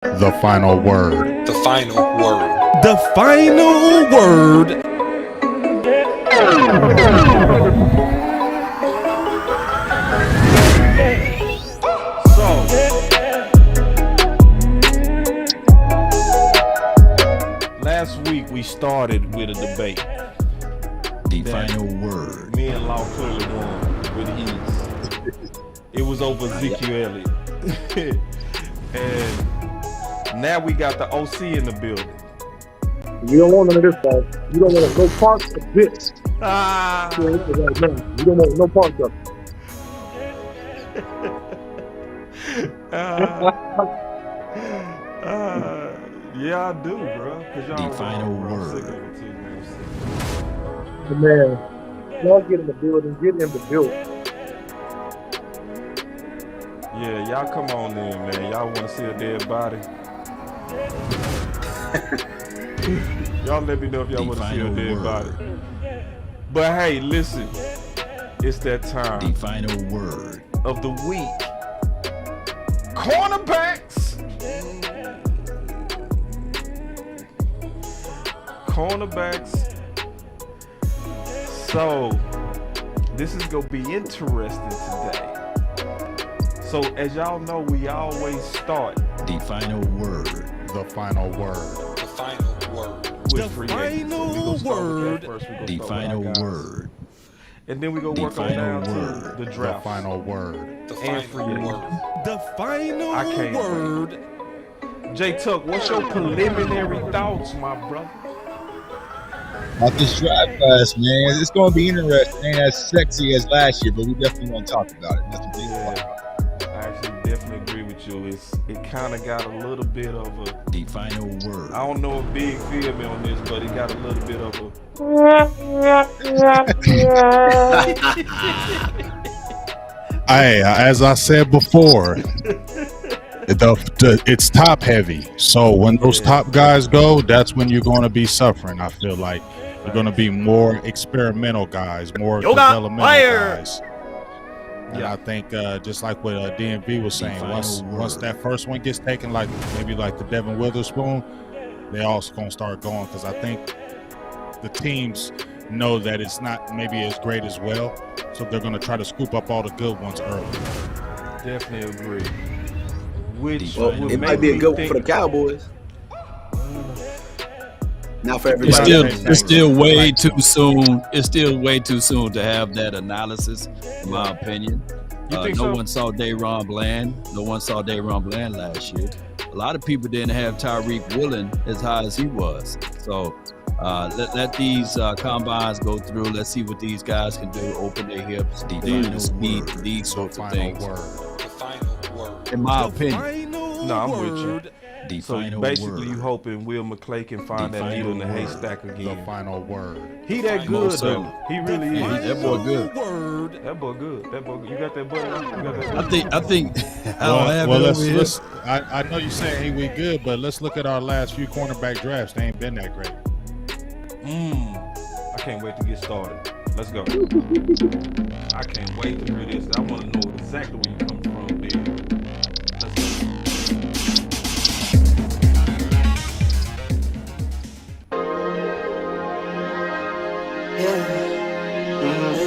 The final word. The final word. The final word. So, last week we started with a debate. The final word. Me and Law clearly won with ease. It was over Ezekiel Elliott. And now we got the OC in the building. You don't want none of this, guys. You don't want no parts of this. Ah. You don't want no parts of it. Yeah, I do, bro. The final word. Man, y'all get in the building. Get in the building. Yeah, y'all come on in, man. Y'all want to see a dead body? Y'all let me know if y'all want to see a dead body. But hey, listen. It's that time. The final word of the week. Cornerbacks. Cornerbacks. So, this is going to be interesting today. So, as y'all know, we always start the final word. The final word. The final word. With free agents. So we gonna start with that first. The final word. And then we go work on down to the draft. The final word. The final word. The final I can't word. Wait. J Tuck, what's your preliminary thoughts, my brother? About this draft class, man. It's going to be interesting. Ain't as sexy as last year, but we definitely want to talk about it. That's what they I actually definitely agree with you. It kind of got a little bit of a... The final word. I don't know if Big feel me on this, but it got a little bit of a... Hey, as I said before, it's top heavy. So when those top guys go, that's when you're going to be suffering. I feel like you're going to be more experimental guys, more developmental guys. And I think just like what DMV was saying, once that first one gets taken, like maybe like the Devin Witherspoon, they also going to start going, because I think the teams know that it's not maybe as great as well, so they're going to try to scoop up all the good ones early. Definitely agree. Which it might be a good one for the Cowboys. Not for everybody. It's still way too soon. It's still way too soon to have that analysis, in my opinion. No one saw Dayron Bland. No one saw Dayron Bland last year. A lot of people didn't have Tyreek Woolen as high as he was. So let these combines go through. Let's see what these guys can do. Open their hips, the speed, these sorts of things. The final word. In my opinion. No, I'm with you. The so final basically, word. you hoping Will McClay can find that needle in the haystack again. The final word. He that good though. He really is. That boy good. That boy good. That boy good. You got that boy? You got that? I think. I don't have it over here. I know you saying hey we good, but let's look at our last few cornerback drafts. They ain't been that great. I can't wait to get started. Let's go. I can't wait to hear this. I want to know exactly where you come from, dude. Let's go.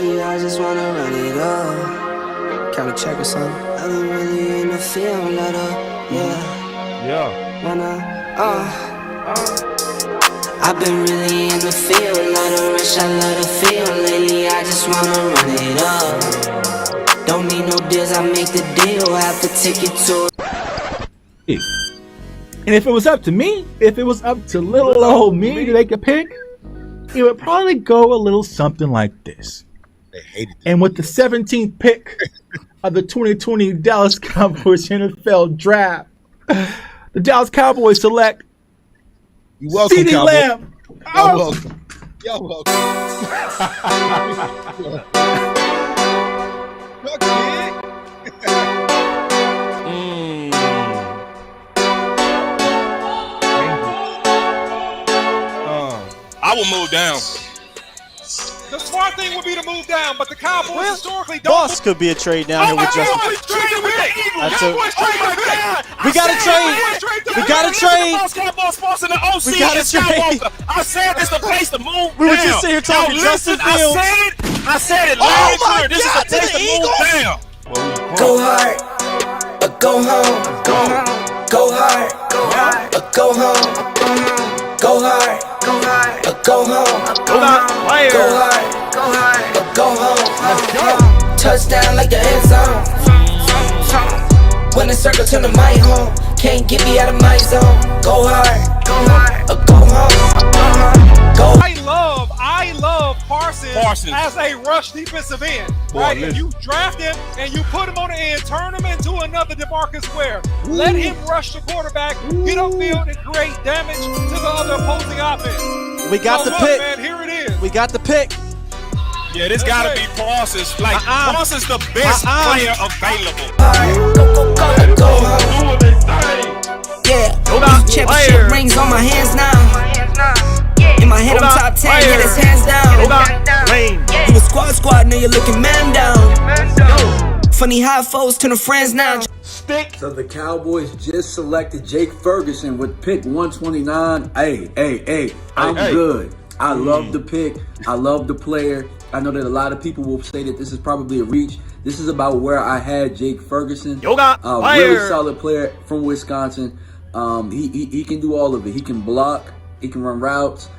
Yeah, I just wanna run it up. Count a check or something. I've been really in the field, let up. Yeah. When I've been really in the field, let her rush, I love the feel. Lately, I just wanna run it up. Don't need no deals, I make the deal. Have to take it to. And if it was up to me, if it was up to little old me to make a pick, it would probably go a little something like this. They hated it. And with the 17th pick of the 2020 Dallas Cowboys NFL Draft, the Dallas Cowboys select CeeDee Lamb. You're welcome. You're welcome. I will move down. The smart thing would be to move down, but the Cowboys historically don't. Boss could be a trade down here with Justin. We got to trade. We got to trade. We got to trade. I said this is the place to move We were just sitting here talking Justin Fields. I said it Oh loud and my clear. This is God, the place to to the move Eagles? down. Go hard, or go home. Go hard, or go home. Go hard, or go home. Go hard, or go home. Touchdown like the end zone. When the circle turn to my home, can't get me out of my zone. Go hard, or go home. Go. I love Parsons as a rush defensive end. Right? If you draft him and you put him on the end, turn him into another DeMarcus Ware. Let him rush the quarterback, get upfield, and create damage to the other opposing offense. We got the look, pick. man, here it is. We got the pick. Yeah, this gotta be Parsons. Like, Parsons the best player available. Go home. Yeah, championship rings on my hands now. In my head, I'm top 10, yeah, that's hands down. You a squad, now you're looking man down. Funny how foes turn to friends now. So the Cowboys just selected Jake Ferguson with pick 129. Hey, I'm good. I love the pick. I love the player. I know that a lot of people will say that this is probably a reach. This is about where I had Jake Ferguson. Really solid player from Wisconsin. He can do all of it. He can block. He can run routes.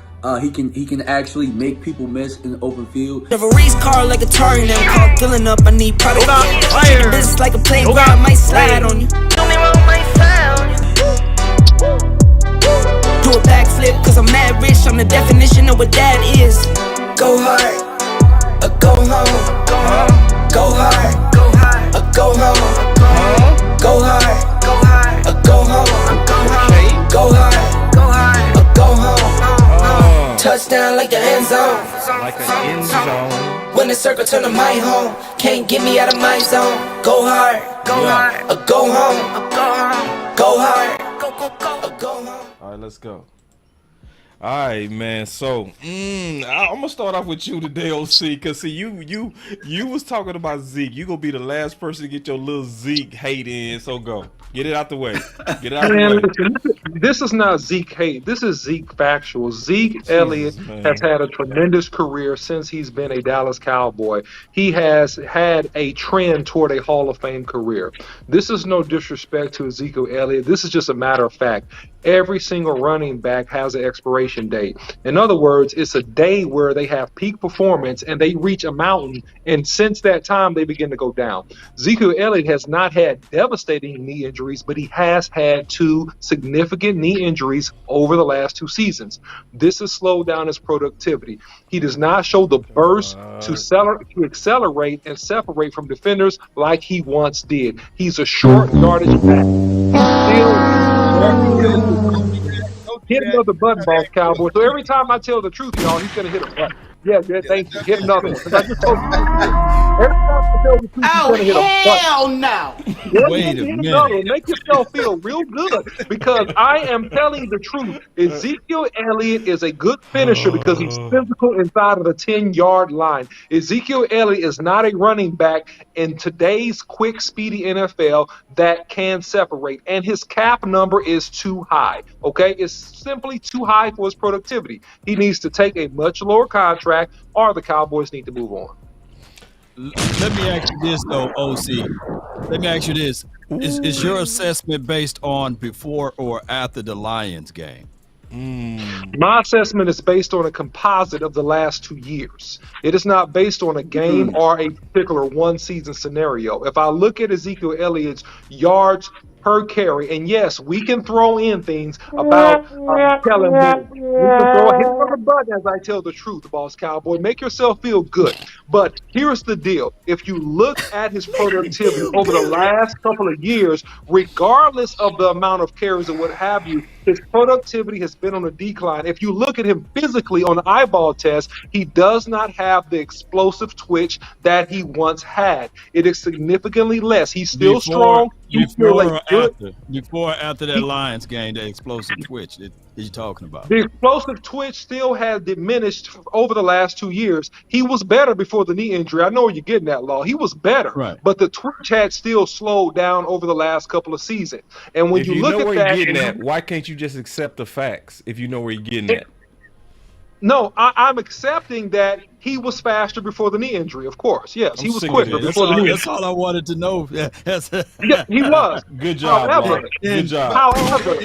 He can actually make people miss in the open field. Have a race car like a target and call filling up. I need product. Treat the business like a playground. I might slide on you. Do me wrong, might slide on you. Do a backflip cause I'm mad rich. I'm the definition of what that is. Go hard, or go home. Go hard, or go home. Go hard, or go home. Go hard, or go home. Touchdown like the end zone. Like an end zone. When the circle turn to my home, can't get me out of my zone. Go hard, or go home. Go hard, or go home. All right, let's go. All right, man. So, I'm gonna start off with you today, OC. Cause see, you was talking about Zeke. You gonna be the last person to get your little Zeke hate in. So go, get it out the way. Get it out the way. Listen, this is not Zeke hate. This is Zeke factual. Zeke Elliott has had a tremendous career since he's been a Dallas Cowboy. He has had a trend toward a Hall of Fame career. This is no disrespect to Ezekiel Elliott. This is just a matter of fact. Every single running back has an expiration date. In other words, it's a day where they have peak performance and they reach a mountain, and since that time, they begin to go down. Ezekiel Elliott has not had devastating knee injuries, but he has had 2 significant knee injuries over the last 2 seasons. This has slowed down his productivity. He does not show the burst to accelerate and separate from defenders like he once did. He's a short yardage back. Hit another button, Boss Cowboy. So every time I tell the truth, y'all, he's going to hit a button. Yeah, thank you. Hit another one. Because I just told you. Every time I tell the truth, he's going to hit a button. Hell no. Wait a minute. Make yourself feel real good, because I am telling the truth. Ezekiel Elliott is a good finisher because he's physical inside of the 10-yard line. Ezekiel Elliott is not a running back in today's quick, speedy NFL that can separate, and his cap number is too high. Okay, it's simply too high for his productivity. He needs to take a much lower contract, or the Cowboys need to move on. Let me ask you this, though, OC. Let me ask you this. Is your assessment based on before or after the Lions game? My assessment is based on a composite of the last 2 years. It is not based on a game or a particular one-season scenario. If I look at Ezekiel Elliott's yards per carry, and yes, we can throw in things about telling him. We can throw a hit on the button as I tell the truth, Boss Cowboy. Make yourself feel good. But here's the deal. If you look at his productivity over the last couple of years, regardless of the amount of carries or what have you, his productivity has been on a decline. If you look at him physically on the eyeball test, he does not have the explosive twitch that he once had. It is significantly less. He's still strong. You feel like before or after that Lions game, that explosive twitch that you're talking about. the explosive twitch still has diminished over the last 2 years. He was better before the knee injury. I know where you're getting that, Law. He was better, right? But the twitch had still slowed down over the last couple of seasons. And when if you you look know at where that, you're getting at, why can't you just accept the facts if you know where you're getting at? No, I'm accepting that he was faster before the knee injury. Of course, yes, he was quicker before the knee injury. That's all I wanted to know. Yeah, he was. Good job, however, good job. However,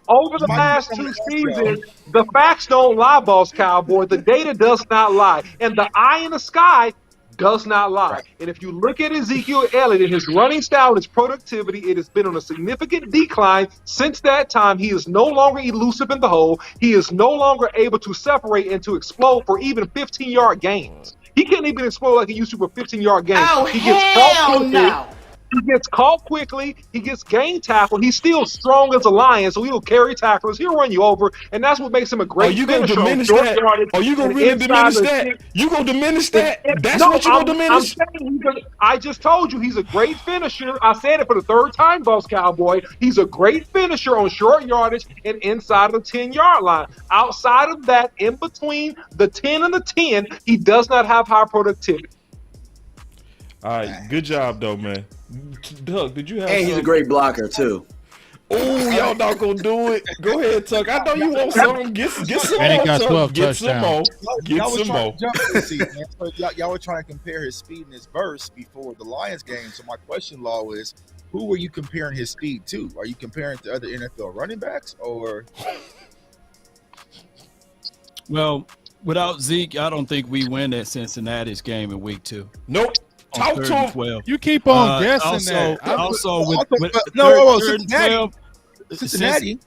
over the last two seasons, the facts don't lie, Boss Cowboy. The data does not lie, and the eye in the sky does not lie. Right. And if you look at Ezekiel Elliott and his running style and his productivity, it has been on a significant decline since that time. He is no longer elusive in the hole. He is no longer able to separate and to explode for even 15-yard gains. He can't even explode like he used to for 15-yard gains. Oh, he gets hell no. He gets caught quickly. He gets game tackled. He's still strong as a lion, so he'll carry tackles. He'll run you over, and that's what makes him a great finisher. Are you going to diminish that? Are you going to really diminish that? You going to diminish that? That's what you're going to diminish? I just told you he's a great finisher. I said it for the third time, Boss Cowboy. He's a great finisher on short yardage and inside of the 10-yard line. Outside of that, in between the 10 and the 10, he does not have high productivity. All right, good job though, man. Doug, did you have? And he's a great blocker too. Oh, y'all not gonna do it. Go ahead, Tuck. I know you want some. Get some more. And he got 12 Get some more. touchdowns. Get some more. Y'all were trying to compare his speed and his burst before the Lions game. So my question, Law, is who were you comparing his speed to? Are you comparing to other NFL running backs or? Well, without Zeke, I don't think we win that Cincinnati's game in week 2. Nope. Talk to him. You keep on guessing that. Also, with Cincinnati. Cincinnati.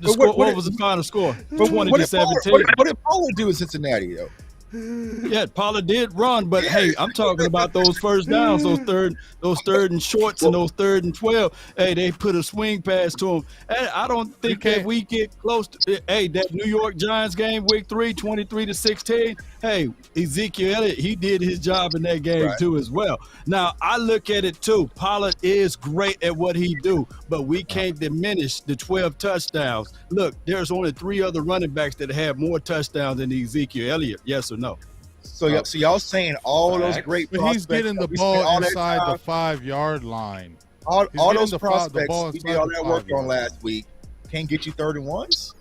What was the final score? 20-17. What did Pollard do in Cincinnati, though? Yeah, Pollard did run, but hey, I'm talking about those first downs, those third and shorts, and those 3rd and 12. Hey, they put a swing pass to him. And I don't think that we get close to that New York Giants game, week 3, 23-16. Hey, Ezekiel Elliott, he did his job in that game too as well. Now, I look at it too. Pollard is great at what he do, but we can't diminish the 12 touchdowns. Look, there's only 3 other running backs that have more touchdowns than Ezekiel Elliott. Yes or no? So y'all saying all those great prospects, he's getting the ball inside the 5-yard line. All those prospects we did all that work on last week can't get you 3rd and 1s?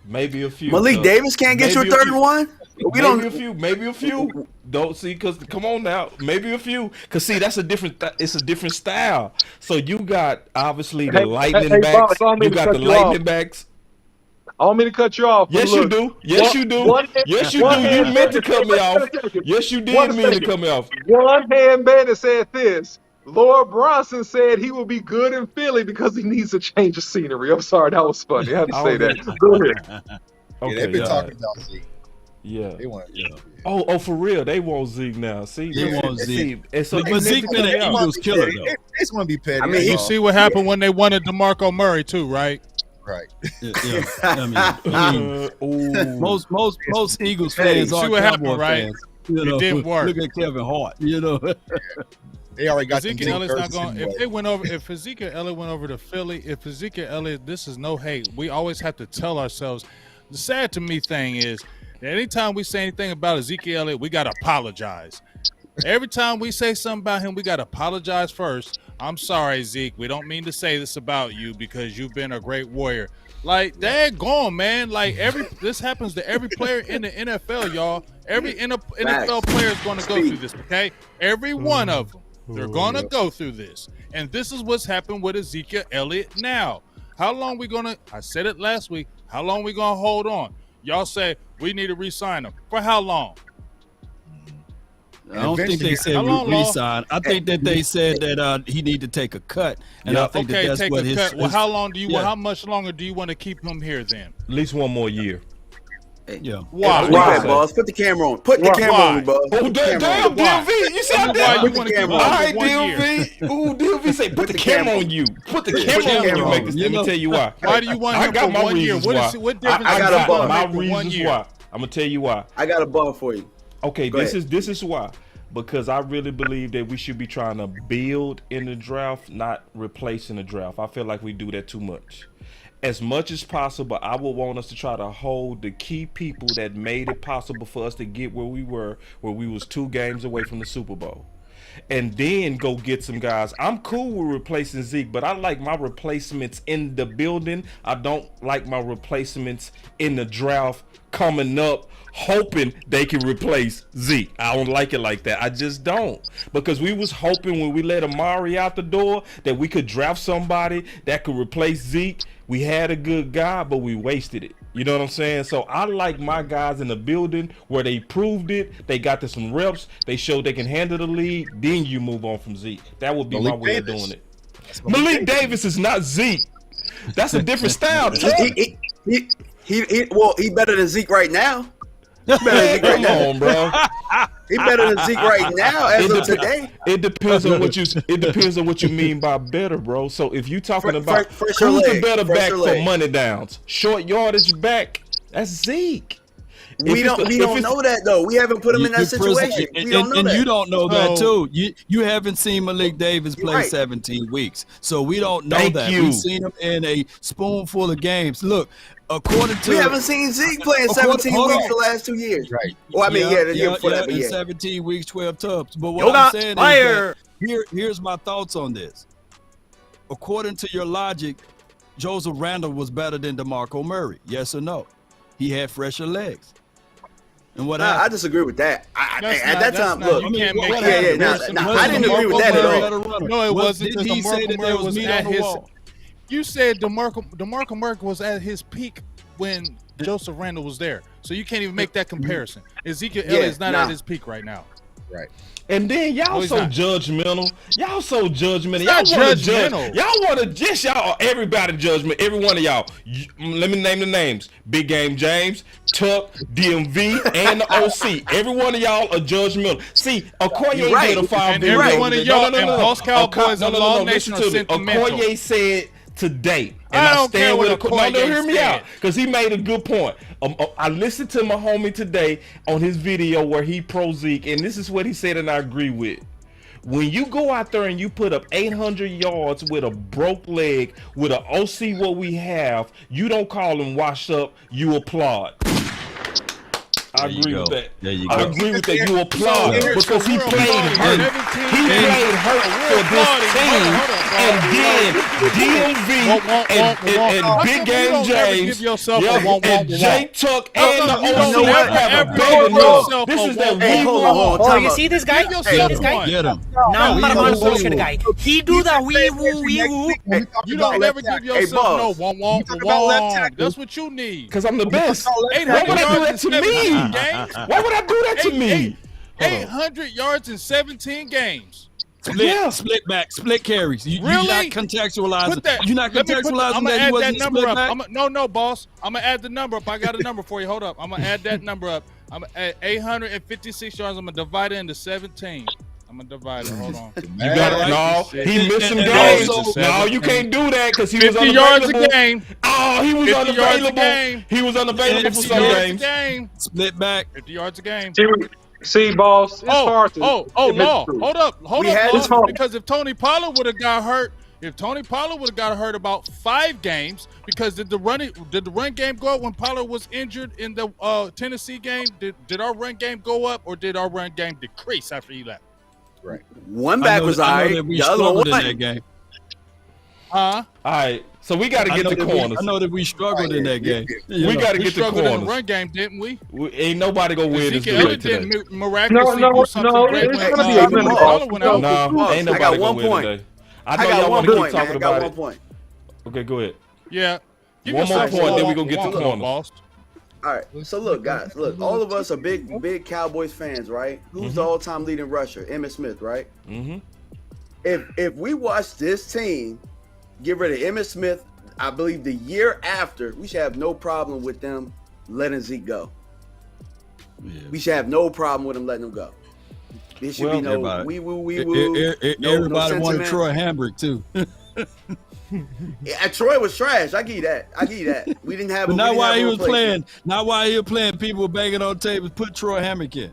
Maybe a few. Malik Davis can't get you a 3rd and 1? Maybe a few. Don't see, because come on now, maybe a few. Because see, that's a different. It's a different style. So you got obviously the lightning backs. You got the lightning backs. I don't mean to cut you off. Yes, you do. Yes, you do. Yes, you do. You meant to cut me off. Yes, you did mean to cut me off. One hand bandit said this. Lord Bronson said he will be good in Philly because he needs a change of scenery. I'm sorry, that was funny. I had to say that. Go ahead. Okay, they've been talking about Zeke. Yeah. They want Oh, for real. They want Zeke now. See, they want Zeke. And so but Zeke been an Eagles killer, though. It's going to be petty. I mean, you see what happened when they wanted DeMarco Murray, too, right? Right. Yeah. I mean, most Eagles fans are Cowboy fans. You know, it didn't work. Look at Kevin Hart. You know, they already got Ezekiel Elliott's not going. If they went over, if Ezekiel Elliott went over to Philly, if Ezekiel Elliott, this is no hate. We always have to tell ourselves. The sad to me thing is that anytime we say anything about Ezekiel Elliott, we got to apologize. Every time we say something about him, we got to apologize first. I'm sorry, Zeke. We don't mean to say this about you because you've been a great warrior. Like, daggone, man. Like, this happens to every player in the NFL, y'all. Every NFL player is going to go through this, okay? Every one of them. They're going to go through this. And this is what's happened with Ezekiel Elliott now. How long we going to – I said it last week. How long we going to hold on? Y'all say we need to re-sign him. For how long? I don't think they said re-sign. I think that they said that he need to take a cut, and I think that's what his. Well, how long do you? How much longer do you want to keep him here then? At least one more year. Yeah. Why, boss? Put the camera on. Put the camera on, boss. Oh, damn, DLV. You said that. You want to keep him? All right, DLV. Ooh, DLV say put the camera on you. Put the camera on you. Make this. Let me tell you why. Why do you want him for 1 year? What difference? I got a bar. My reasons why. I'm gonna tell you why. I got a bar for you. Okay, this is why. because I really believe that we should be trying to build in the draft, not replace in the draft. I feel like we do that too much. As much as possible, I would want us to try to hold the key people that made it possible for us to get where we were, where we was 2 games away from the Super Bowl. And then go get some guys. I'm cool with replacing Zeke, but I like my replacements in the building. I don't like my replacements in the draft coming up hoping they can replace Zeke. I don't like it like that. I just don't. Because we was hoping when we let Amari out the door that we could draft somebody that could replace Zeke. We had a good guy, but we wasted it. You know what I'm saying? So I like my guys in the building where they proved it. They got to some reps. They showed they can handle the league. Then you move on from Zeke. That would be my way of doing it. Malik Davis is not Zeke. That's a different style. He better than Zeke right now. Come on, bro. He better than Zeke right now as of today. It depends on what you. It depends on what you mean by better, bro. So if you talking about who's the better back for money downs, short yardage back, that's Zeke. We don't know that though. We haven't put him in that situation. We don't know that. You don't know that too. You haven't seen Malik Davis play 17 weeks, so we don't know that. We've seen him in a spoonful of games. Look. According to, we haven't seen Zeke playing 17 weeks the last 2 years. Right. Well, I mean, the year before that, but 17 weeks, 12 tubs. But what I'm saying is that here's my thoughts on this. According to your logic, Joseph Randle was better than DeMarco Murray. Yes or no? He had fresher legs. And what I disagree with that. At that time, look, I didn't agree with that at all. No, it wasn't. Did he say that there was meat on the wall? You said DeMarco Murray was at his peak when Joseph Randle was there. So you can't even make that comparison. Ezekiel Elliott is not at his peak right now. Right. And then y'all judgmental. Y'all so judgmental. Y'all want to just everybody judgment. Every one of y'all. Let me name the names. Big Game James, Tuck, DMV, and the OC. Every one of y'all are judgmental. See, Okoye did a 5 video. Every one of y'all and Boss Cowboys and Law Nation are sentimental. Okoye said today, and I stand with Okoye. Hear me out, because he made a good point. I listened to my homie today on his video where he pro Zeke, and this is what he said, and I agree with. When you go out there and you put up 800 yards with a broke leg, with an OC what we have, you don't call him washed up, you applaud. I agree with that. I agree with that. You applaud because he played hurt. He played hurt for this team. And then DMV and Big Game James and Jake Tuck and the OC have a better look. This is that we want. Oh, you see this guy? See this guy? Get him. Number one bullshit guy. He do the wee woo. You don't ever give yourself no one. That's what you need. Because I'm the best. Why would I do that to me? Why would I do that to me? 800 yards in 17 games. Split carries. You're not contextualizing. You're not contextualizing. I'm gonna add that number up. No, boss. I'm gonna add the number up. I got a number for you. Hold up. I'm gonna add that number up. I'm at 856 yards. I'm gonna divide it into 17. I'm gonna divide it. Hold on. You got it. No, he missed some games. No, you can't do that because he was 50 yards a game. Oh, he was unavailable. He was unavailable for some games. Split back. 50 yards a game. See, boss. It's hard to. No. Hold up, boss. Because if Tony Pollard would have got hurt, about 5 games, because did the run game go up when Pollard was injured in the Tennessee game? Did our run game go up or did our run game decrease after he left? Right. One back was all right. The other one in that game. Huh? All right. So we got to get the corners. I know that we struggled in that game. We got to get the corners. In the run game, didn't we? Ain't nobody gonna win this debate today. Miraculously do something great when ain't nobody gonna win today. I know y'all want to keep talking about it. Okay, go ahead. Yeah. One more point, then we gonna get the corners. All right. So look, guys. Look, all of us are big Cowboys fans, right? Who's the all-time leading rusher? Emmitt Smith, right? Mm-hmm. If we watch this team get rid of Emmitt Smith, I believe the year after, we should have no problem with them letting Zeke go. Yeah. We should have no problem with them letting him go. There should be no wee-woo. Everybody wanted Troy Hambrick, too. Yeah, Troy was trash. I give you that. We didn't have. But not while he was playing. Not while he was playing. People were banging on tables. Put Troy Hambrick in.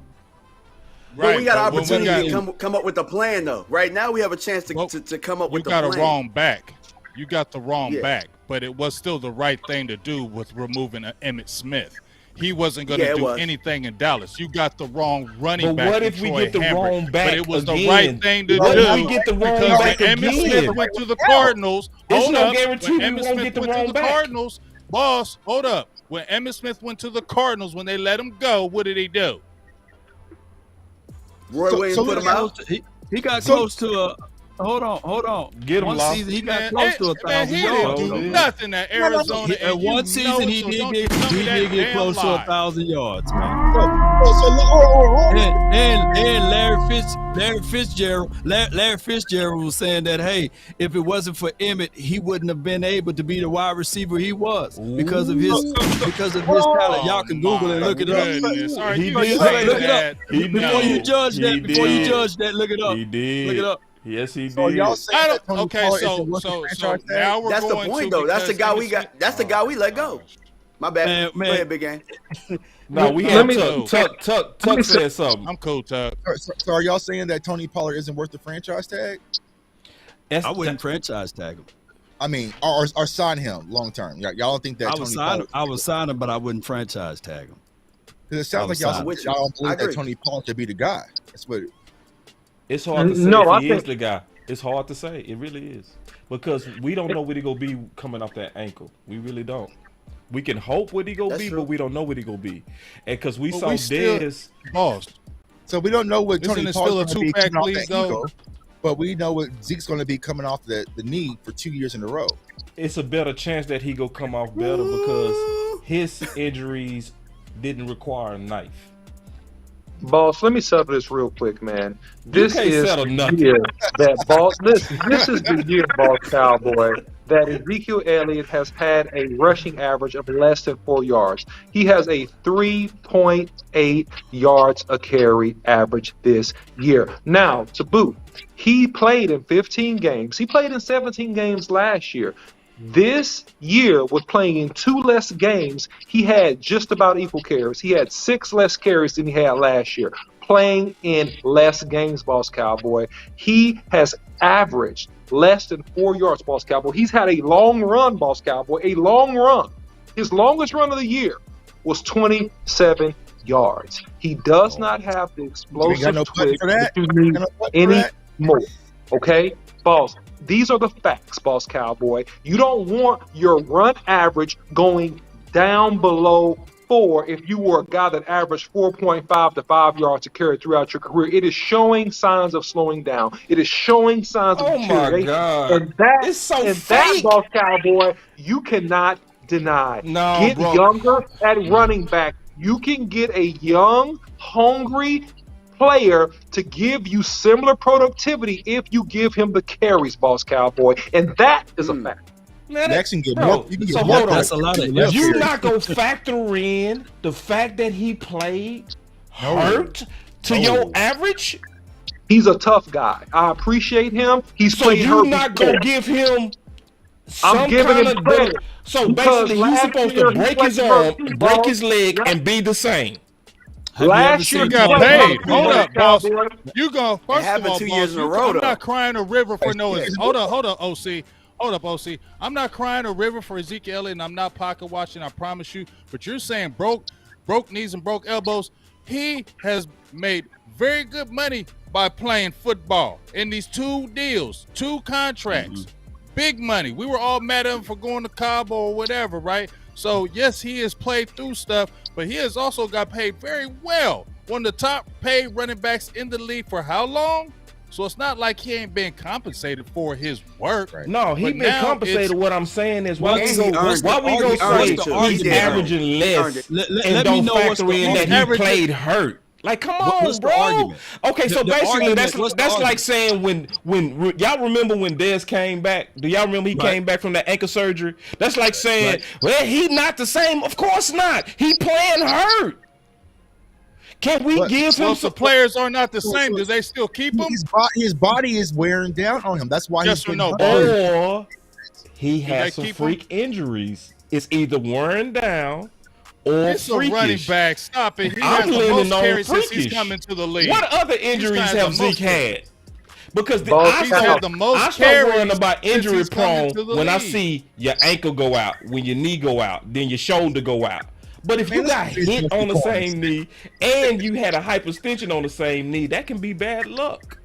But we got an opportunity to come up with a plan, though. Right now, we have a chance to come up with a plan. You got a wrong back. You got the wrong back, but it was still the right thing to do with removing Emmitt Smith. He wasn't going to do anything in Dallas. You got the wrong running back. But what if we get the wrong back? But it was the right thing to do. What if we get the wrong back again? Emmitt Smith went to the Cardinals. There's no guarantee we won't get the wrong back. Cardinals, boss, hold up. When Emmitt Smith went to the Cardinals, when they let him go, what did he do? Roy Williams put him out. He got close to a. Hold on. Get him, one season he got close to 1,000 yards. He didn't do nothing at Arizona. And one season he did get close to 1,000 yards, man. And Larry Fitzgerald was saying that, hey, if it wasn't for Emmitt, he wouldn't have been able to be the wide receiver he was because of his talent. Y'all can Google and look it up. Look it up. Before you judge that, look it up. He did. Look it up. Yes, he did. So y'all saying that Tony Pollard so now we're that's the point, though. That's the guy we got. That's the guy we let go. My bad. Man. Go ahead, Big Game. No, we have Tuck said something. I'm cool, Tuck. So are y'all saying that Tony Pollard isn't worth the franchise tag? I wouldn't franchise tag him. I mean, or sign him long term. Y'all don't think that I would sign him, but I wouldn't franchise tag him. Because it sounds like y'all don't believe that Tony Pollard should be the guy. That's what. It's hard to say if he is the guy. It's hard to say. It really is. Because we don't know what he going to be coming off that ankle. We really don't. We can hope what he going to be, but we don't know what he going to be. And because we saw Dez. So we don't know what Tony Pollard's going to be coming off that though? ego, but we know what Zeke's going to be coming off the knee for 2 years in a row. It's a better chance that he go come off better because his injuries didn't require a knife. Boss, let me settle this real quick, man. This is the year that Boss. This is the year, Boss Cowboy, that Ezekiel Elliott has had a rushing average of less than 4 yards. He has a 3.8 yards a carry average this year. Now, to boot, he played in 15 games. He played in 17 games last year. This year, with playing in 2 less games, he had just about equal carries. He had 6 less carries than he had last year. Playing in less games, Boss Cowboy. He has averaged less than 4 yards, Boss Cowboy. He's had a long run, Boss Cowboy, a long run. His longest run of the year was 27 yards. He does not have the explosive twitch that you need anymore. Okay, Boss? These are the facts, Boss Cowboy. You don't want your run average going down below 4 if you were a guy that averaged 4.5 to 5 yards to carry throughout your career. It is showing signs of slowing down. It is showing signs of deterioration. God. And that, it's so fake. That, Boss Cowboy, you cannot deny. No, get bro. younger at running back. You can get a young, hungry player to give you similar productivity if you give him the carries, Boss Cowboy, and that is a fact. Next and get more. You can get more. That's a lot of. You not gonna factor in the fact that he played hurt to your average? He's a tough guy. I appreciate him. He's played hurt. So you're not gonna give him. I'm giving him credit. So basically, he's supposed to break his arm, break his leg, and be the same. Last year got paid. Hold up, boss. You go first of all, 2 years in a row. I'm not crying a river for no. Hold up, OC. Hold up, OC. I'm not crying a river for Ezekiel Elliott, and I'm not pocket watching. I promise you. But you're saying broke knees and broke elbows. He has made very good money by playing football in these 2 deals, 2 contracts, big money. We were all mad at him for going to Cabo or whatever, right? So, yes, he has played through stuff, but he has also got paid very well. One of the top paid running backs in the league for how long? So it's not like he ain't been compensated for his work. Right. No, he been compensated. What I'm saying is, why we go say he's averaging less and don't factor in that he played hurt? Like, come on, bro. Okay, so basically, that's like saying when y'all remember when Dez came back? Do y'all remember he came back from that ankle surgery? That's like saying, well, he not the same. Of course not. He playing hurt. Can we give him some players are not the same? Do they still keep him? His body is wearing down on him. That's why yes he's or no. Or he has some freak injuries. It's either wearing down or It's a running freakish. back. Stop it. He I'm has the leaning most on carries since he's freakish. coming to the league. What other injuries He's have the most Zeke had? Because Boss I Cowboy. start worrying about since injury he's coming prone to the when I league. see your ankle go out, when your knee go out, then your shoulder go out. But if you got hit on the same knee and you had a hyperextension on the same knee, that can be bad luck.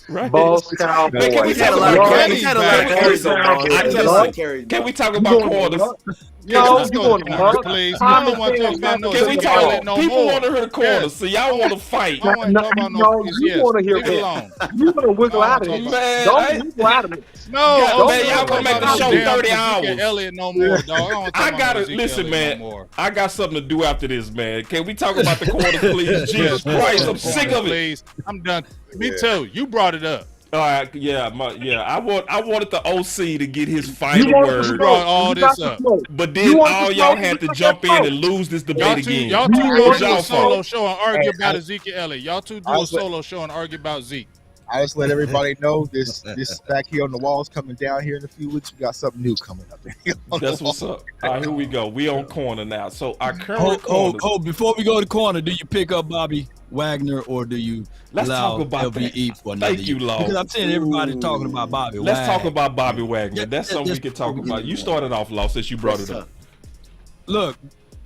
Right. Boss Cowboy. Man, can we talk about carries? Had a lot of carries on Boss. Had a lot of carries. Can we talk about corners? No, you going to mug? Please. I don't want to talk about no Can we Ezekiel talk? Elliott no People more. want to hear the corners, Yes. so y'all want to fight. I want to talk about No, no you want to hear Leave it it. alone. You want to wiggle out of it. Man, Don't wiggle out of it. No, man, y'all gonna make the show 30 hours. Ezekiel Elliott no more, dog. I don't want to talk I about gotta Ezekiel listen, Elliott man. no more. I got something to do after this, man. Can we talk about the corners, please? Jesus Christ, I'm sick of it. Please, I'm done. Me too. You brought it up. All right, yeah. I wanted the OC to get his final word. You brought all this up. But then all y'all had to jump in and lose this debate again. Y'all two do a y'all solo fault. show and argue about Ezekiel Elliott. Y'all two do a solo show and argue about Zeke. I just let everybody know this back here on the walls coming down here in a few weeks. We got something new coming up. That's what's up. All right, here we go. We on corner now. So our current before we go to corner, do you pick up Bobby Wagner or do you allow talk about LVE for another Thank you, year? Law. Because I'm seeing everybody talking about Bobby Wagner. Let's talk about Bobby Wagner. That's something we can talk about. You started off, Law, since you brought it up. Look,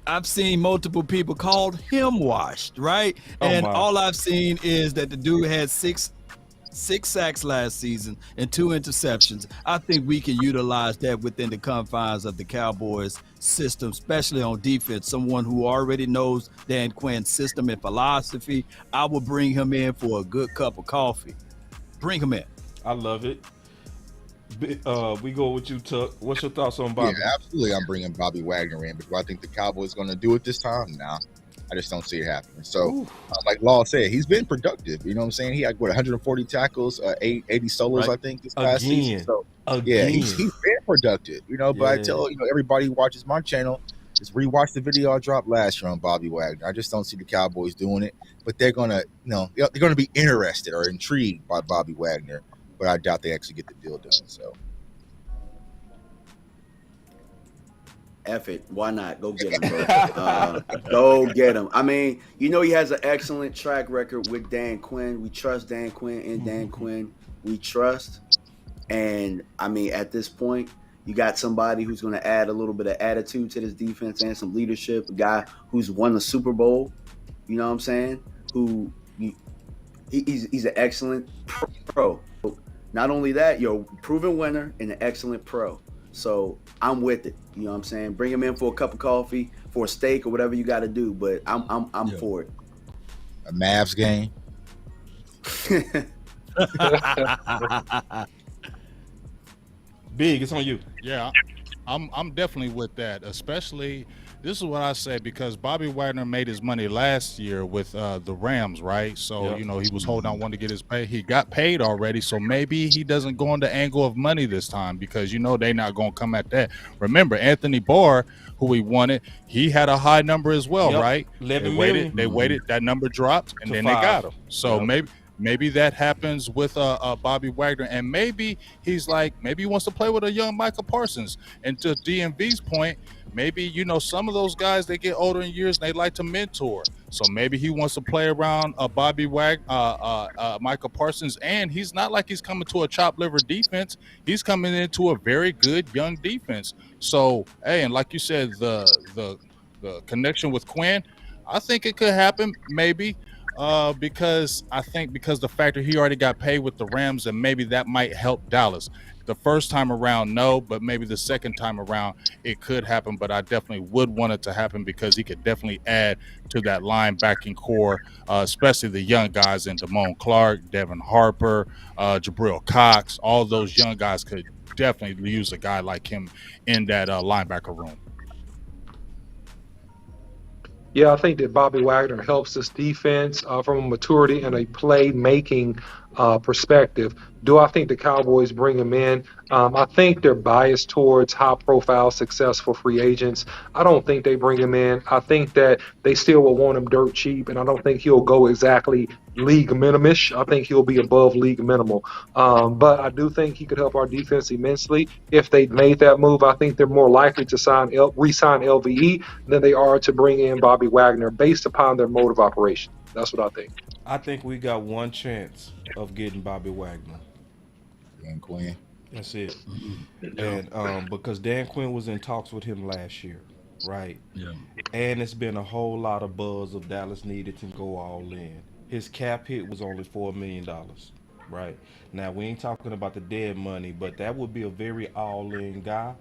I've seen multiple people called him washed, right? And all I've seen is that the dude had six sacks last season and 2 interceptions. I think we can utilize that within the confines of the Cowboys system, especially on defense. Someone who already knows Dan Quinn's system and philosophy. I will bring him in for a good cup of coffee. Bring him in. I love it. We go with you, Tuck. What's your thoughts on Bobby? Yeah, absolutely. I'm bringing Bobby Wagner in, but do I think the Cowboys going to do it this time? Nah. I just don't see it happening. So, like Law said, he's been productive. You know what I'm saying? He had 140 tackles, 80 solos, I think, this past season. So, yeah, he's been productive. You know, but I tell everybody who watches my channel, just rewatch the video I dropped last year on Bobby Wagner. I just don't see the Cowboys doing it, but they're gonna, they're gonna be interested or intrigued by Bobby Wagner. But I doubt they actually get the deal done. So. F it. Why not? Go get him, bro. Go get him. I mean, he has an excellent track record with Dan Quinn. We trust Dan Quinn and Dan Quinn. We trust. And, I mean, at this point, you got somebody who's going to add a little bit of attitude to this defense and some leadership. A guy who's won the Super Bowl, you know what I'm saying? He's an excellent pro. Not only that, you're a proven winner and an excellent pro. So I'm with it. You know what I'm saying? Bring him in for a cup of coffee, for a steak, or whatever you got to do. But I'm for it. A Mavs game. Big, it's on you. Yeah, I'm definitely with that. Especially, this is what I say, because Bobby Wagner made his money last year with the Rams, right? So he was holding on, wanting to get his pay. He got paid already, so maybe he doesn't go on the angle of money this time, because they're not going to come at that. Remember, Anthony Barr, who he wanted, he had a high number as well, right? They waited, that number dropped, and then 5. they got him. So maybe that happens with Bobby Wagner, and maybe he's like, maybe he wants to play with a young Michael Parsons. And to DMV's point, maybe some of those guys, they get older in years and they like to mentor. So maybe he wants to play around Michael Parsons, and he's not like he's coming to a chopped liver defense. He's coming into a very good young defense. So and like you said, the connection with Quinn, I think it could happen maybe. Because the fact that he already got paid with the Rams, and maybe that might help Dallas. The first time around, no, but maybe the second time around it could happen. But I definitely would want it to happen, because he could definitely add to that linebacking core, especially the young guys in Damone Clark, Devin Harper, Jabril Cox. All those young guys could definitely use a guy like him in that linebacker room. Yeah, I think that Bobby Wagner helps this defense from a maturity and a play-making perspective. Do I think the Cowboys bring him in? I think they're biased towards high-profile, successful free agents. I don't think they bring him in. I think that they still will want him dirt cheap, and I don't think he'll go exactly league minimish. I think he'll be above league minimal. But I do think he could help our defense immensely. If they made that move, I think they're more likely to re-sign LVE than they are to bring in Bobby Wagner based upon their mode of operation. That's what I think. I think we got one chance of getting Bobby Wagner. Dan Quinn. That's it. And because Dan Quinn was in talks with him last year, right? Yeah. And it's been a whole lot of buzz of Dallas needed to go all in. His cap hit was only $4 million, right? Now, we ain't talking about the dead money, but that would be a very all-in guy.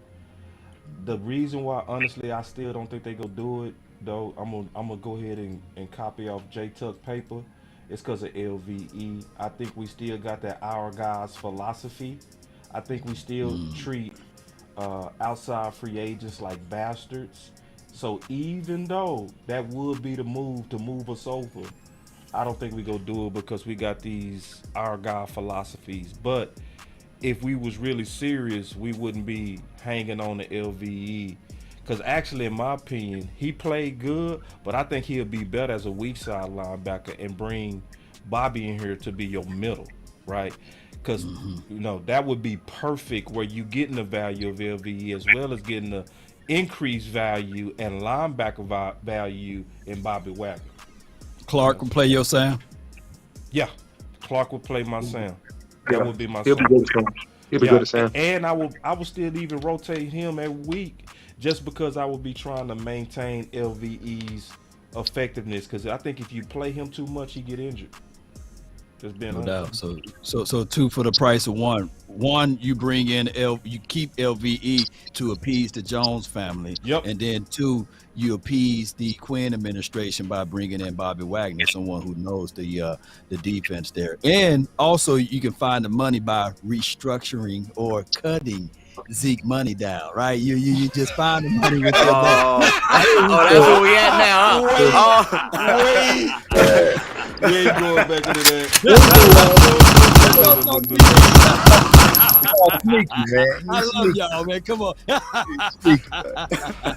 The reason why, honestly, I still don't think they go do it, though, I'm gonna go ahead and copy off J Tuck paper. It's because of LVE. I think we still got that our guys philosophy. I think we still treat outside free agents like bastards. So even though that would be the move to move us over, I don't think we go do it because we got these our guy philosophies. But if we was really serious, we wouldn't be hanging on the LVE. Because actually, in my opinion, he played good, but I think he'll be better as a weak side linebacker and bring Bobby in here to be your middle, right? Because, you know, that would be perfect where you getting the value of LVE as well as getting the increased value and linebacker value in Bobby Wagner. Clark will play your sound? Yeah, Clark would play my sound. That would be my He'll sound. be good at sound. He'll be good at sound. And I will still even rotate him every week just because I will be trying to maintain LVE's effectiveness. Because I think if you play him too much, he get injured. Just being No doubt. So two for the price of one. One, you bring in you keep LVE to appease the Jones family. Yep. And then two, you appease the Quinn administration by bringing in Bobby Wagner, someone who knows the defense there. And also, you can find the money by restructuring or cutting Zeke money down, right? You just find the money with that's where we at now. Huh? We ain't going back into that. I love y'all, man. Come on.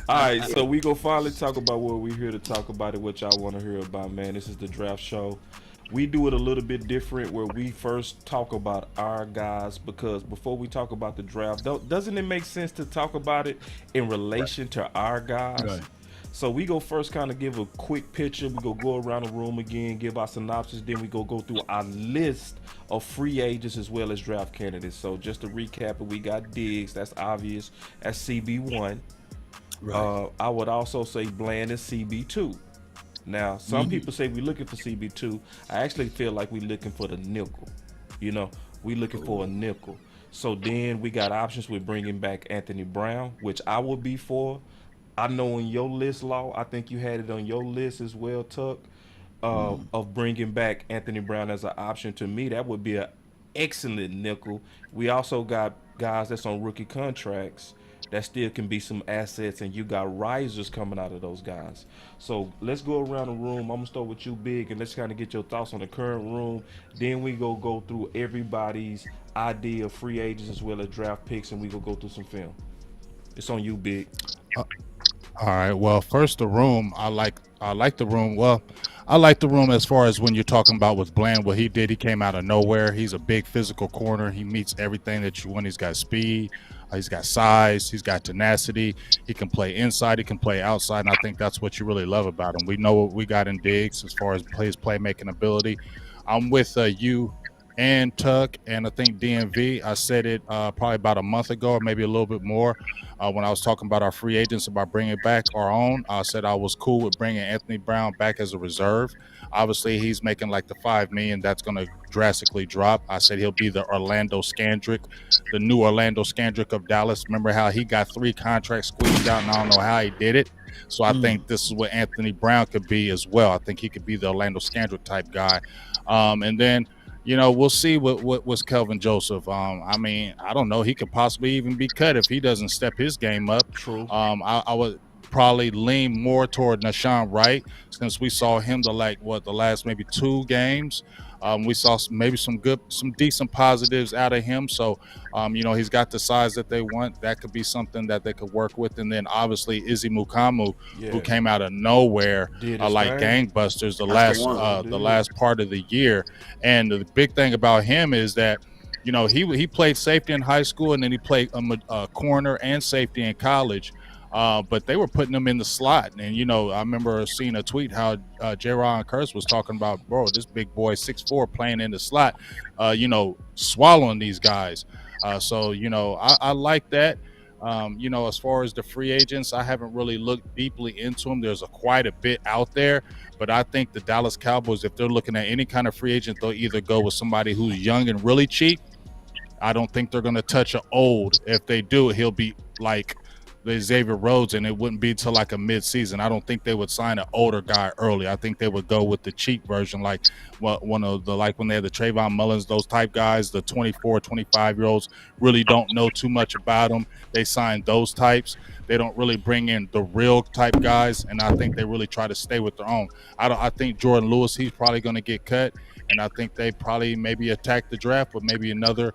All right, so we gonna finally talk about what we're here to talk about and what y'all want to hear about, man. This is the draft show. We do it a little bit different where we first talk about our guys because before we talk about the draft, doesn't it make sense to talk about it in relation to our guys? Right. So we go first kind of give a quick picture. We go around the room again, give our synopsis. Then we go through our list of free agents as well as draft candidates. So just to recap it, we got Diggs. That's obvious. That's CB1. Right. I would also say Bland is CB2. Now, some people say we're looking for CB2. I actually feel like we're looking for the nickel. You know, we're looking for a nickel. So then we got options with bringing back Anthony Brown, which I would be for. I know in your list, Law, I think you had it on your list as well, Tuck, of bringing back Anthony Brown as an option. To me, that would be an excellent nickel. We also got guys that's on rookie contracts that still can be some assets, and you got risers coming out of those guys. So let's go around the room. I'm going to start with you, Big, and let's kind of get your thoughts on the current room. Then we go through everybody's idea of free agents as well as draft picks, and we go through some film. It's on you, Big. All right. Well, first the room. I like the room. Well, I like the room as far as when you're talking about with Bland, what he did. He came out of nowhere. He's a big physical corner. He meets everything that you want. He's got speed. He's got size. He's got tenacity. He can play inside. He can play outside. And I think that's what you really love about him. We know what we got in Diggs as far as his playmaking ability. I'm with you and Tuck, and I think DMV. I said it probably about a month ago or maybe a little bit more when I was talking about our free agents, about bringing back our own. I said I was cool with bringing Anthony Brown back as a reserve. Obviously, he's making like the $5 million. That's going to drastically drop. I said he'll be the Orlando Scandrick, the new Orlando Scandrick of Dallas. Remember how he got 3 contracts squeezed out, and I don't know how he did it. So I think this is what Anthony Brown could be as well. I think he could be the Orlando Scandrick type guy. And then, you know, we'll see what was Kelvin Joseph. I mean, I don't know. He could possibly even be cut if he doesn't step his game up. True. I would probably lean more toward Nashawn Wright since we saw him the last maybe 2 games. We saw maybe some decent positives out of him. So, he's got the size that they want. That could be something that they could work with. And then obviously Izzy Mukamu, who came out of nowhere like gangbusters the last part of the year. And the big thing about him is that, he played safety in high school, and then he played a corner and safety in college. But they were putting him in the slot. And, I remember seeing a tweet how J-Ron Curse was talking about, bro, this big boy 6'4" playing in the slot, swallowing these guys. So, I like that. As far as the free agents, I haven't really looked deeply into them. There's quite a bit out there. But I think the Dallas Cowboys, if they're looking at any kind of free agent, they'll either go with somebody who's young and really cheap. I don't think they're going to touch an old. If they do, he'll be like the Xavier Rhodes, and it wouldn't be till like a mid-season. I don't think they would sign an older guy early. I think they would go with the cheap version, like when they had the Trayvon Mullins, those type guys, the 24, 25-year-olds really don't know too much about them. They sign those types. They don't really bring in the real type guys, and I think they really try to stay with their own. I think Jordan Lewis, he's probably going to get cut, and I think they probably maybe attack the draft with maybe another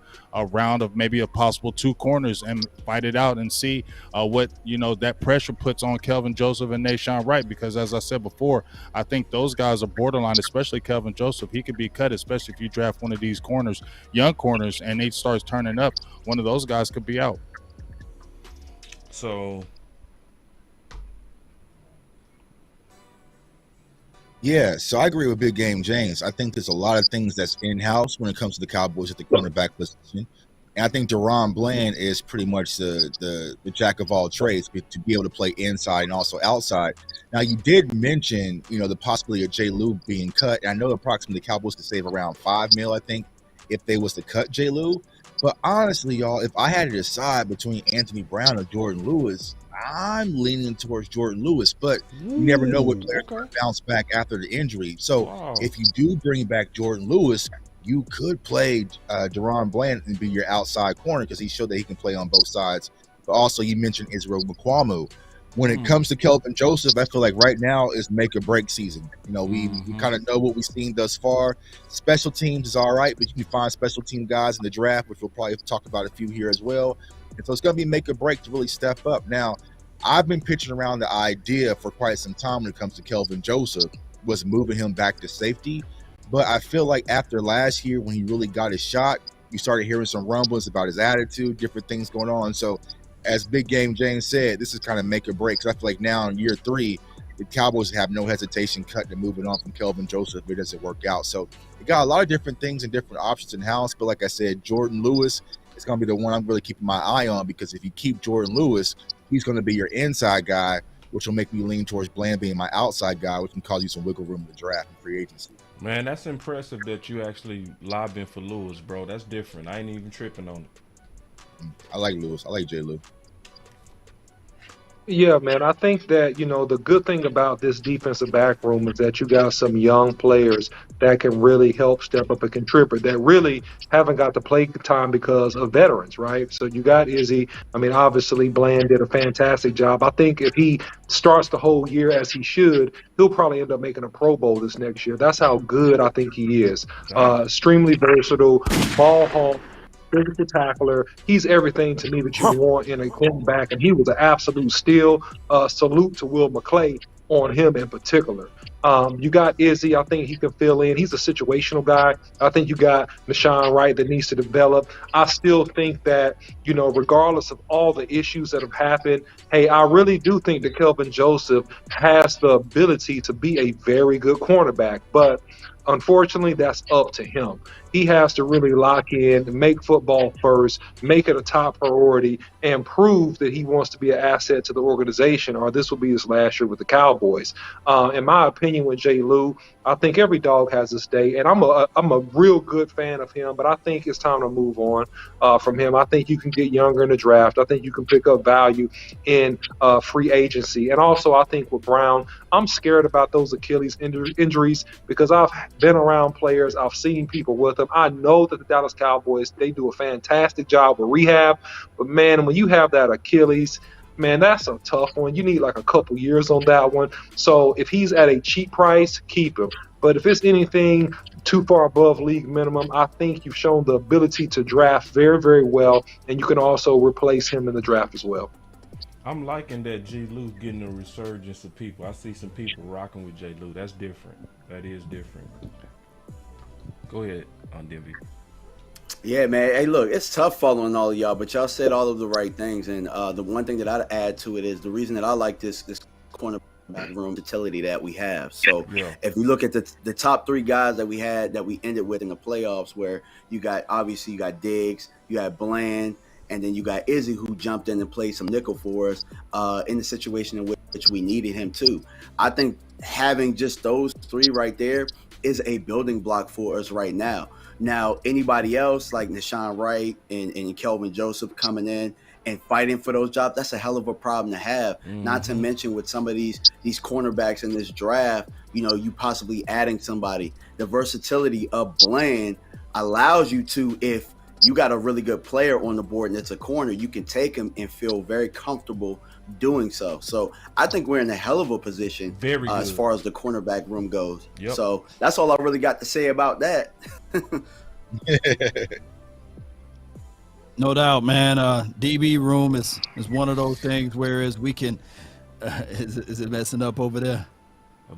round of maybe a possible 2 corners and fight it out and see what that pressure puts on Kelvin Joseph and Nashawn Wright, because as I said before, I think those guys are borderline, especially Kelvin Joseph. He could be cut, especially if you draft one of these corners, young corners, and he starts turning up. One of those guys could be out. So, yeah, so I agree with Big Game James. I think there's a lot of things that's in-house when it comes to the Cowboys at the cornerback position. And I think Deron Bland is pretty much the jack of all trades to be able to play inside and also outside. Now, you did mention, the possibility of Jay Lou being cut. And I know approximately the Cowboys could save around $5 million, I think, if they was to cut Jay Lou. But honestly, y'all, if I had to decide between Anthony Brown or Jordan Lewis, I'm leaning towards Jordan Lewis, but you never know what players can bounce back after the injury. So if you do bring back Jordan Lewis, you could play Deron Bland and be your outside corner because he showed that he can play on both sides. But also, you mentioned Israel Mukuamu. When it comes to Kelvin Joseph, I feel like right now is make or break season. We kind of know what we've seen thus far. Special teams is all right, but you can find special team guys in the draft, which we'll probably talk about a few here as well. And so it's going to be make or break to really step up. Now, I've been pitching around the idea for quite some time when it comes to Kelvin Joseph was moving him back to safety. But I feel like after last year when he really got his shot, you started hearing some rumblings about his attitude, different things going on. So as Big Game James said, this is kind of make or break. Because I feel like now in year 3, the Cowboys have no hesitation cutting and moving on from Kelvin Joseph if it doesn't work out. So you got a lot of different things and different options in house. But like I said, Jordan Lewis is going to be the one I'm really keeping my eye on, because if you keep Jordan Lewis, he's going to be your inside guy, which will make me lean towards Bland being my outside guy, which can cause you some wiggle room in the draft and free agency. Man, that's impressive that you actually lobbying for Lewis, bro. That's different. I ain't even tripping on it. I like Lewis. I like J. Lou. Yeah, man. I think that, the good thing about this defensive back room is that you got some young players that can really help step up and contribute that really haven't got the play time because of veterans, right? So you got Izzy. I mean, obviously, Bland did a fantastic job. I think if he starts the whole year as he should, he'll probably end up making a Pro Bowl this next year. That's how good I think he is. Extremely versatile, ball hawk, physical tackler. He's everything to me that you want in a cornerback, and he was an absolute steal. Salute to Will McClay on him in particular. You got Izzy. I think he can fill in. He's a situational guy. I think you got Nashawn Wright that needs to develop. I still think that, regardless of all the issues that have happened, hey, I really do think that Kelvin Joseph has the ability to be a very good cornerback. But unfortunately, that's up to him. He has to really lock in, make football first, make it a top priority, and prove that he wants to be an asset to the organization, or this will be his last year with the Cowboys. In my opinion, with Jay Lou, I think every dog has his day, and I'm a real good fan of him, but I think it's time to move on from him. I think you can get younger in the draft. I think you can pick up value in free agency. And also, I think with Brown, I'm scared about those Achilles injuries because I've been around players. I've seen people with them. I know that the Dallas Cowboys, they do a fantastic job with rehab. But, man, when you have that Achilles, man, that's a tough one. You need like a couple years on that one. So if he's at a cheap price, keep him. But if it's anything too far above league minimum, I think you've shown the ability to draft very, very well, and you can also replace him in the draft as well. I'm liking that G. Lou getting a resurgence of people. I see some people rocking with J. Lou. That's different. That is different. Go ahead, on Denby. Yeah, man. Hey, look, it's tough following all of y'all, but y'all said all of the right things. And the one thing that I'd add to it is the reason that I like this cornerback room utility that we have. So if you look at the top 3 guys that we had that we ended with in the playoffs, where you got Diggs, you got Bland, and then you got Izzy, who jumped in and played some nickel for us in the situation in which we needed him too. I think having just those 3 right there is a building block for us right now. Now, anybody else like Nashawn Wright and Kelvin Joseph coming in and fighting for those jobs, that's a hell of a problem to have. Not to mention with some of these cornerbacks in this draft, you possibly adding somebody. The versatility of Bland allows you to, if you got a really good player on the board and it's a corner, you can take him and feel very comfortable doing so. So I think we're in a hell of a position as far as the cornerback room goes. So that's all I really got to say about that. No doubt, man. DB room is one of those things whereas we can is it messing up over there?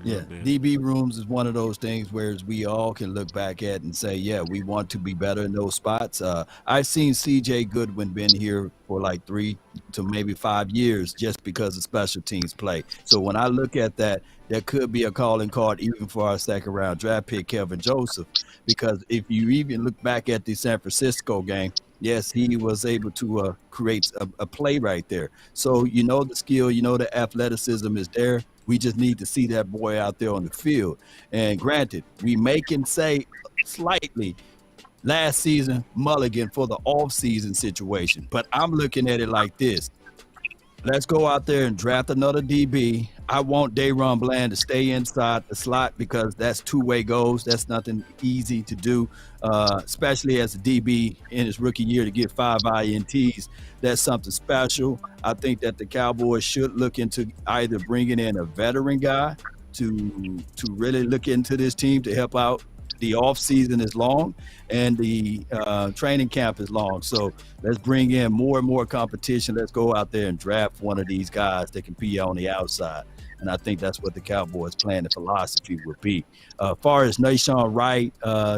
Yeah, DB rooms is one of those things where we all can look back at and say, yeah, we want to be better in those spots. I've seen CJ Goodwin been here for like 3 to maybe 5 years just because of special teams play. So when I look at that, there could be a calling card even for our second round draft pick, Kelvin Joseph, because if you even look back at the San Francisco game, yes, he was able to create a play right there. So the skill, the athleticism is there. We just need to see that boy out there on the field. And granted, we may can say slightly last season mulligan for the off-season situation, but I'm looking at it like this. Let's go out there and draft another DB. I want Dayron Bland to stay inside the slot because that's two-way goals. That's nothing easy to do, especially as a DB in his rookie year to get 5 INTs. That's something special. I think that the Cowboys should look into either bringing in a veteran guy to really look into this team to help out. The off season is long and the training camp is long. So let's bring in more and more competition. Let's go out there and draft one of these guys that can be on the outside. And I think that's what the Cowboys' plan and philosophy would be. Far as Nashawn Wright,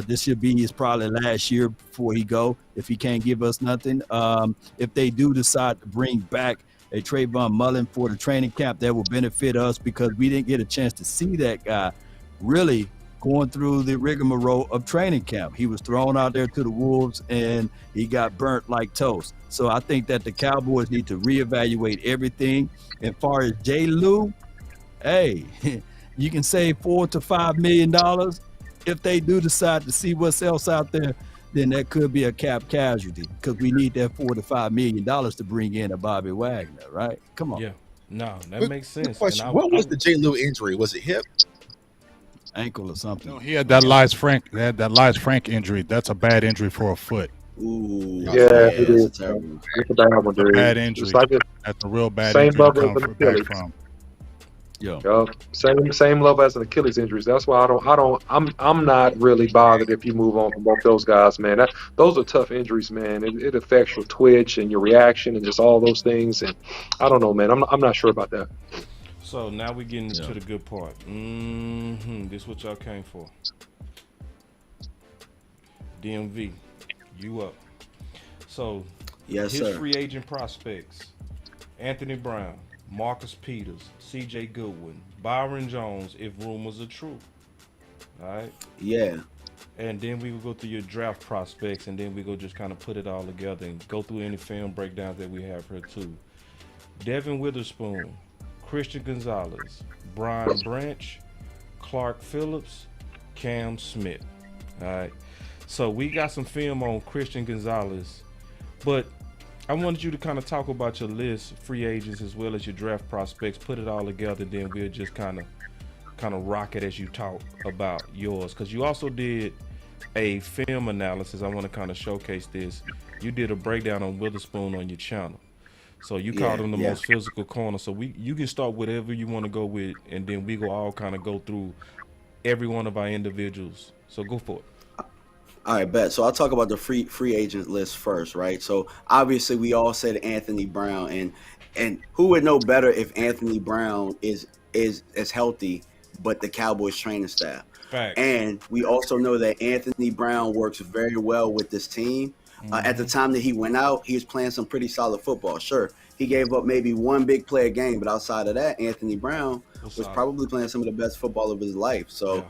this should be his probably last year before he go, if he can't give us nothing. If they do decide to bring back a Trayvon Mullen for the training camp, that will benefit us because we didn't get a chance to see that guy really going through the rigmarole of training camp. He was thrown out there to the Wolves and he got burnt like toast. So I think that the Cowboys need to reevaluate everything. As far as J. Lou, hey, you can save $4 to $5 million. If they do decide to see what's else out there, then that could be a cap casualty because we need that $4 to $5 million to bring in a Bobby Wagner, right? Come on. Yeah, no, that makes sense. Question: what was the J. Lou injury? Was it hip? Ankle or something. No, he had that Lies Frank injury. That's a bad injury for a foot. Ooh, yeah, it is. It's a bad one, dude. Bad injury. Like that's a real bad same injury level to as an come back Achilles. from. Same level as an Achilles injuries. That's why I'm not really bothered if you move on from both those guys, man. Those are tough injuries, man. It affects your twitch and your reaction and just all those things. And I don't know, man. I'm not sure about that. So now we're getting to the good part. This is what y'all came for. DMV, you up. So yes, his sir. Free agent prospects: Anthony Brown, Marcus Peters, CJ Goodwin, Byron Jones, if rumors are true. All right? Yeah. And then we will go through your draft prospects, and then we go just kind of put it all together and go through any film breakdowns that we have here too. Devin Witherspoon, Christian Gonzalez, Brian Branch, Clark Phillips, Cam Smith. All right. So we got some film on Christian Gonzalez, but I wanted you to kind of talk about your list, free agents, as well as your draft prospects. Put it all together, then we'll just kind of rock it as you talk about yours. Because you also did a film analysis. I want to kind of showcase this. You did a breakdown on Witherspoon on your channel. So you called him the most physical corner. So you can start whatever you want to go with, and then we go all kind of go through every one of our individuals. So go for it. All right, bet. So I'll talk about the free agent list first, right? So obviously we all said Anthony Brown, and who would know better if Anthony Brown is as healthy, but the Cowboys training staff. Facts. And we also know that Anthony Brown works very well with this team. At the time that he went out, he was playing some pretty solid football. Sure, he gave up maybe one big play a game, but outside of that, Anthony Brown was probably playing some of the best football of his life. So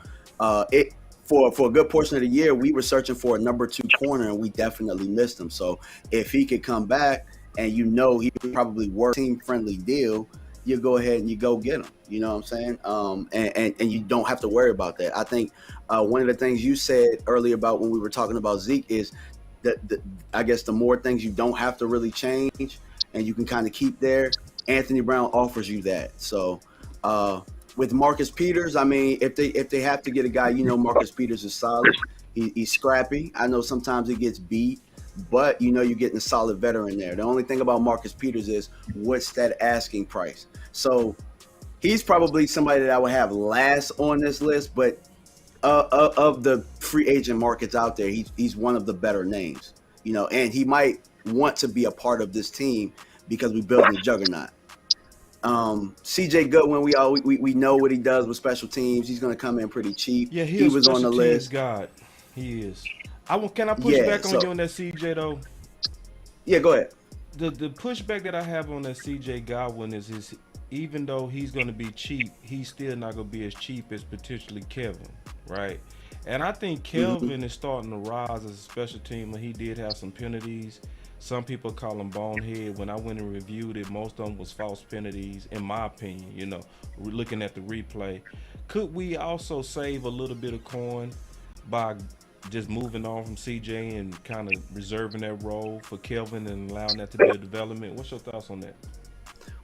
For a good portion of the year, we were searching for a number 2 corner, and we definitely missed him. So if he could come back, and he would probably work team-friendly deal, you go ahead and you go get him. You know what I'm saying? And you don't have to worry about that. I think one of the things you said earlier about when we were talking about Zeke is that I guess the more things you don't have to really change and you can kind of keep there, Anthony Brown offers you that. So with Marcus Peters, I mean, if they have to get a guy, Marcus Peters is solid. He's scrappy. I know sometimes he gets beat, but you're getting a solid veteran there. The only thing about Marcus Peters is what's that asking price. So he's probably somebody that I would have last on this list, but of the free agent markets out there, he's one of the better names, and he might want to be a part of this team because we built a juggernaut. CJ Goodwin, we know what he does with special teams. He's going to come in pretty cheap. Yeah, he was on the list. God, he is. Can I push back on you on that CJ though? Yeah, go ahead. The pushback that I have on that CJ Godwin is even though he's going to be cheap, he's still not going to be as cheap as potentially Kevin, right? And I think Kelvin is starting to rise as a special teamer. He did have some penalties. Some people call him bonehead. When I went and reviewed it, most of them was false penalties, in my opinion, looking at the replay. Could we also save a little bit of coin by just moving on from CJ and kind of reserving that role for Kelvin and allowing that to be a development? What's your thoughts on that?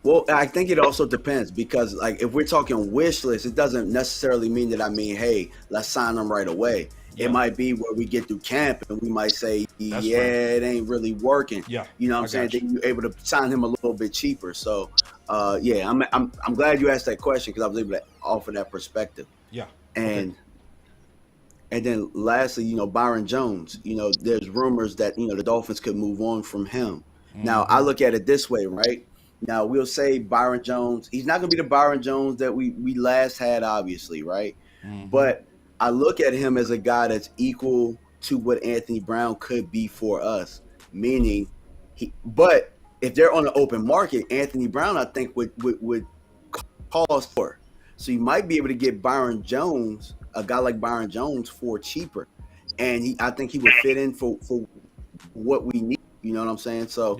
Well, I think it also depends because, if we're talking wish list, it doesn't necessarily mean that hey, let's sign them right away. Yeah. It might be where we get through camp and we might say, it ain't really working. Yeah, you know what I'm saying? Then you're able to sign him a little bit cheaper. So, I'm glad you asked that question because I was able to offer that perspective. Yeah, and then lastly, Byron Jones. There's rumors that the Dolphins could move on from him. Now, I look at it this way, right? Now, we'll say Byron Jones. He's not going to be the Byron Jones that we last had, obviously, right? But I look at him as a guy that's equal to what Anthony Brown could be for us, meaning but if they're on the open market, Anthony Brown, I think, would cost more. So you might be able to get Byron Jones, a guy like Byron Jones, for cheaper. And I think he would fit in for what we need. You know what I'm saying? So,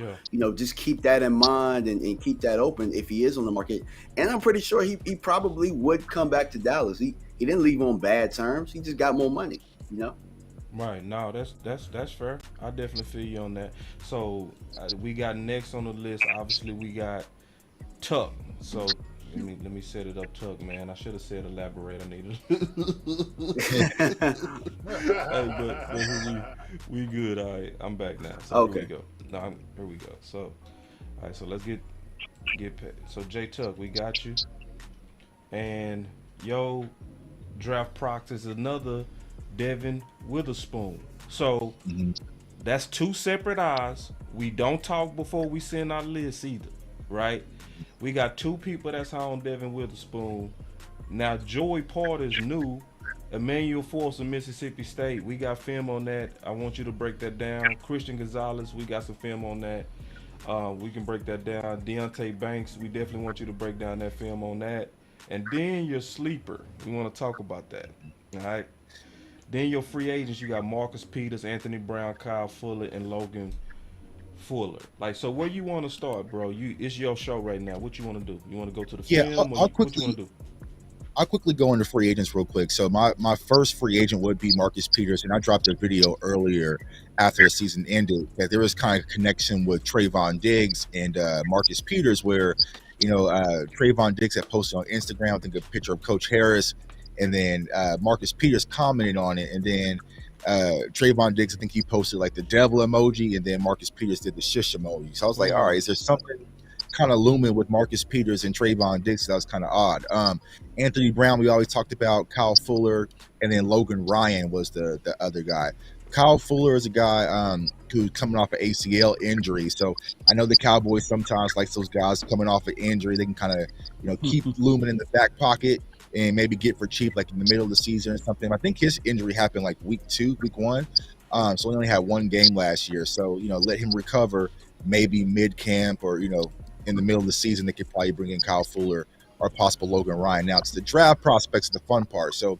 just keep that in mind and keep that open if he is on the market. And I'm pretty sure he probably would come back to Dallas. He didn't leave on bad terms. He just got more money, Right. No, that's fair. I definitely feel you on that. So we got next on the list. Obviously, we got Tuck. So let me set it up, Tuck, man. I should have said elaborate. I needed. Hey, but we good. All right, I'm back now. So okay. Here we go. No, here we go. So, all right. So let's get paid. So J Tuck, we got you. And draft procs is another Devin Witherspoon. So that's 2 separate eyes. We don't talk before we send our list either, right? We got 2 people that's on Devin Witherspoon. Now Joey Porter's new. Emmanuel Force of Mississippi State. We got film on that. I want you to break that down. Christian Gonzalez, we got some film on that. We can break that down. Deontay Banks, we definitely want you to break down that film on that. And then your sleeper, we want to talk about that. All right. Then your free agents, you got Marcus Peters, Anthony Brown, Kyle Fuller, and Logan Fuller. So where you want to start, bro? It's your show right now. What you want to do? You want to go to the film? What you want to do? I'll quickly go into free agents real quick. So my first free agent would be Marcus Peters, and I dropped a video earlier after the season ended that there was kind of a connection with Trayvon Diggs and Marcus Peters where, Trayvon Diggs had posted on Instagram, I think, a picture of Coach Harris, and then Marcus Peters commented on it, and then Trayvon Diggs, I think he posted like the devil emoji, and then Marcus Peters did the shish emoji. So I was like, all right, is there something kind of looming with Marcus Peters and Trayvon Diggs. That was kind of odd. Anthony Brown, we always talked about. Kyle Fuller, and then Logan Ryan was the other guy. Kyle Fuller is a guy who's coming off an ACL injury. So I know the Cowboys sometimes like those guys coming off an injury. They can kind of, keep looming in the back pocket and maybe get for cheap, like in the middle of the season or something. I think his injury happened like week 1. So he only had one game last year. So, let him recover maybe mid-camp or, in the middle of the season. They could probably bring in Kyle Fuller or possible Logan Ryan. Now, it's the draft prospects, the fun part. So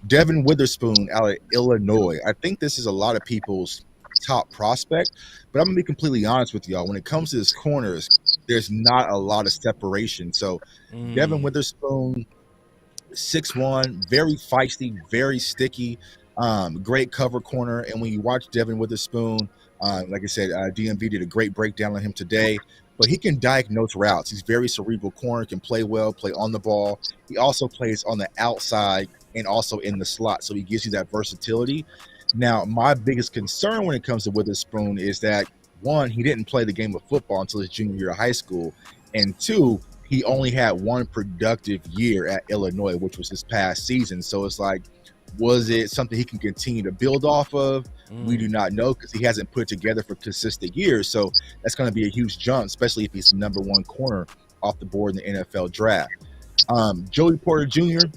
Devin Witherspoon out of Illinois. I think this is a lot of people's top prospect, but I'm going to be completely honest with y'all. When it comes to his corners, there's not a lot of separation. So Devin Witherspoon, 6'1", very feisty, very sticky, great cover corner. And when you watch Devin Witherspoon, like I said, DMV did a great breakdown on him today, but he can diagnose routes. He's very cerebral corner, can play well, play on the ball. He also plays on the outside and also in the slot, so he gives you that versatility. Now, my biggest concern when it comes to Witherspoon is that, one, he didn't play the game of football until his junior year of high school, and two, he only had one productive year at Illinois, which was his past season. So it's like, was it something he can continue to build off of? We do not know, because he hasn't put it together for consistent years. So that's going to be a huge jump, especially if he's the number one corner off the board in the NFL draft. Joey Porter Jr.,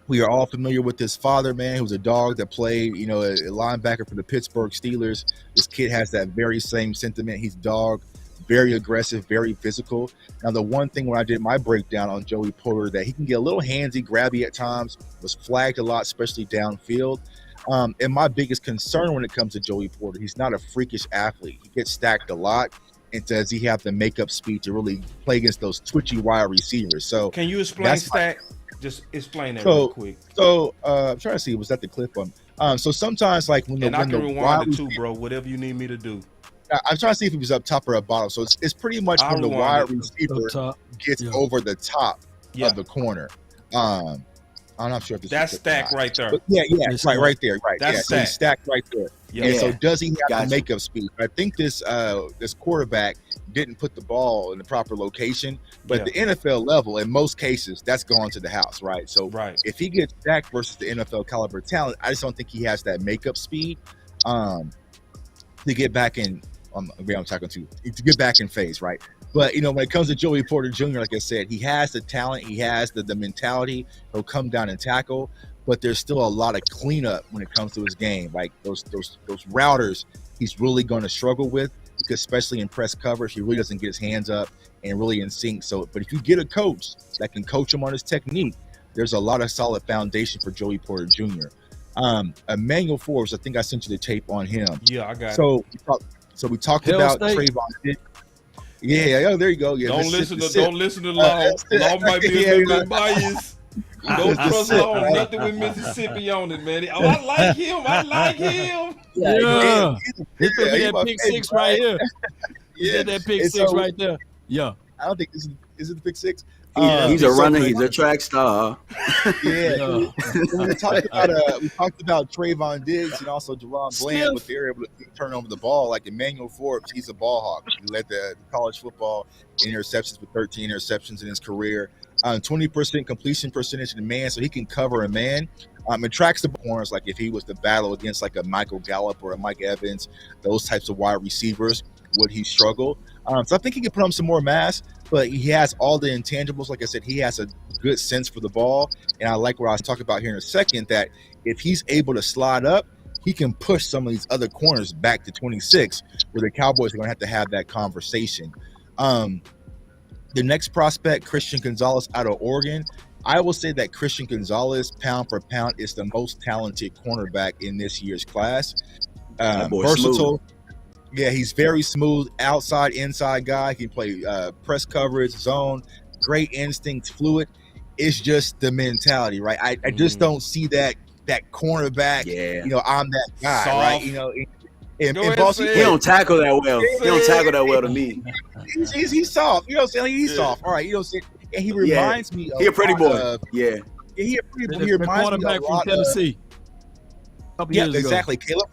we are all familiar with his father, man, who was a dog that played, a linebacker for the Pittsburgh Steelers. This kid has that very same sentiment. He's dog, very aggressive, very physical. Now, the one thing when I did my breakdown on Joey Porter, that he can get a little handsy, grabby at times, was flagged a lot, especially downfield. And my biggest concern when it comes to Joey Porter, he's not a freakish athlete. He gets stacked a lot. And does he have the makeup speed to really play against those twitchy wide receivers? So can you explain stack? Just explain that real quick. So I'm trying to see, was that the clip on? So sometimes, like when I can rewind it too, bro. Whatever you need me to do. I'm trying to see if he was up top or up bottom. So it's pretty much when the wide receiver gets over the top of the corner. I'm not sure if that's stacked right there. But yeah, right there, right. That's so he's stacked right there. Yeah. And so does he have the makeup speed? I think this quarterback didn't put the ball in the proper location, but at the NFL level, in most cases, that's gone to the house, right? So if he gets stacked versus the NFL caliber talent, I just don't think he has that makeup speed to get back in. I'm talking to get back in phase, right? But when it comes to Joey Porter Jr., like I said, he has the talent, he has the mentality. He'll come down and tackle, but there's still a lot of cleanup when it comes to his game. Like those routers, he's really going to struggle with, because especially in press coverage, he really doesn't get his hands up and really in sync. So, but if you get a coach that can coach him on his technique, there's a lot of solid foundation for Joey Porter Jr. Emmanuel Forbes, I think I sent you the tape on him. Yeah, I got it. So we talked about Trayvon Diggs. Yeah, there you go. Yeah, don't listen to Law. Law might be a little bit biased. Don't trust Law on nothing with Mississippi on it, man. Oh, I like him. Yeah. This could be that pick six right here. Yeah, that pick six right there. Yeah. I don't think is it the pick six? He's a runner. He's a track star. Yeah. We talked about Trayvon Diggs and also Jerron Bland, but they're able to turn over the ball. Like Emmanuel Forbes, he's a ball hawk. He led the college football in interceptions with 13 interceptions in his career. 20% completion percentage in the man, so he can cover a man. It tracks the corners, like if he was to battle against like a Michael Gallup or a Mike Evans, those types of wide receivers, would he struggle? So I think he can put on some more mass, but he has all the intangibles. Like I said, he has a good sense for the ball. And I like what I was talking about here in a second, that if he's able to slide up, he can push some of these other corners back to 26, where the Cowboys are going to have that conversation. The next prospect, Christian Gonzalez out of Oregon. I will say that Christian Gonzalez, pound for pound, is the most talented cornerback in this year's class. Versatile. Smooth. Yeah, he's very smooth, outside, inside guy. He can play press coverage, zone, great instincts, fluid. It's just the mentality, right? I just don't see that cornerback. Yeah. I'm that guy, soft. Right? And Boss, he don't tackle that well. He don't tackle that well to me. He's soft. You know what I'm saying? He's soft. All right. You know what I'm saying? And he reminds me of. He a pretty boy. He a pretty boy. He reminds me of a lot from Tennessee. Yeah, exactly. Caleb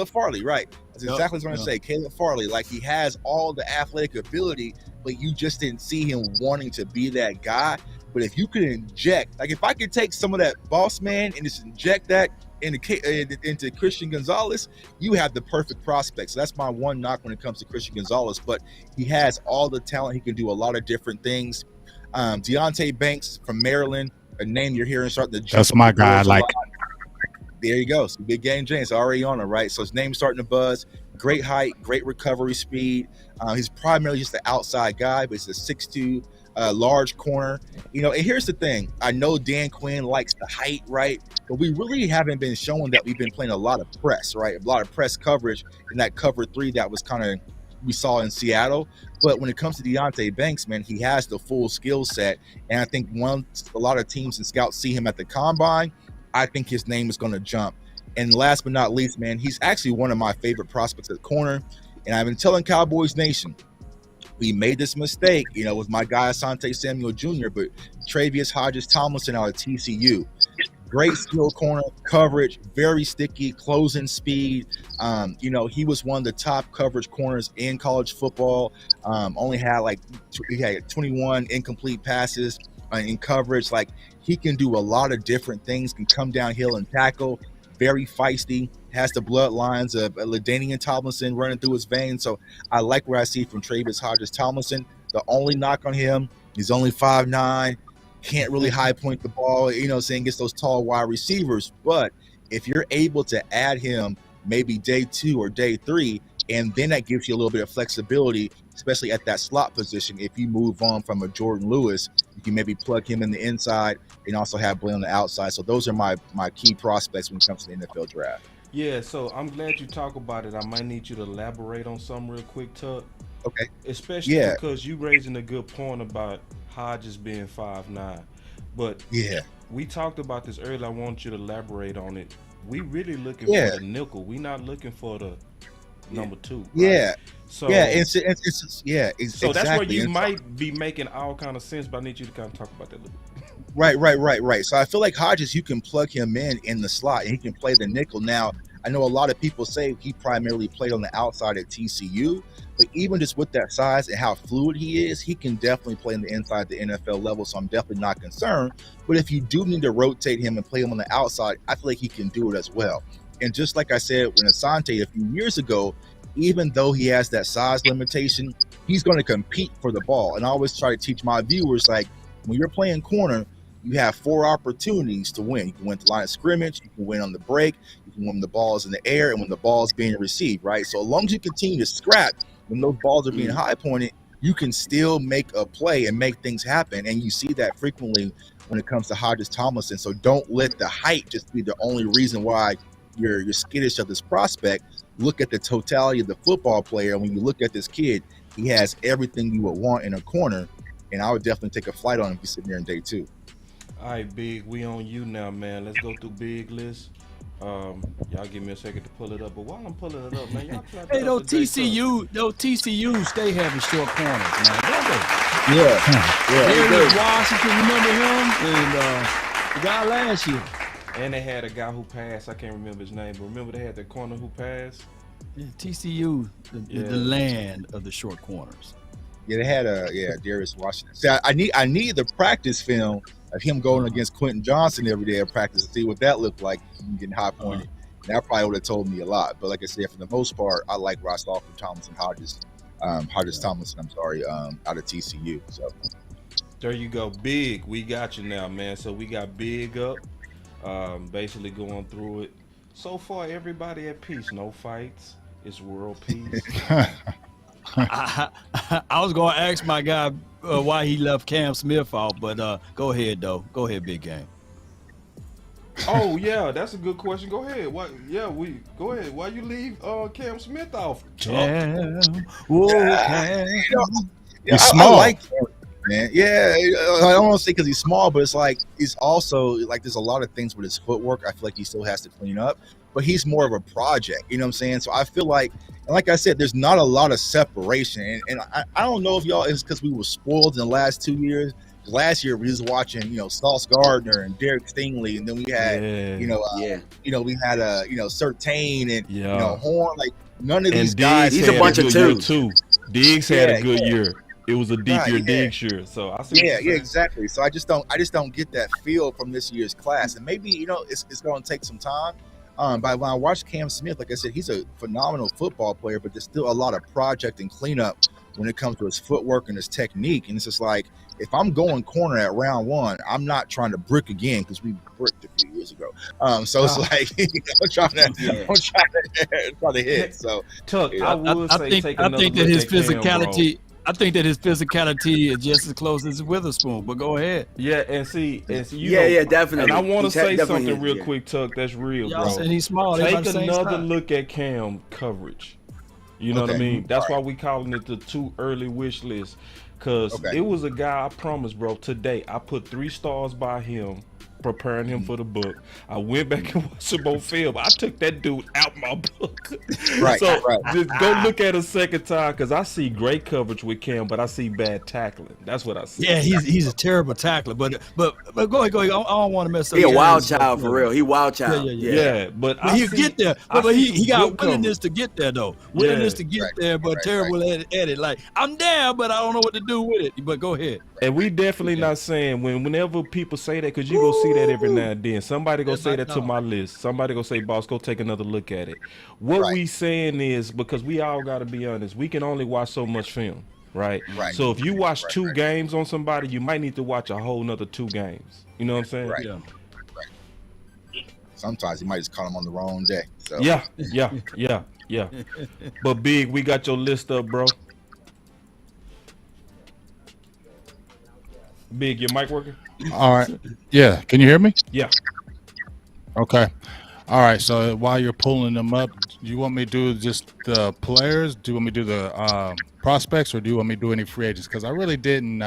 Farley, right. That's exactly what I was going to say. Caleb Farley, like he has all the athletic ability, but but you just didn't see him wanting to be that guy. But if you could inject, like if I could take some of that boss man and just inject that into Christian Gonzalez, you have the perfect prospect. So that's my one knock when it comes to Christian Gonzalez. But he has all the talent. He can do a lot of different things. Deontay Banks from Maryland, a name you're hearing starting to jump. That's my guy. Like, there you go. So Big Game James already on it, right? So his name's starting to buzz. Great height, great recovery speed. He's primarily just the outside guy, but he's a 6'2", large corner. You know, and here's the thing. I know Dan Quinn likes the height, right? But we really haven't been showing that we've been playing a lot of press, right? A lot of press coverage in that cover 3 that was kind of we saw in Seattle. But when it comes to Deontay Banks, man, he has the full skill set. And I think once a lot of teams and scouts see him at the combine, I think his name is going to jump. And last but not least, man, he's actually one of my favorite prospects at corner. And I've been telling Cowboys Nation, we made this mistake, you know, with my guy Asante Samuel Jr., but Travius Hodges-Tomlinson out of TCU. Great skill corner, coverage, very sticky, closing speed. You know, he was one of the top coverage corners in college football. Only had he had 21 incomplete passes in coverage. Like, he can do a lot of different things, can come downhill and tackle. Very feisty, has the bloodlines of LaDainian Tomlinson running through his veins. So I like what I see from Travis Hodges-Tomlinson. The only knock on him, he's only 5'9", can't really high point the ball, you know, saying gets those tall wide receivers. But if you're able to add him maybe day 2 or day 3, and then that gives you a little bit of flexibility, especially at that slot position. If you move on from a Jordan Lewis, you can maybe plug him in the inside and also have Blaine on the outside. So those are my key prospects when it comes to the NFL draft. Yeah, so I'm glad you talk about it. I might need you to elaborate on something real quick, Tuck. Okay. Especially because you raising a good point about Hodges being 5'9". But we talked about this earlier. I want you to elaborate on it. We really looking for the nickel. We not looking for the number 2. Right? Yeah. So it's so exactly. that's where you might be making all kind of sense, but I need you to kind of talk about that a little bit. Right. So I feel like Hodges, you can plug him in the slot and he can play the nickel. Now, I know a lot of people say he primarily played on the outside at TCU, but even just with that size and how fluid he is, he can definitely play in the inside the NFL level. So I'm definitely not concerned. But if you do need to rotate him and play him on the outside, I feel like he can do it as well. And just like I said, when Asante a few years ago, even though he has that size limitation, he's going to compete for the ball. And I always try to teach my viewers, like, when you're playing corner, you have 4 opportunities to win. You can win the line of scrimmage, you can win on the break, you can win when the ball is in the air, and when the ball is being received, right? So as long as you continue to scrap when those balls are being high pointed, you can still make a play and make things happen. And you see that frequently when it comes to Hodges-Tomlinson. So don't let the height just be the only reason why you're skittish of this prospect. Look at the totality of the football player. When you look at this kid, he has everything you would want in a corner, and I would definitely take a flight on him if he's sitting there in day 2. All right, Big, we on you now, man. Let's go through Big list. Y'all give me a second to pull it up, but while I'm pulling it up, man, y'all hey, those TCU stay having short corners, man, don't they? Yeah. Darius Washington, remember him? And the guy last year. And they had a guy who passed. I can't remember his name, but remember they had the corner who passed? Yeah, TCU, the land of the short corners. Yeah, they had Darius Washington. See, I need the practice film of him going against Quentin Johnson every day at practice to see what that looked like, getting high pointed. That probably would have told me a lot. But like I said, for the most part, I like what I saw from Hodges-Tomlinson, out of TCU. So there you go, Big. We got you now, man. So we got Big up. Basically going through it. So far, everybody at peace. No fights. It's world peace. I was going to ask my guy why he left Cam Smith off, but go ahead, though. Go ahead, Big Game. Oh, yeah, that's a good question. Go ahead. Go ahead. Why you leave Cam Smith off? Cam. He's small. I like him, man. Yeah, I don't want to say because he's small, but it's like he's also like there's a lot of things with his footwork. I feel like he still has to clean up, but he's more of a project. You know what I'm saying? So I feel like, and like I said, there's not a lot of separation. And I don't know if y'all, it's because we were spoiled in the last 2 years. Last year we was watching, Sauce Gardner and Derek Stingley, and then we had, we had Surtain and Horn. Like none of these guys. He's a bunch of two. Diggs had a good year. It was a deeper Right, dig, sure. So I see. Yeah, exactly. So I just don't get that feel from this year's class, and maybe it's going to take some time. But when I watched Cam Smith, like I said, he's a phenomenal football player, but there's still a lot of project and cleanup when it comes to his footwork and his technique. And it's just like, if I'm going corner at round 1, I'm not trying to brick again because we bricked a few years ago. So it's like I'm trying to hit. So Tuck, I think that his physicality. I think that his physicality is just as close as Witherspoon, but go ahead. Yeah, and see, yeah, definitely. And I want to say something real quick, Tuck. That's real, Y'all bro. said he's small. Take another look at Cam coverage. You know what I mean? That's why we calling it the too early wish list. Because it was a guy, I promise, bro, today I put 3 stars by him, preparing him for the book. I went back and watched him on film. I took that dude out my book. Just go look at a second time, because I see great coverage with Cam, but I see bad tackling. That's what I see. Yeah, he's a terrible tackler. But go ahead. I don't want to mess up. He a wild child for real. He wild child. Yeah, but he'll get there. But he got willingness to get there though. Willingness to get there, but terrible at it. Like, I'm there, but I don't know what to do with it. But go ahead. And we definitely not saying whenever people say that, because you go see that every now and then. Somebody go say that to my list. Somebody go say, boss, go take another look at it. What we saying is, because we all got to be honest, we can only watch so much film, right? So if you watch 2 games on somebody, you might need to watch a whole nother 2 games. You know what I'm saying? Yeah. Sometimes you might just call them on the wrong day. So. Yeah. But Big, we got your list up, bro. Big, your mic working? All right. Yeah. Can you hear me? Yeah. Okay. All right. So while you're pulling them up, do you want me to do just the players? Do you want me to do the prospects, or do you want me to do any free agents? Because I really didn't.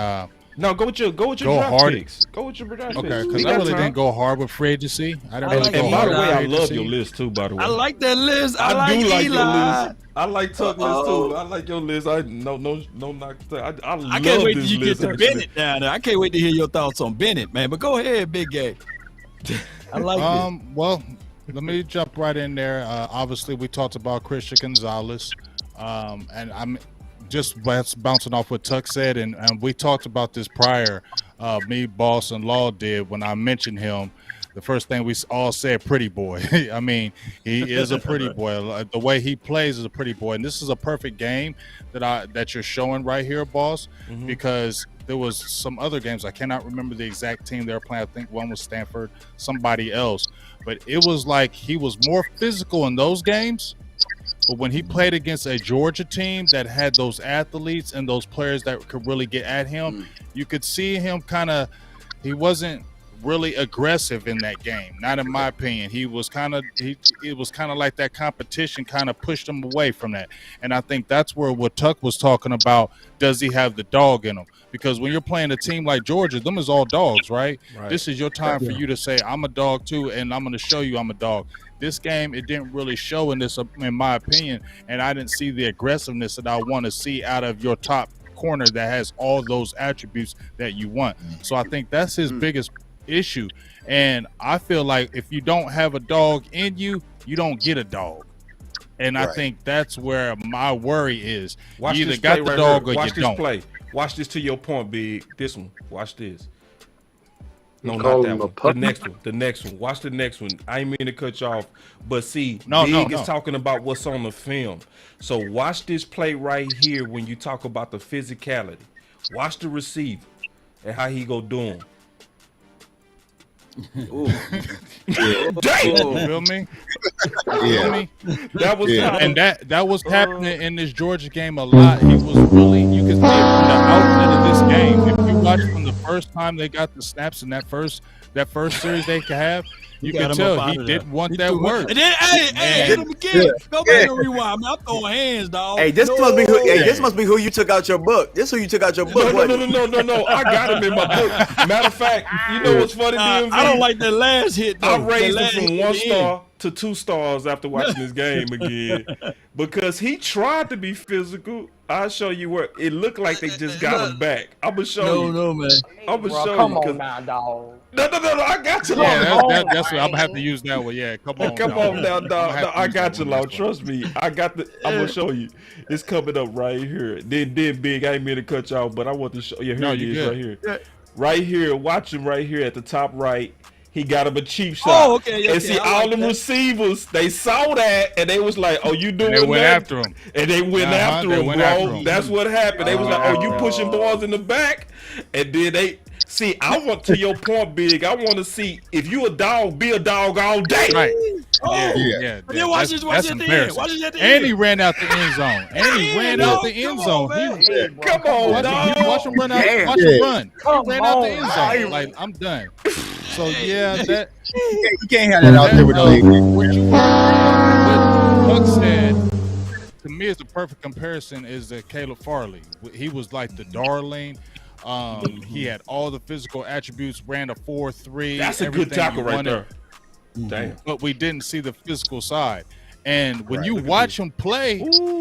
No, go with your draft picks. Go with your draft picks. Okay, because I really didn't go hard with free agency. I didn't really go hard. And by the way, I love your list too. By the way, I like that list. I do like your list. I like Tuck list too. I like your list. No knock. I love I can't wait till this you list. get to Bennett down there. I can't wait to hear your thoughts on Bennett, man. But go ahead, Big Gay. I like it. Well, let me jump right in there. Obviously, we talked about Christian Gonzalez, and I'm just bouncing off what Tuck said, and we talked about this prior. Me, Boss, and Law did when I mentioned him. The first thing we all said, pretty boy. I mean, he is a pretty boy. The way he plays is a pretty boy, and this is a perfect game that you're showing right here, Boss, because there was some other games. I cannot remember the exact team they were playing. I think one was Stanford, somebody else, but it was like he was more physical in those games. But when he played against a Georgia team that had those athletes and those players that could really get at him, you could see him he wasn't really aggressive in that game. Not in my opinion. He was it was kind of like that competition kind of pushed him away from that. And I think that's where what Tuck was talking about, does he have the dog in him? Because when you're playing a team like Georgia, them is all dogs, right? This is your time for you to say, I'm a dog too, and I'm going to show you I'm a dog. This game, it didn't really show in my opinion, and I didn't see the aggressiveness that I want to see out of your top corner that has all those attributes that you want. So I think that's his biggest issue. And I feel like if you don't have a dog in you, you don't get a dog. And I think that's where my worry is. Watch you either this got play the right dog here. or Watch you don't. Play. Watch this to your point, Big. This one. Watch this. No, call not that him a one. puppy? The next one. Watch the next one. I ain't mean to cut you off, but see, No. Big is talking about what's on the film. So watch this play right here when you talk about the physicality. Watch the receiver and how he go do him. Damn! You feel me? That was and that was happening in this Georgia game a lot. He was really, you can see it from the outset of this game. If you watch from the first time they got the snaps in that first series they could have, you can tell he didn't want that work. And then, hey, hit him again. Go back and rewind. I'm throwing hands, dog. Hey, this must be who you took out your book. This who you took out your book. No. I got him in my book. Matter of fact, you know what's funny? I don't like that last hit, though. I raised him from 1 star to 2 stars after watching this game again because he tried to be physical. I'll show you where it looked like they just got him back. I'm gonna show you. No, man. I'm gonna show come you. on now, dog. No, I got you. Yeah, that's what I'm gonna have to use that one. Yeah, come on. Come on now, dog. No, I got you, Law. Trust me. I'm gonna show you. It's coming up right here. Then Big, I ain't mean to cut you off, but I want to show you. Here it is, right here. Right here, watch him right here at the top right. He got him a cheap shot. Oh, okay. And see, all the receivers, they saw that, and they was like, "Oh, you doing that?" They went after him. And they went after him, bro. That's what happened. They was like, "Oh, you pushing balls in the back," and then they see. I want to your point, Big. I want to see if you a dog, be a dog all day. Right. Yeah. Watch this at the end. Watch this at the end. And he ran out the end zone. Come on, dog. Watch him run out. Watch him run. He ran out the end zone. Like, I'm done. So yeah, that you can't have that out there with what Buck said to me is the perfect comparison is that Caleb Farley. He was like the darling. He had all the physical attributes, ran a 4.3. That's a good tackle right there. Damn. But we didn't see the physical side. And when you watch him play,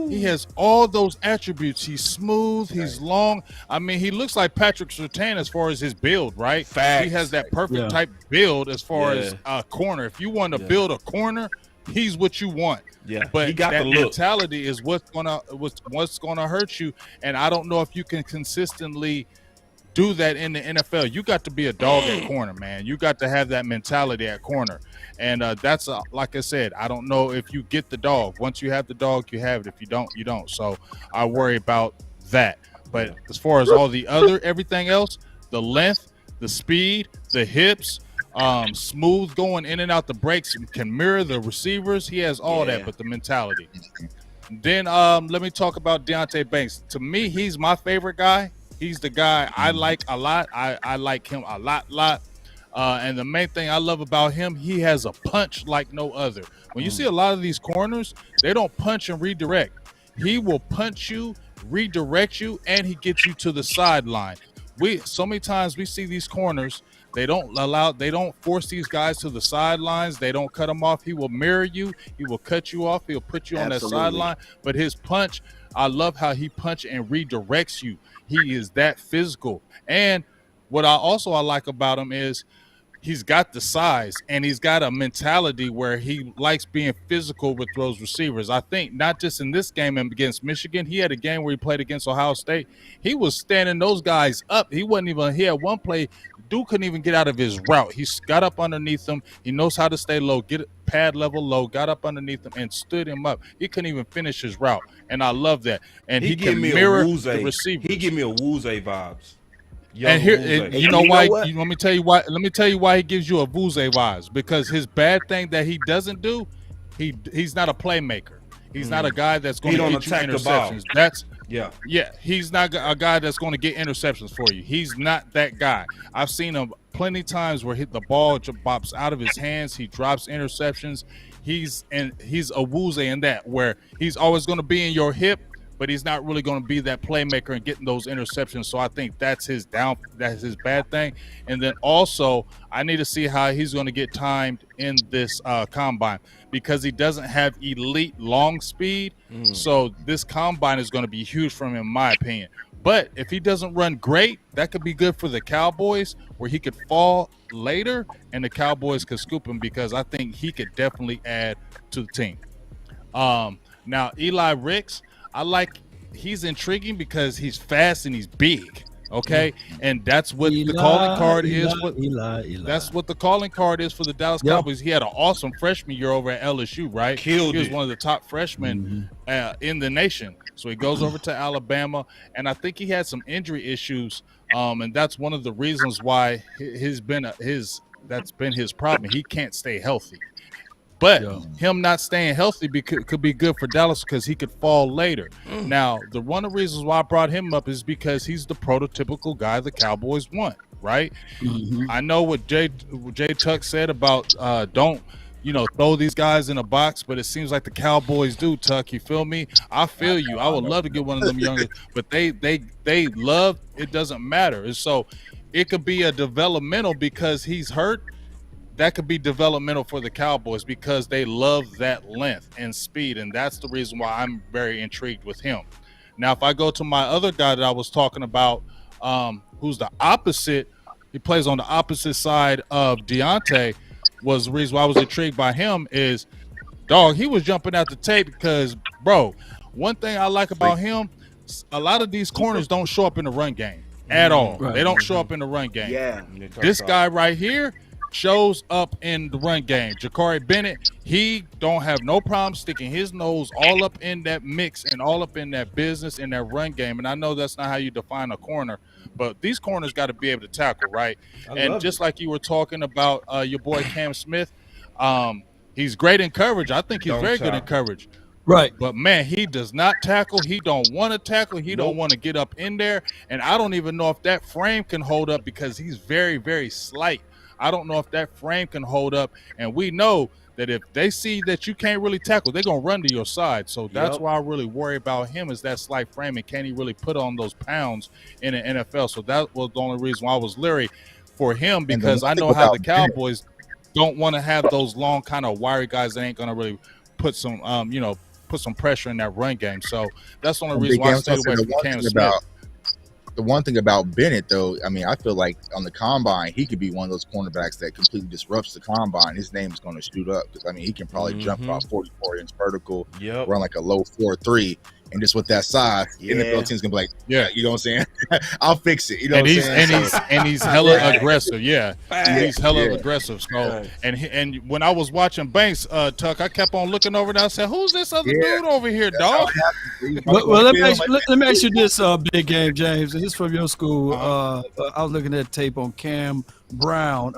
he has all those attributes. He's smooth. He's long. I mean, he looks like Patrick Surtain as far as his build, right? Facts. He has that perfect type build as far as a corner. If you want to build a corner, he's what you want. Yeah, but he got that the look. mentality is what's gonna hurt you. And I don't know if you can consistently do that in the NFL. You got to be a dog at corner, man. You got to have that mentality at corner. And that's like I said, I don't know if you get the dog. Once you have the dog, you have it. If you don't, you don't. So I worry about that. But as far as all the everything else, the length, the speed, the hips, smooth going in and out the breaks, can mirror the receivers. He has all that, but the mentality. Then let me talk about Deonte Banks. To me, he's my favorite guy. He's the guy I like a lot. I like him a lot. And the main thing I love about him, he has a punch like no other. When you see a lot of these corners, they don't punch and redirect. He will punch you, redirect you, and he gets you to the sideline. So many times we see these corners, they don't force these guys to the sidelines. They don't cut them off. He will mirror you. He will cut you off. He'll put you on that sideline. But his punch, I love how he punch and redirects you. He is that physical. And what I like about him is he's got the size and he's got a mentality where he likes being physical with those receivers. I think not just in this game and against Michigan, he had a game where he played against Ohio State. He was standing those guys up. He had one play. Dude couldn't even get out of his route. He got up underneath him. He knows how to stay low, get pad level low, got up underneath him and stood him up. He couldn't even finish his route. And I love that. And he can mirror the receiver. He give me a Wuze vibes. And here, you know why? Let me tell you why. Let me tell you why he gives you a Wuze vibes. Because his bad thing that he doesn't do, he's not a playmaker. He's not a guy that's going to get you interceptions. He's not a guy that's going to get interceptions for you. He's not that guy. I've seen him plenty times where the ball bops out of his hands. He drops interceptions. He's a Wuze in that where he's always going to be in your hip, but he's not really going to be that playmaker and getting those interceptions. So I think that's his bad thing. And then also, I need to see how he's going to get timed in this combine because he doesn't have elite long speed. So this combine is going to be huge for him, in my opinion. But if he doesn't run great, that could be good for the Cowboys, where he could fall later and the Cowboys could scoop him, because I think he could definitely add to the team. Now, Eli Ricks, he's intriguing because he's fast and he's big. Okay, and that's what the calling card is. That's what the calling card is for the Dallas Cowboys. He had an awesome freshman year over at LSU, right? He was one of the top freshmen in the nation. So he goes over to Alabama, and I think he had some injury issues, and that's one of the reasons why that's been his problem. He can't stay healthy. But him not staying healthy could be good for Dallas because he could fall later. Now, one of the reasons why I brought him up is because he's the prototypical guy the Cowboys want, right? I know what Jay Tuck said about don't throw these guys in a box, but it seems like the Cowboys do, Tuck. You feel me? I feel you. I would love to get one of them younger, but they love it. Doesn't matter. And so it could be a developmental because he's hurt. that could be developmental for the Cowboys because they love that length and speed, and that's the reason why I'm very intrigued with him. Now, if I go to my other guy that I was talking about, who's the opposite, he plays on the opposite side of Deontay, was the reason why I was intrigued by him is, dog, he was jumping out the tape because, bro, one thing I like about him, a lot of these corners don't show up in the run game at all. Right. They don't show up in the run game. Yeah. This guy right here shows up in the run game. Ja'Cory Bennett, he don't have no problem sticking his nose all up in that mix and all up in that business in that run game. And I know that's not how you define a corner, but these corners got to be able to tackle, right? And just like you were talking about your boy Cam Smith, he's great in coverage. I think he's very good in coverage. Right. But, man, he does not tackle. He don't want to tackle. He don't want to get up in there. And I don't even know if that frame can hold up because he's very, very slight. I don't know if that frame can hold up. And we know that if they see that you can't really tackle, they're going to run to your side. So that's why I really worry about him is that slight frame and can he really put on those pounds in the NFL. So that was the only reason why I was leery for him because I know how the Cowboys don't want to have those long kind of wiry guys that ain't going to really put some, put some pressure in that run game. So that's the only reason why I stayed away from Cam Smith. The one thing about Bennett, though, I mean, I feel like on the combine, he could be one of those cornerbacks that completely disrupts the combine. His name is going to shoot up because, I mean, he can probably jump about 44-inch vertical, run like a low 4.3, and just with that size, NFL team's going to be like, you know what I'm saying? I'll fix it. You know what I'm saying? And he's hella aggressive, he's hella aggressive. So, and when I was watching Banks, Tuck, I kept on looking over there. I said, who's this other dude over here, dog? Well, let me ask you this, big game, James. And this is from your school. I was looking at tape on Cam Brown.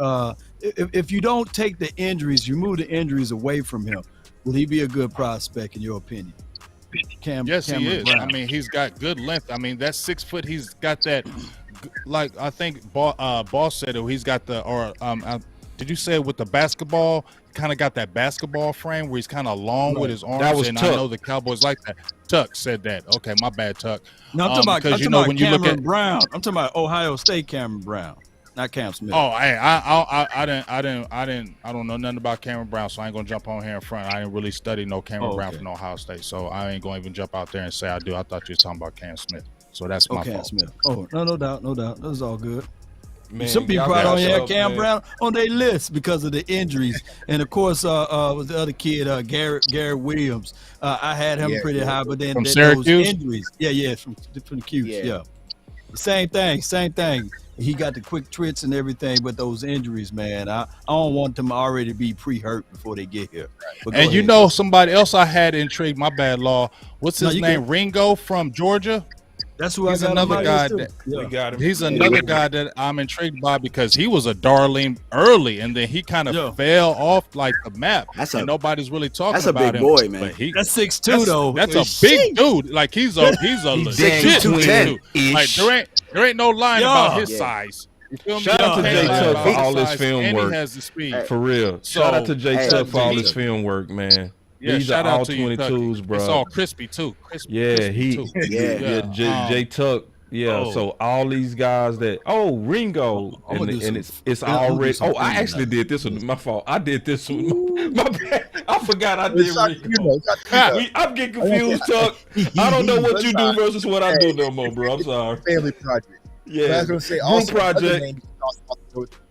If you don't take the injuries, you move the injuries away from him, will he be a good prospect in your opinion? Yes, he is. Brown. I mean, he's got good length. I mean, that's 6 foot. He's got that, like I think Boss said it. He's got the, did you say with the basketball? Kind of got that basketball frame where he's kind of long with his arms. That was and Tuck. I know the Cowboys like that. Tuck said that. Okay, my bad, Tuck. No, I'm talking about Cameron Brown. I'm talking about Ohio State Cameron Brown. Not Cam Smith. Oh, hey, I don't know nothing about Cameron Brown, so I ain't gonna jump on here in front. I didn't really study no Cameron Brown from Ohio State, so I ain't gonna even jump out there and say I do. I thought you was talking about Cam Smith, so that's my fault. Smith. Oh, no doubt. That's all good. Man, some people probably don't have Cam Brown on their list because of the injuries, and of course, was the other kid, Garrett Williams. I had him pretty high, but then from Syracuse? Those injuries, from the Qs, Same thing. He got the quick twitch and everything, but those injuries, man, I don't want them already to be pre-hurt before they get here. And you know somebody else I had intrigued, my bad, Law. What's his name? Ringo from Georgia? That's who he's another guy we got him. He's another guy that I'm intrigued by because he was a darling early and then he kind of fell off like the map. And nobody's really talking about him. That's a big boy, man. But that's 6'2", though. That's a big dude. Like he's a legit dude. Like there ain't no line about his size. You feel me? Shout out to Jay Tuck for all his and film work. He has the speed. For real. Shout out to Jay Tuck for all his film work, man. Yeah, these are all 22s, bro. It's all crispy too. Jay Tuck. Yeah, so all these guys that Ringo and it's already. I actually did this one. My fault. I did this one. My bad. I forgot I did Ringo. I'm getting confused, Tuck. I don't know what you do versus what I do no more, bro. I'm sorry. Family project. Yeah, I was gonna say also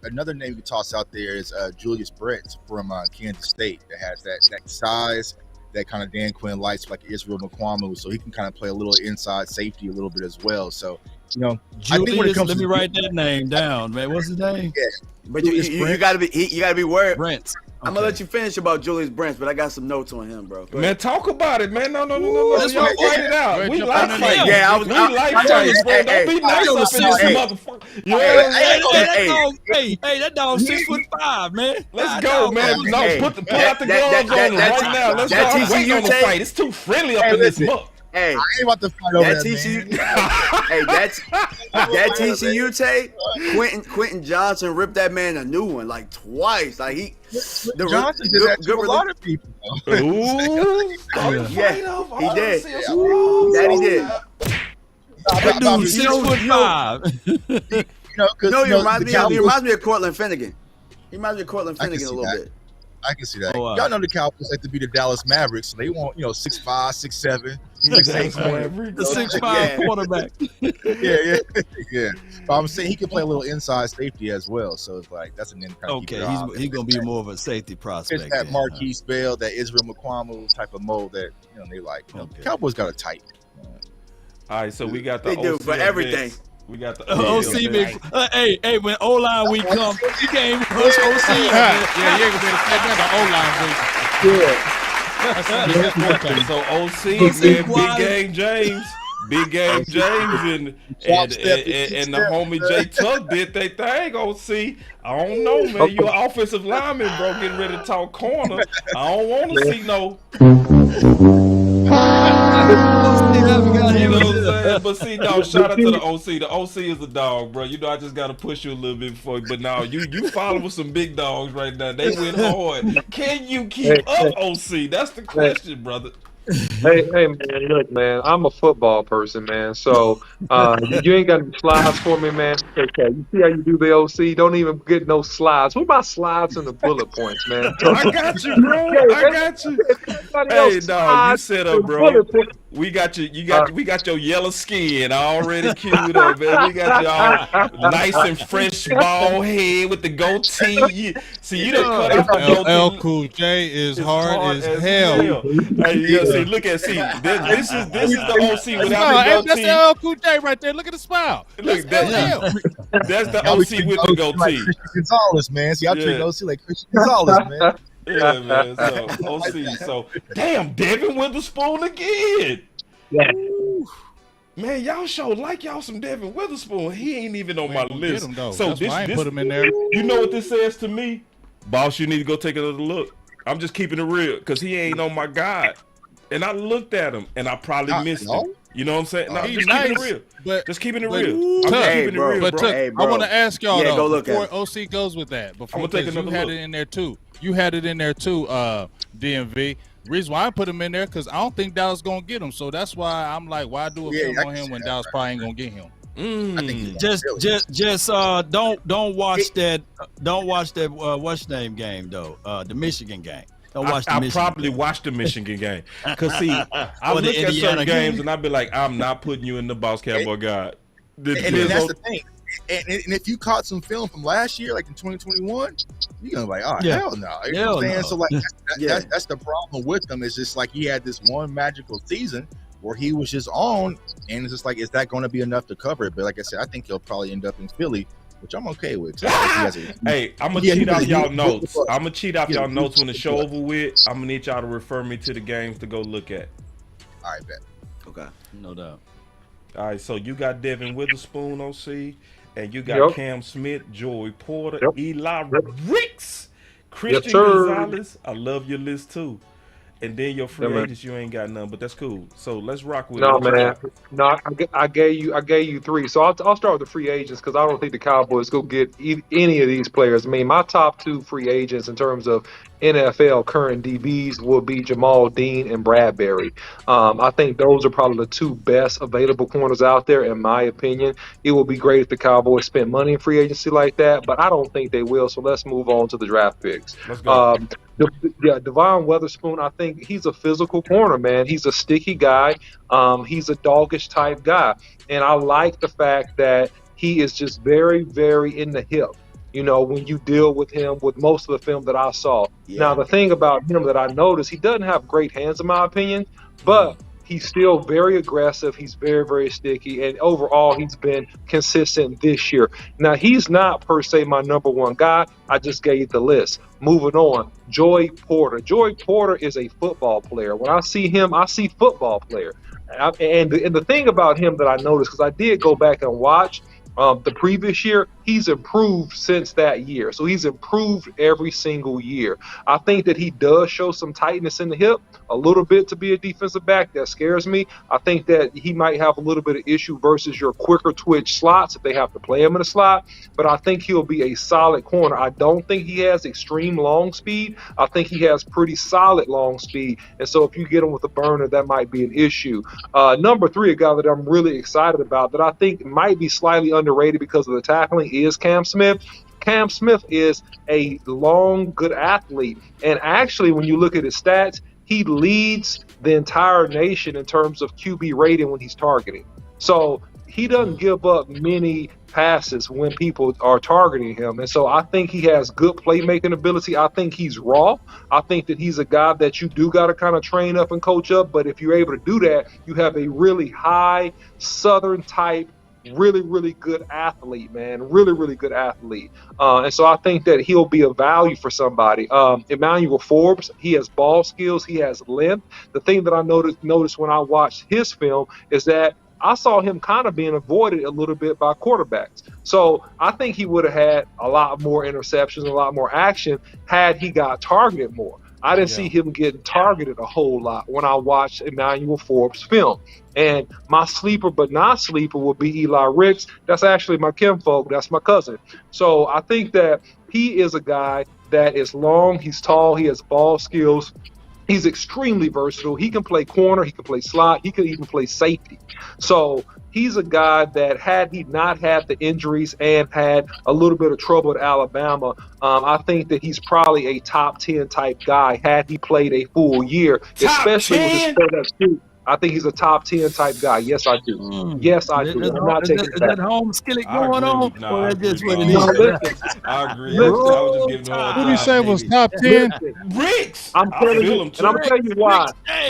another name you can toss out there is Julius Brents from Kansas State that has that size that kind of Dan Quinn likes, like Israel McQuamu, so he can kind of play a little inside safety a little bit as well. So Julius, I think when it comes let me write that name down, man. What's his name? Yeah, but you gotta be worried. Brents. I'm gonna let you finish about Julius Brents, but I got some notes on him, bro. Man, talk about it, man. No. Let's write it out. We like fights. Yeah, we like fights, bro. Don't be nice up in this motherfucker. Hey, that dog's 6'5", man. Let's go, man. No, pull out the gloves on him right now. Let's go. I'm waiting on the fight. It's too friendly up in this muck. Hey, I ain't about to fight over that, TCU. Hey, that TCU tape. Quentin Johnson ripped that man a new one like twice. Like Johnson did that to a lot of people. He did. That he did. That dude's 6'5". He reminds me of Cortland Finnegan. He reminds me of Cortland Finnegan a little bit. I can see that. Oh, Y'all know the Cowboys like to be the Dallas Mavericks, so they want 6'5", 6'7", 6'8". The 6'5" quarterback. Yeah. But I'm saying he can play a little inside safety as well. So it's like that's an kind of Okay, he's gonna be more of a safety prospect. It's that Marquise Bell, that Israel McQuamu type of mold that they like. Cowboys got a tight. All right, so we got the They do for everything. We got the OC. Hey, when O-line week comes, you can't even push OC. You ain't gonna be able to take that O-line week. So OC, man, Big Game James, and the homie Jay Tuck did they thing. OC, I don't know, man. You an offensive lineman, bro, getting ready to talk corner. I don't want to see no. You know what I'm saying? But see, no, shout out to the OC. The OC is a dog, bro. I just gotta push you a little bit before. But now you following some big dogs right now. They went hard. Can you keep up, OC? That's the question, brother. Hey, man, look, man, I'm a football person, man. So you ain't got any slides for me, man. Okay, you see how you do the OC? Don't even get no slides. What about slides and the bullet points, man? I got you, bro. I got you. Hey, no, you set up, bro. We got we got your yellow skin already queued up, man. We got y'all nice and fresh bald head with the goatee. See, you done cut off the goatee. LL Cool J is hard as hell. Hey, see, look at this is the OC without the goatee. That's LL Cool J right there. Look at the smile. Look, that's the OC with the goatee. Like Christian Gonzalez, man. See, I treat OC like Christian Gonzalez, man. Yeah, man. So OC. So damn, Devin Witherspoon again. Yeah. Man, y'all like y'all some Devin Witherspoon. He ain't even on my list. So that's why I ain't put him in there. You know what this says to me? Boss, you need to go take another look. I'm just keeping it real because he ain't on my guide. And I looked at him and I probably missed him. You know what I'm saying? No, he's just keeping it real. Just keeping it real. I'm just keeping it real, but bro. I want to ask y'all though, go look before at OC goes with that, before take you another had look. it in there too. You had it in there too, DMV. Reason why I put him in there because I don't think Dallas gonna get him. So that's why I'm like, why do a film on him when Dallas probably ain't gonna get him? I think Just don't watch that. Don't watch that. What's name game though? The Michigan game. Don't watch the I Michigan probably game. watched the Michigan game because see, I Or the look at Indiana certain games game. and I be like, I'm not putting you in the Boss Cowboy guide. And that's the thing. And if you caught some film from last year, like in 2021, you're gonna be like, oh hell no. You know what I'm saying? So like that's the problem with him. It's just like he had this one magical season where he was just on, and it's just like, is that going to be enough to cover it? But like I said, I think he'll probably end up in Philly, which I'm okay with. Hey, I'm gonna cheat off y'all notes. I'm gonna cheat off y'all notes when the show over with. I'm gonna need y'all to refer me to the games to go look at. All right, bet. Okay, no doubt. All right, so you got Devin Witherspoon, OC, and you got Cam Smith, Joey Porter, Eli Ricks, Christian Gonzalez. I love your list too. And then your free agents, you ain't got none, but that's cool. So let's rock with it. No, man. No, I gave you three. So I'll start with the free agents because I don't think the Cowboys go get any of these players. I mean, my top two free agents in terms of NFL current DBs will be Jamal Dean and Bradbury. I think those are probably the two best available corners out there, in my opinion. It would be great if the Cowboys spent money in free agency like that, but I don't think they will. So let's move on to the draft picks. Let's go. Devon Witherspoon, I think he's a physical corner, man. He's a sticky guy. He's a doggish type guy. And I like the fact that he is just very, very in the hip, you know, when you deal with him with most of the film that I saw. Yeah. Now, the thing about him that I noticed, he doesn't have great hands, in my opinion, but he's still very aggressive. He's very, very sticky. And overall, he's been consistent this year. Now, he's not per se my number one guy. I just gave you the list. Moving on, Joey Porter. Joey Porter is a football player. When I see him, I see football player. And the thing about him that I noticed, because I did go back and watch the previous year, he's improved since that year. So he's improved every single year. I think that he does show some tightness in the hip, a little bit to be a defensive back. That scares me. I think that he might have a little bit of issue versus your quicker twitch slots if they have to play him in a slot. But I think he'll be a solid corner. I don't think he has extreme long speed. I think he has pretty solid long speed. And so if you get him with a burner, that might be an issue. Number three, a guy that I'm really excited about that I think might be slightly underrated because of the tackling is Cam Smith. Cam Smith is a long, good athlete. And actually, when you look at his stats, he leads the entire nation in terms of QB rating when he's targeting. So he doesn't give up many passes when people are targeting him. And so I think he has good playmaking ability. I think he's raw. I think that he's a guy that you do got to kind of train up and coach up. But if you're able to do that, you have a really high Southern type, really, really good athlete, man. Really, really good athlete. And so I think that he'll be a value for somebody. Emmanuel Forbes, he has ball skills. He has length. The thing that I noticed when I watched his film is that I saw him kind of being avoided a little bit by quarterbacks. So I think he would have had a lot more interceptions, a lot more action had he got targeted more. I didn't see him getting targeted a whole lot when I watched Emmanuel Forbes' film. And my sleeper but not sleeper would be Eli Ricks. That's actually my kinfolk. That's my cousin. So I think that he is a guy that is long, he's tall, he has ball skills. He's extremely versatile. He can play corner. He can play slot. He can even play safety. So he's a guy that had he not had the injuries and had a little bit of trouble at Alabama, I think that he's probably a top 10 type guy had he played a full year, especially with his productivity. I think he's a top 10 type guy. Yes, I do. Yes, I do. I'm not taking Is that home skillet going on? No, Or that's what it is? I agree. Listen. I was just giving him Who did you say was top 10? Ricks. I'm telling you, and I'm telling you why.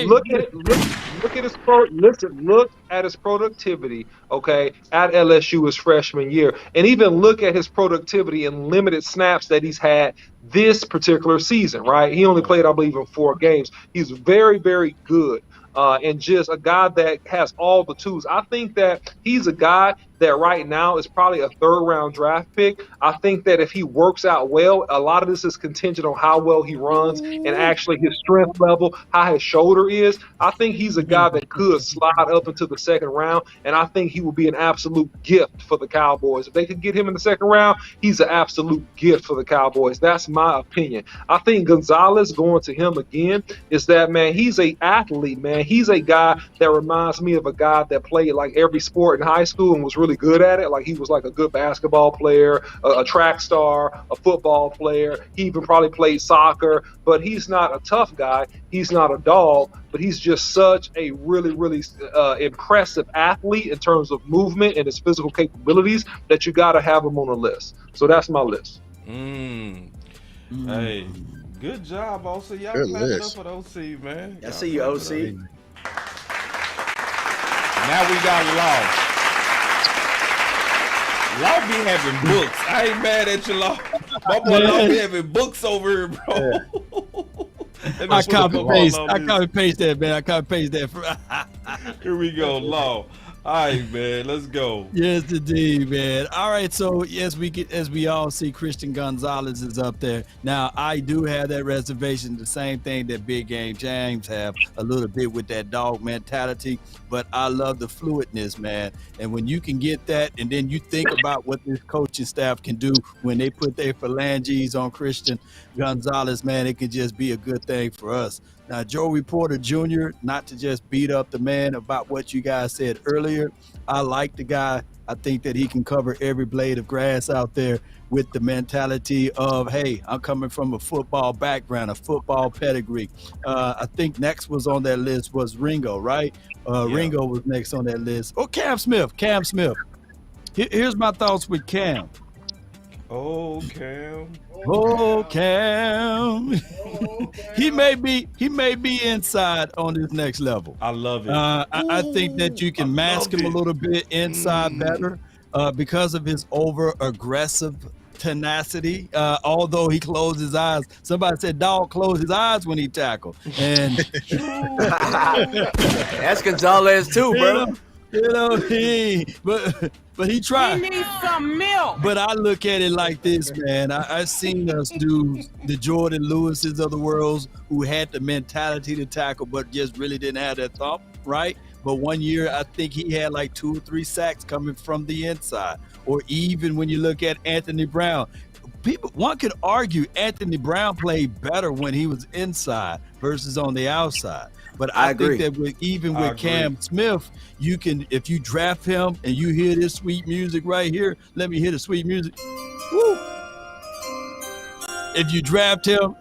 Look at it. Look at his look at his productivity. Okay, at LSU his freshman year, and even look at his productivity in limited snaps that he's had this particular season. Right, he only played, I believe, in 4 games. He's very, very good. And just a guy that has all the tools. I think that he's a guy that right now is probably a 3rd-round draft pick. I think that if he works out well, a lot of this is contingent on how well he runs and actually his strength level, how his shoulder is. I think he's a guy that could slide up into the 2nd round, and I think he will be an absolute gift for the Cowboys. If they could get him in the 2nd round, he's an absolute gift for the Cowboys. That's my opinion. I think Gonzalez going to him again is that, man, he's an athlete, man. He's a guy that reminds me of a guy that played like every sport in high school and was really good at it. Like he was like a good basketball player, a track star, a football player. He even probably played soccer, but he's not a tough guy. He's not a dog, but he's just such a really, really impressive athlete in terms of movement and his physical capabilities that you got to have him on the list. So that's my list. Hey, good job, OC. Y'all clap it up for the OC, man. I see you, OC. Now we got Law. Law be having books. I ain't mad at you, Law. My boy Law be having books over here, bro. I copy paste that, man. I copy paste that. Here we go, Law. All right, man. Let's go. Yes, indeed, man. All right, so yes, as we all see, Christian Gonzalez is up there. Now, I do have that reservation, the same thing that Big Game James have a little bit with that dog mentality, but I love the fluidness, man. And when you can get that, and then you think about what this coaching staff can do when they put their phalanges on Christian Gonzalez, man, it can just be a good thing for us. Now, Joe Porter Jr., not to just beat up the man about what you guys said earlier, I like the guy. I think that he can cover every blade of grass out there with the mentality of, hey, I'm coming from a football background, a football pedigree. I think next was on that list was Ringo, right? Ringo was next on that list. Oh, Cam Smith. Here's my thoughts with Cam. Oh, Cam. He may be inside on this next level. I love it. I think that you can mask him a little bit inside better because of his over aggressive tenacity. Although he closed his eyes, somebody said dog closed his eyes when he tackled, and that's Gonzalez too, bro. But he tried. We need some milk. But I look at it like this, man. I've seen us do the Jordan Lewises of the world who had the mentality to tackle, but just really didn't have that thump, right? But one year, I think he had like 2 or 3 sacks coming from the inside. Or even when you look at Anthony Brown, one could argue Anthony Brown played better when he was inside versus on the outside. But I think that with Cam Smith, you can, if you draft him and you hear this sweet music right here, let me hear the sweet music. Woo! if you draft him,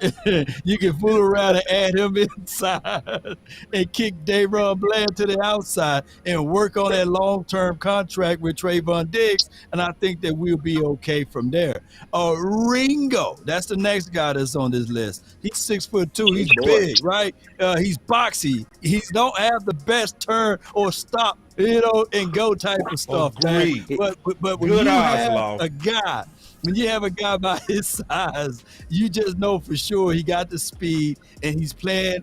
you can fool around and add him inside and kick Dayron Bland to the outside and work on that long-term contract with Trayvon Diggs, and I think that we'll be okay from there. Ringo, that's the next guy that's on this list. He's 6'2". He's big, right? He's boxy. He don't have the best turn or stop, and go type of stuff. Man. But when you have a guy. When you have a guy by his size, you just know for sure he got the speed and he's playing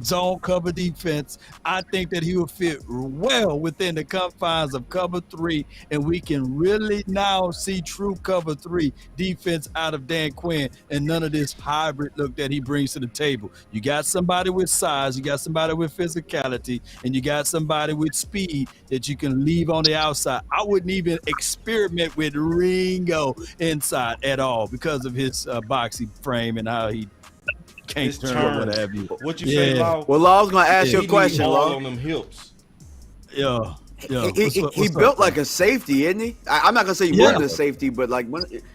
zone cover defense. I think that he will fit well within the confines of cover 3, and we can really now see true cover 3 defense out of Dan Quinn and none of this hybrid look that he brings to the table. You got somebody with size, you got somebody with physicality, and you got somebody with speed that you can leave on the outside. I wouldn't even experiment with Ringo inside at all because of his boxy frame and how he can't turn or what have you. What you say, Law? Well, Law's gonna ask you a question, Law. On them hips. Yeah. He built like a safety, isn't he? I'm not gonna say he wasn't a safety, but like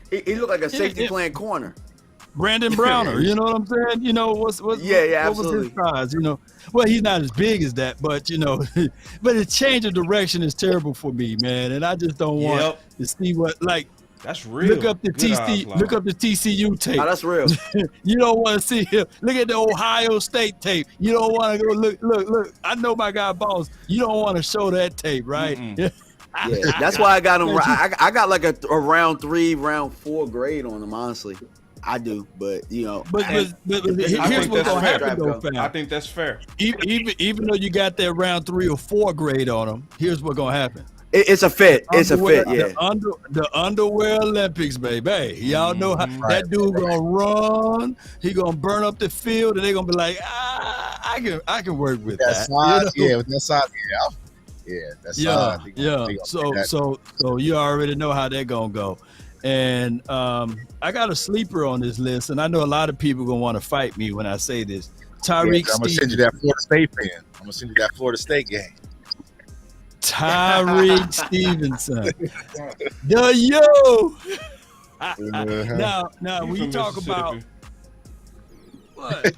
he looked like a safety playing corner. Brandon Browner, you know what I'm saying? What absolutely. was his size? Well, he's not as big as that, but but the change of direction is terrible for me, man, and I just don't want to see what That's real. Look up the TCU tape. Oh, that's real. You don't want to see him. Look at the Ohio State tape. You don't want to go look. I know my guy Boss. You don't want to show that tape, right? Yeah, that's why I got him. I got like a round 3, round 4 grade on him. Honestly, I do. But But here's what's gonna happen though, fam. I think that's fair. Even though you got that round 3 or 4 grade on him, here's what's gonna happen. It's a fit. It's a fit, yeah. The underwear Olympics, baby. Y'all know how that dude gonna run. He gonna burn up the field, and they gonna be like, I can work with that. Size, yeah, with that size, that's So you already know how that gonna go. And I got a sleeper on this list, and I know a lot of people gonna want to fight me when I say this. Tyreek Stevenson. I'm gonna send you that Florida State fan. I'm gonna send you that Florida State game. Tyreek Stevenson. Now when you talk about what?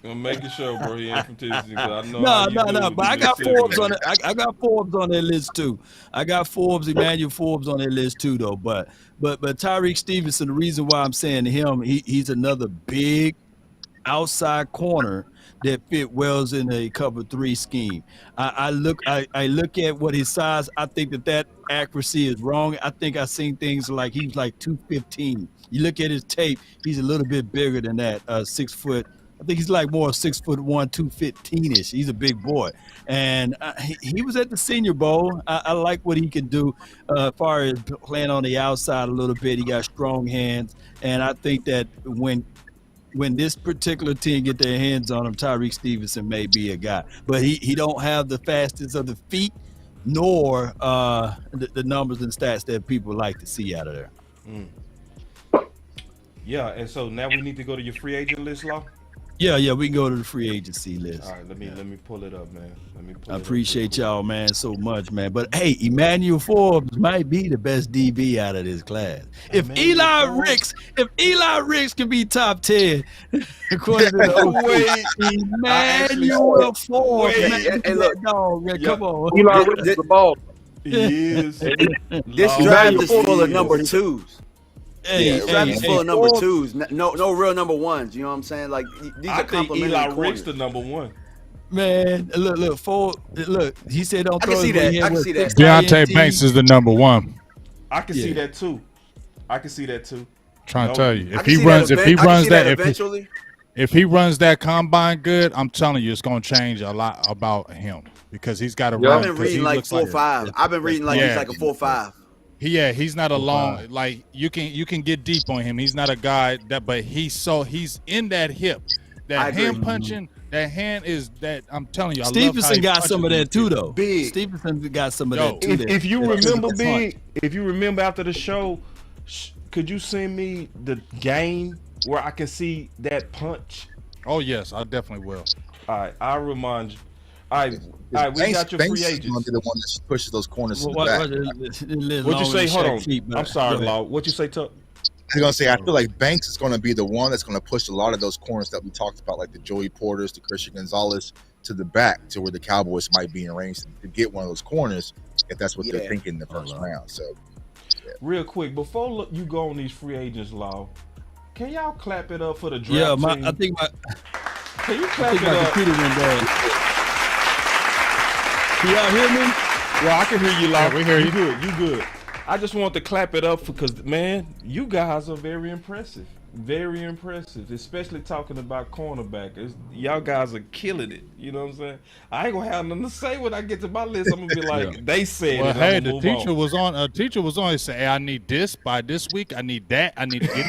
I'm making sure, bro. He ain't from Tennessee. No. But I got Forbes on it. I got Forbes on that list too. I got Emmanuel Forbes on that list too, though. But Tyreek Stevenson. The reason why I'm saying him, he's another big outside corner that fit well in a cover 3 scheme. I look at what his size. I think that accuracy is wrong. I think I've seen things like he was like 215. You look at his tape, he's a little bit bigger than that. 6 foot. I think he's like more 6'1", 215-ish. He's a big boy, and he was at the Senior Bowl. I like what he can do as far as playing on the outside a little bit. He got strong hands, and I think that when this particular team get their hands on him, Tyreek Stevenson may be a guy. But he don't have the fastest of the feet, nor the numbers and stats that people like to see out of there. Yeah, and so now we need to go to your free agent list, Law? Yeah, we can go to the free agency list. All right, let me pull it up, man. I appreciate y'all, man, so much, man. But hey, Emmanuel Forbes might be the best DB out of this class. If Eli Ricks can be top 10, according to the Emmanuel Forbes, hey, look, dog, man, come on. Eli Ricks is the ball. He is. This draft is full of number 2s. This draft is full of number 2s. No real number 1s. You know what I'm saying? Like these are complimentary. Eli Ricks the number 1. Man, look. He said don't throw. I can see that. Deontay Banks is the number 1. I can see that too. Trying to tell you, if he runs that combine good, I'm telling you, it's gonna change a lot about him because he's got to run. I've been reading like 4.5. I've been reading like he's like a 4.5. Yeah, he's not a long like you can get deep on him. He's not a guy that, but he's in that hip, that hand punching. That hand is that I'm telling you. Stevenson got some of that too, though. Big Stevenson got some of that too. If you remember, if you remember after the show, could you send me the game where I can see that punch? Oh yes, I definitely will. All right, I'll remind you. All right, we got your free agents. Going to be the one that pushes those corners to the back. What'd you say? Hold on. I'm sorry, Law. What'd you say, Tuck? was gonna say, I feel like Banks is gonna be the one that's gonna push a lot of those corners that we talked about, like the Joey Porters, the Christian Gonzalez, to the back to where the Cowboys might be in range to get one of those corners if that's what they're thinking in the first round. So, real quick, before you go on these free agents, Law, can y'all clap it up for the draft team? I think can you clap it up? Computer went down. Can y'all hear me? Well, I can hear you, Law. Yeah, we hear you. You good. I just want to clap it up because, man, you guys are very impressive. Very impressive, especially talking about cornerback. Y'all guys are killing it. You know what I'm saying? I ain't gonna have nothing to say when I get to my list. I'm gonna be like, they said. Well, it, hey, the teacher was on. A teacher was on. He said, "Hey, I need this by this week. I need that. I need to get.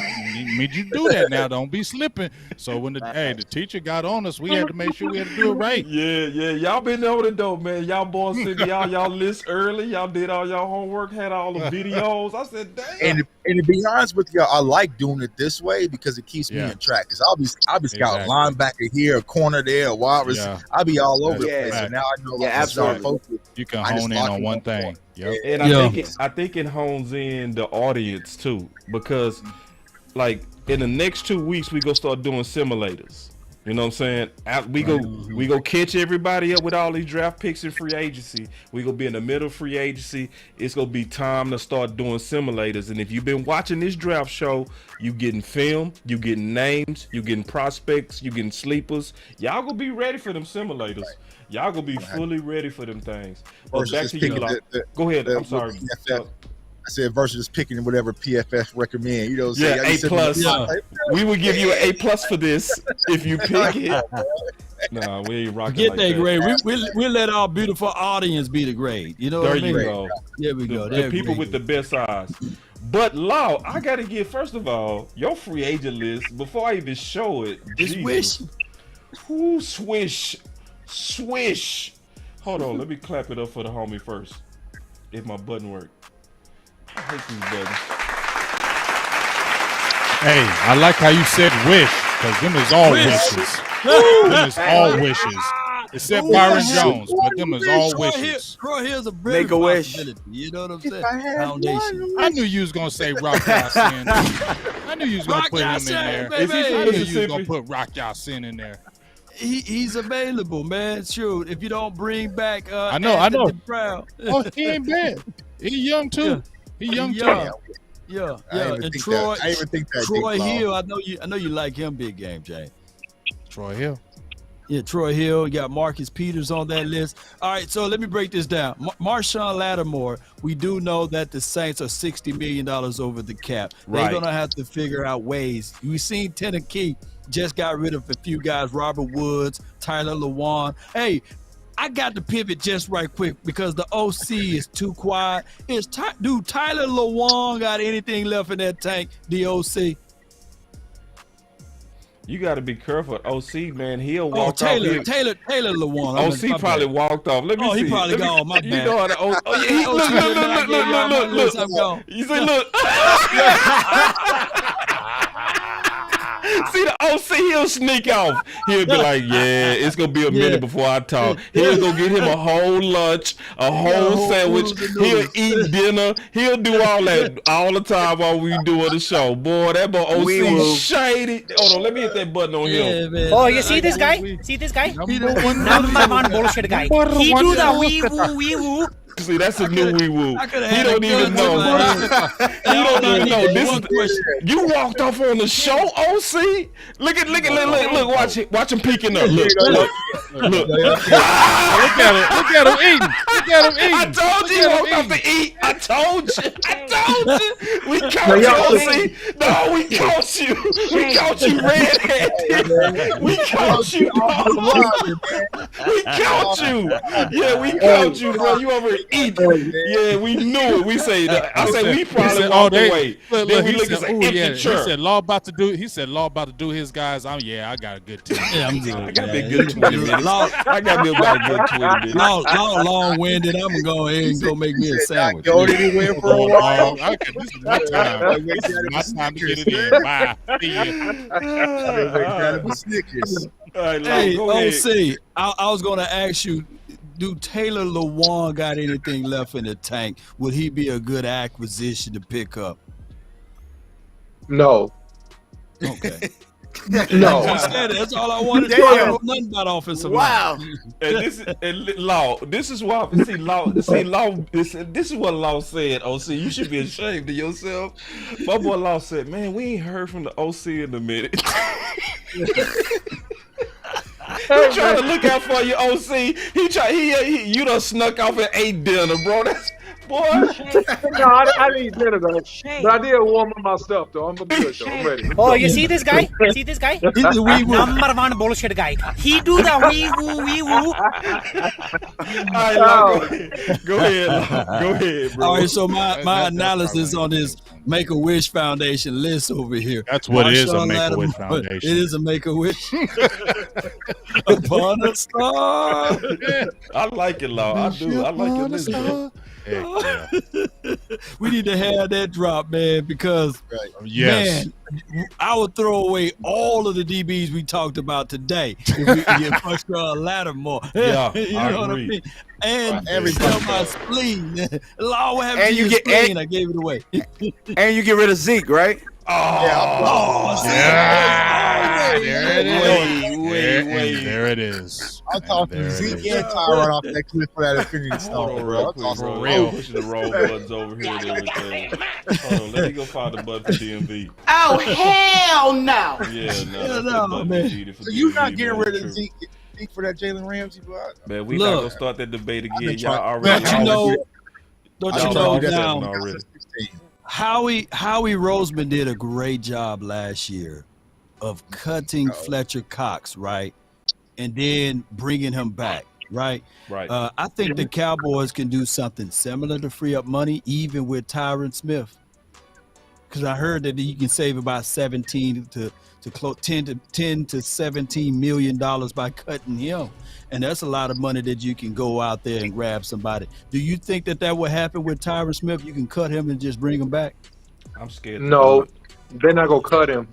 Need you do that now. Don't be slipping." So when the teacher got on us, we had to make sure we had to do it right. Yeah. Y'all been on it though, man. Y'all boys sent y'all list early. Y'all did all y'all homework, had all the videos. I said, damn. And to be honest with y'all, I like doing it this way because it keeps me in track. Because I'll be scouting linebacker here, a corner there, a wide receiver. I'll be all over the place. So now I know absolutely. You can hone in on one thing. Yep. And I think it hones in the audience too, because like in the next 2 weeks we gonna start doing simulators. You know what I'm saying? We go catch everybody up with all these draft picks in free agency. We gonna be in the middle of free agency. It's gonna be time to start doing simulators. And if you've been watching this draft show, you getting film, you getting names, you getting prospects, you getting sleepers. Y'all gonna be ready for them simulators. Y'all gonna be fully ready for them things. But back to you, go ahead. I'm sorry. I said versus just picking whatever PFF recommend. You know what A I'm saying? plus. We would give you an A+ for this if you pick it. No, we ain't rocking Get like that that. grade. We let our beautiful audience be the grade. You know what I mean? There you go. There we go. The people with the best eyes. But Law, I gotta give first of all your free agent list before I even show it. Swish. Who swish? Hold on, let me clap it up for the homie first. If my button worked. I hate these buttons. Hey, I like how you said wish, because them is all wishes. Them is all wishes. Except Byron Jones, but them is all wishes. Troy Hill's a brilliant possibility. You know what I'm saying? Foundation. I knew you was gonna say Rock Yassin. I knew you was gonna put him in there. I knew you was gonna put Rock Yassin in there. He's available, man. Sure. If you don't bring back I know. Brown. Oh, he ain't bad. He young too. Yeah. He young too. Yeah. And Troy, I even think that Troy Hill, I know you like him big game, Jay. Troy Hill. Yeah, Troy Hill. You got Marcus Peters on that list. All right, so let me break this down. Marshawn Lattimore, we do know that the Saints are $60 million over the cap. They're going to have to figure out ways. We've seen Tennessee just got rid of a few guys, Robert Woods, Tyler Lewan. Hey, I got to pivot just right quick because the OC is too quiet. Do Tyler Lewan got anything left in that tank, the OC? You got to be careful. OC, man, he'll walk off. Taylor Lewan. OC probably walked off. Let me see. He probably gone. My bad. You know how the OC. Look. You see, look. See the OC, he'll sneak off. He'll be like, yeah, it's going to be a minute before I talk. He'll go get him a whole lunch, a whole sandwich. He'll eat dinner. He'll do all that all the time while we doing the show. Boy, that boy OC shady. Hold on, let me hit that button on him. Oh, you see this guy? Number one bullshit guy. He do the wee woo. See, that's a new wee woo. He don't even know. He don't even know. This is you walked off on the show, OC. Look, watch him peeking up. Look. Look at him eating. I told you he walked off to eat. I told you. We caught you, OC. No, we caught you. We caught you red-handed. We caught you. We caught you. Yeah, we caught you, bro. You over eat. Yeah, we knew it. We say that. I say we probably walked away. Then we look at an empty chair. He said Law about to do his guys. I got a good team. Yeah, I'm good. I got to be a good 20 minutes. I got to be about a good 20 minutes. Law long-winded. I'm going to go ahead and go make me a sandwich. Go anywhere for a while. This is my time. This is my time to get it in. Bye. Snickers. All right, Hey, go ahead. OC, I was going to ask you, do Taylor Lewan got anything left in the tank? Would he be a good acquisition to pick up? No. Okay. No. That's all I wanted to know. Nothing about offensive Wow. line. And Law. This is why. See, Law. This is what Law said. OC, you should be ashamed of yourself. My boy Law said, "Man, we ain't heard from the OC in a minute." He trying to look out for your OC. He you done snuck off and ate dinner, bro. That's boy. No, I didn't eat dinner though. But I did warm up my stuff though. I'm good though. I'm ready. Oh, you see this guy? See this guy? He's the wee woo. Number one bullshit guy. He do the wee woo. All right, Law, go ahead, Law. Go ahead, bro. All right, so my analysis on this Make-A-Wish Foundation list over here. That's what it is, a Marshawn Make-A-Wish Lattimore, Foundation. It is a Make-A-Wish. Upon a star. I like it, Law. I do. I like your list, bro. Yeah. We need to have that drop, man, because Yes. man, I would throw away all of the DBs we talked about today if we could get Marshawn Lattimore. Yeah, you I know what I agree. mean? And Everybody sell my spleen. Law, what happened And to you your get- spleen? I gave it away. And you get rid of Zeke, right? Yeah. There it is. Wait. There it is. I'm talking Zeke and Tyron off that cliff for that Infinity Stone. Hold on, bro. real I'm quick, talking bro. real. I'm pushing the wrong buttons over here and everything. Hold on, let me go find the button for DMV. Oh, hell no. Yeah, no, Hell that's no, the button man. needed for So you DMV, not getting man. rid of True. Zeke for that Jalen Ramsey, bro? Man, we Look. not gonna start that debate again. been Y'all trying- already. Don't you know? Don't I you told know you that now? already. Howie Roseman did a great job last year of cutting Fletcher Cox, right, and then bringing him back, right. Right. I think the Cowboys can do something similar to free up money, even with Tyron Smith, because I heard that you can save about 17 to 10 to 17 million dollars by cutting him, and that's a lot of money that you can go out there and grab somebody. Do you think that would happen with Tyron Smith? You can cut him and just bring him back. I'm scared. to No, do it. they're not gonna cut him.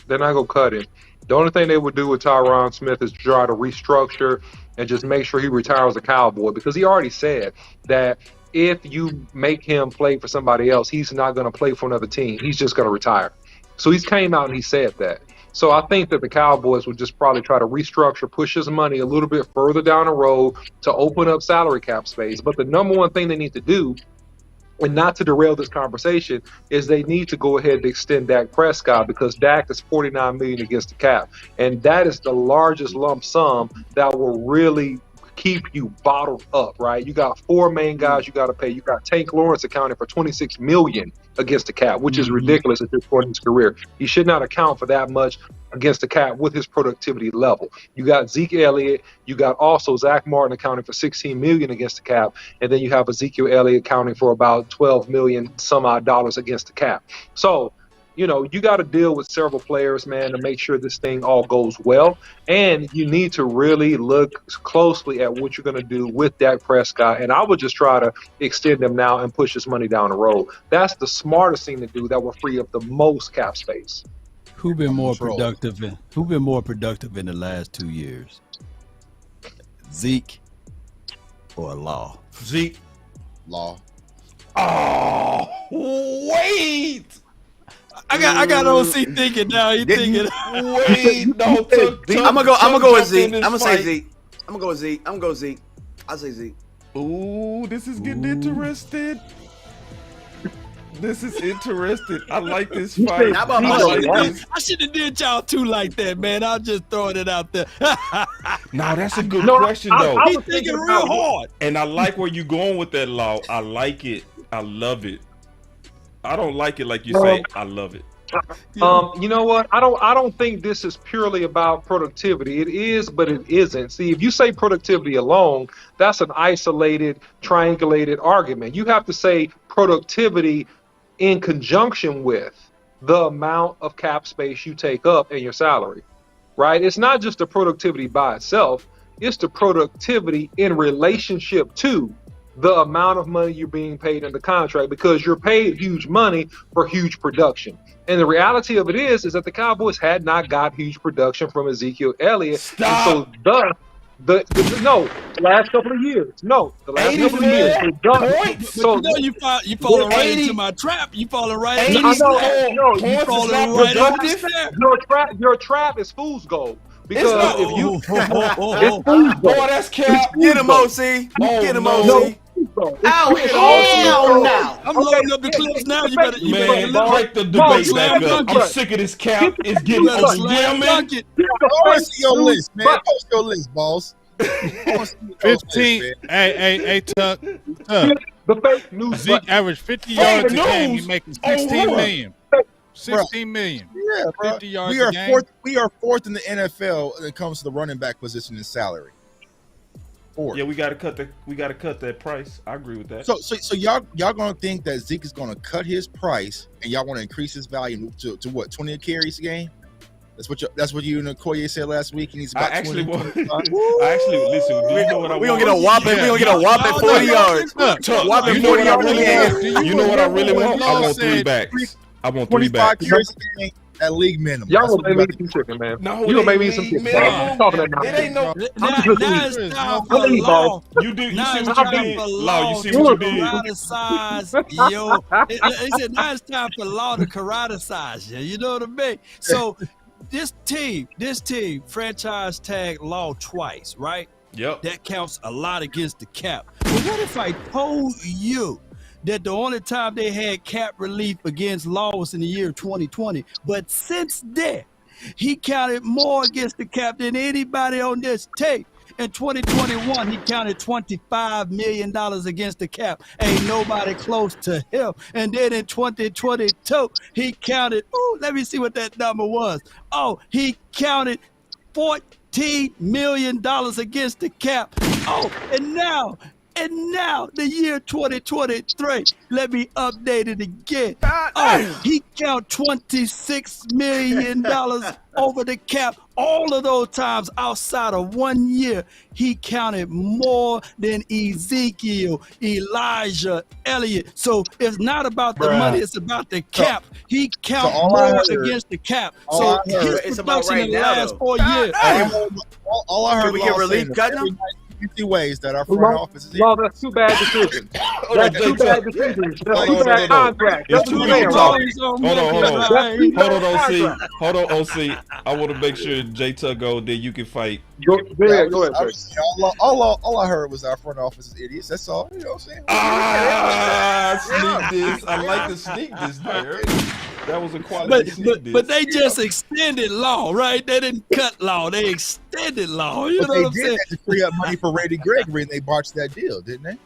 They're not gonna cut him. The only thing they would do with Tyron Smith is try to restructure and just make sure he retires a Cowboy, because he already said that if you make him play for somebody else, he's not going to play for another team. He's just going to retire. So he's came out and he said that. So I think that the Cowboys would just probably try to restructure, push his money a little bit further down the road to open up salary cap space. But the number one thing they need to do, and not to derail this conversation, is they need to go ahead and extend Dak Prescott, because Dak is $49 million against the cap, and that is the largest lump sum that will really keep you bottled up, right? You got four main guys you got to pay. You got Tank Lawrence accounting for $26 million against the cap, which is ridiculous at this point in his career. He should not account for that much against the cap with his productivity level. You got Zeke Elliott. You got also Zach Martin accounting for $16 million against the cap, and then you have Ezekiel Elliott accounting for about $12 million some odd dollars against the cap. So, you know, you got to deal with several players, man, to make sure this thing all goes well. And you need to really look closely at what you're going to do with Dak Prescott. And I would just try to extend him now and push his money down the road. That's the smartest thing to do. That will free up the most cap space. Who been more productive in the last 2 years? Zeke or Law? Zeke. Law. Oh, wait. I got OC thinking now. He thinking. Wait, no. I'm gonna go with Zeke. I'm gonna say Zeke. I'm gonna go with Zeke. I'll say Zeke. Ooh, this is getting interesting. This is interesting. I like this fight. I should have did y'all two like that, man. I'm just throwing it out there. No, that's a good question, though. He's thinking real hard. And I like where you're going with that, Law. I like it. I love it. I don't like it like you say. I love it. You know what? I don't think this is purely about productivity. It is, but it isn't. See, if you say productivity alone, that's an isolated, triangulated argument. You have to say productivity in conjunction with the amount of cap space you take up in your salary, right? It's not just the productivity by itself. It's the productivity in relationship to the amount of money you're being paid in the contract, because you're paid huge money for huge production. And the reality of it is that the Cowboys had not got huge production from Ezekiel Elliott. Stop. And so No, the last couple of years. No, the last couple of years. But you know you falling right into my trap. You falling right into I know. No, you falling right into the Your trap is fool's gold. Because if you, it's Oh, fool's gold. that's cap. Get him, OC. Get him, OC. Oh, hell no. I'm loading up the clips now. You better Man, look break the debate back up. I'm sick of this cap. It's getting overwhelming. Post your list, man. Post your list, boss. 15. Hey, Tuck. The fake news. Zeke averaged 50 yards a game. He's making 16 million. 16 million. Yeah, bro. 50 yards we are a game. fourth. We are fourth in the NFL when it comes to the running back position in salary. Fourth. Yeah, we gotta cut that price. I agree with that. So y'all gonna think that Zeke is gonna cut his price and y'all want to increase his value to what, 20 carries a game? That's what you and Okoye said last week. And he's about I actually 20, listen. Do you know what I want? We gonna get a whopping 40 yards. Whopping 40 yards again. You know what I really want? I want 3 backs. I want 3 25 backs. carries a game at league minimum. Y'all gonna make me some chicken, man. No, you gonna make me some chicken. I'm talking about It ain't no. Now it's time for law. You do. You Now see it's what you time did? for Law. law You see to what you did? karate-size, yo. He said now it's time for law to karate-size you. You know what I mean? So this team, franchise tag law twice, right? Yep. That counts a lot against the cap. But what if I told you that the only time they had cap relief against Law was in the year 2020, but since then, he counted more against the cap than anybody on this tape. In 2021, he counted $25 million against the cap. Ain't nobody close to him. And then in 2022, he counted, let me see what that number was. He counted $14 million against the cap. And now, the year 2023, let me update it again. He counted $26 million over the cap. All of those times outside of 1 year, he counted more than Ezekiel, Elijah, Elliott. So it's not about the money, it's about the cap. He counted more against the cap. So his production in the last 4 years. All I heard we get relief cutting him? 50 ways that our front office is. No, that's two bad decisions. That's two bad decisions. That's two bad contracts. It's That's too two many bad talks. contracts. Hold on, OC. I want to make sure J Tug go, then you can fight. Go ahead, Chris. All I heard was our front office is idiots. That's all. You know what I'm saying? Sneak this. I like to sneak this there. That was a quality sneak this. But they just extended law, right? They didn't cut law. They extended law. You know what I'm saying? They did that to free up money for Randy Gregory, and they botched that deal, didn't they?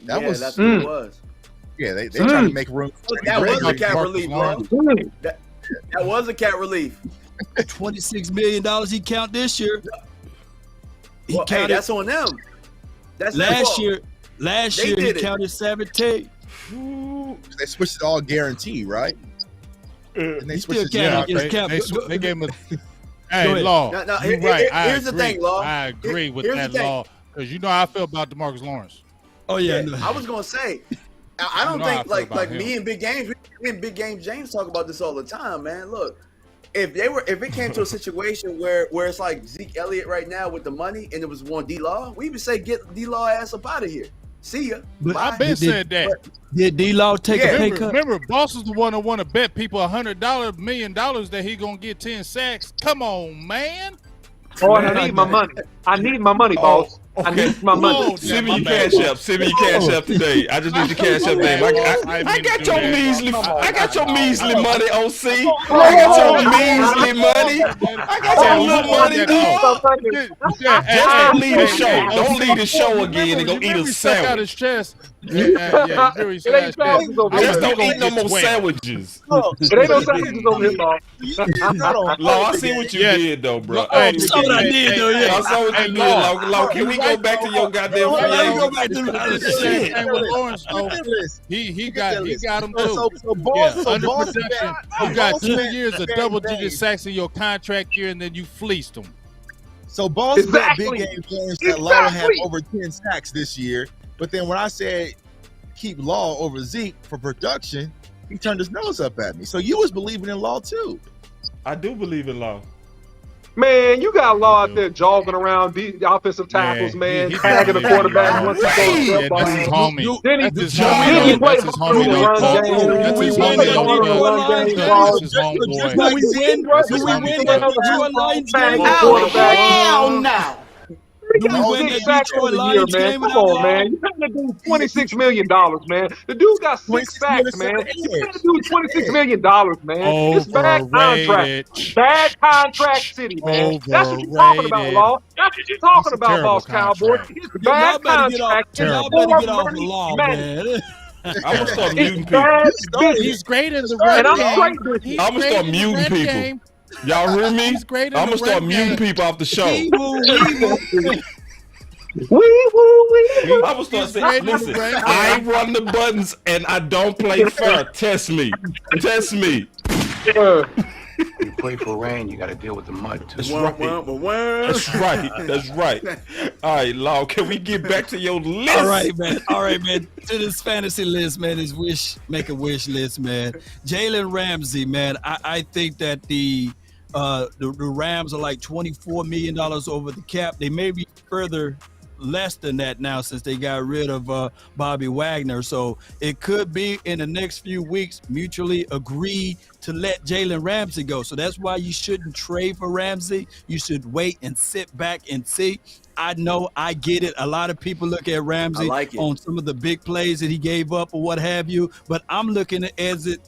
That's what it was. Yeah, they tried to make room. That was a cap relief, bro. That was a cap relief. $26 million he count this year. Well, hey, that's on them. That's last year he counted 17. They switched it all guaranteed, right? And they switched it. They gave him a. Hey, Law. You're right. Here's the thing, Law. I agree with that law because you know how I feel about DeMarcus Lawrence. Oh yeah, I was gonna say. I don't think like me and Big Game James talk about this all the time, man. Look, if it came to a situation where it's like Zeke Elliott right now with the money and it was one D-Law, we would say get D-Law ass up out of here. See ya. But I've been said that. Did D-Law take a pay cut? Remember, Boss is the one that want to bet people $100 million that he gonna get 10 sacks. Come on, man. Oh, I need my money. I need my money, boss. I need my money. Send me your cash app. Send me your cash app today. I just need your cash app name. I got your measly. I got your measly money, OC. I got your measly money. I got your little money, dog. Just don't leave the show. Don't leave the show again and go eat a sandwich. Out his chest. Yeah. Just don't eat no more sandwiches. It ain't no sandwiches over here, boss. Law, I see what you did though, bro. I saw what I did though. Yeah, I saw what you did, Law. Can we go back to your goddamn free agent? He got him too. Under protection. You got 2 years of double-digit sacks in your contract year, and then you fleeced him. So Boss bet Big Game James that Law will have over 10 sacks this year. But then when I said keep Law over Zeke for production, he turned his nose up at me. So you was believing in Law too. I do believe in Law. Man, you got Law out there jogging around the offensive tackles, man, tagging the quarterback once he goes up. That's his homie. Then he That's his played homie. harder in the run game. That's his He played harder in the run game. That's his homeboy. Do we win? Do we win that Detroit Lions game? Hell no. Do we win that Detroit Lions game? Come on, man. You got to do $26 million, man. The dude got 6 sacks, man. You got to do $26 million, man. It's bad contract. Bad contract city, man. That's what you're talking about, Law. That's what you're talking about, Boss Cowboy. It's bad contract. Y'all better get off the Law, man. I'm gonna start muting people. He's great in the run game. I'm gonna start muting people. Y'all hear me? I'm gonna start muting people off the show. I'm gonna start saying, listen, I run the buttons and I don't play fair. Test me. Test me. You play for rain, you got to deal with the mud too. That's right. That's right. That's right. All right, Law, can we get back to your list? All right, man. All right, man. To this fantasy list, man, this make a wish list, man. Jalen Ramsey, man. I think that the Rams are like $24 million over the cap. They may be further less than that now since they got rid of Bobby Wagner. So it could be in the next few weeks mutually agreed to let Jalen Ramsey go. So that's why you shouldn't trade for Ramsey. You should wait and sit back and see. I know, I get it. A lot of people look at Ramsey on some of the big plays that he gave up or what have you, but I'm looking at as it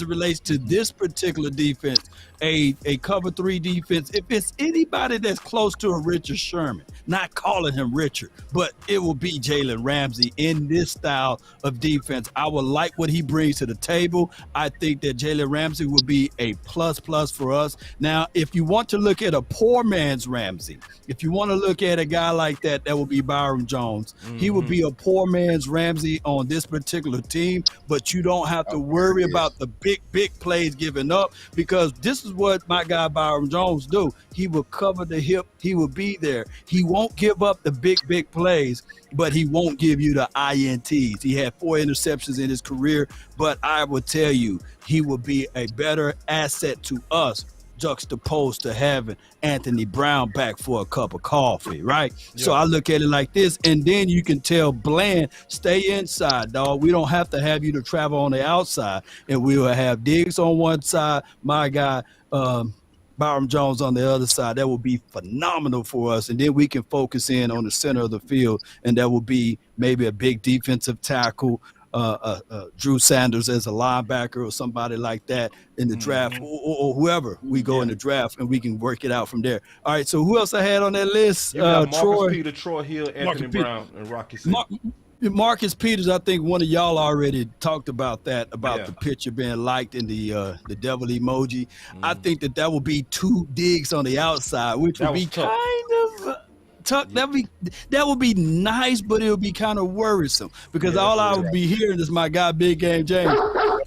relates to this particular defense, a cover 3 defense. If it's anybody that's close to a Richard Sherman, not calling him Richard, but it will be Jalen Ramsey in this style of defense. I would like what he brings to the table. I think that Jalen Ramsey will be a plus for us. Now, if you want to look at a poor man's Ramsey, if you want to look at a guy like that, that will be Byron Jones. He will be a poor man's Ramsey on this particular team, but you don't have to worry about the big plays given up, because this is what my guy Byron Jones do. He will cover the hip. He will be there. He won't give up the big plays, but he won't give you the INTs. He had 4 interceptions in his career, but I will tell you, he will be a better asset to us juxtaposed to having Anthony Brown back for a cup of coffee, right? Yep. So I look at it like this, and then you can tell Bland, stay inside, dog. We don't have to have you to travel on the outside, and we will have Diggs on one side, my guy Byron Jones on the other side. That will be phenomenal for us, and then we can focus in on the center of the field, and that will be maybe a big defensive tackle, Drew Sanders as a linebacker or somebody like that in the draft, or whoever we go in the draft, and we can work it out from there. All right, so who else I had on that list? Marcus Peters, Troy Hill, Anthony Brown, and Rocky Smith. Marcus Peters, I think one of y'all already talked about that, about the picture being liked in the devil emoji. I think that will be 2 digs on the outside, which would be kind of tuck. That would be nice, but it would be kind of worrisome, because all I would be hearing is my guy Big Game James.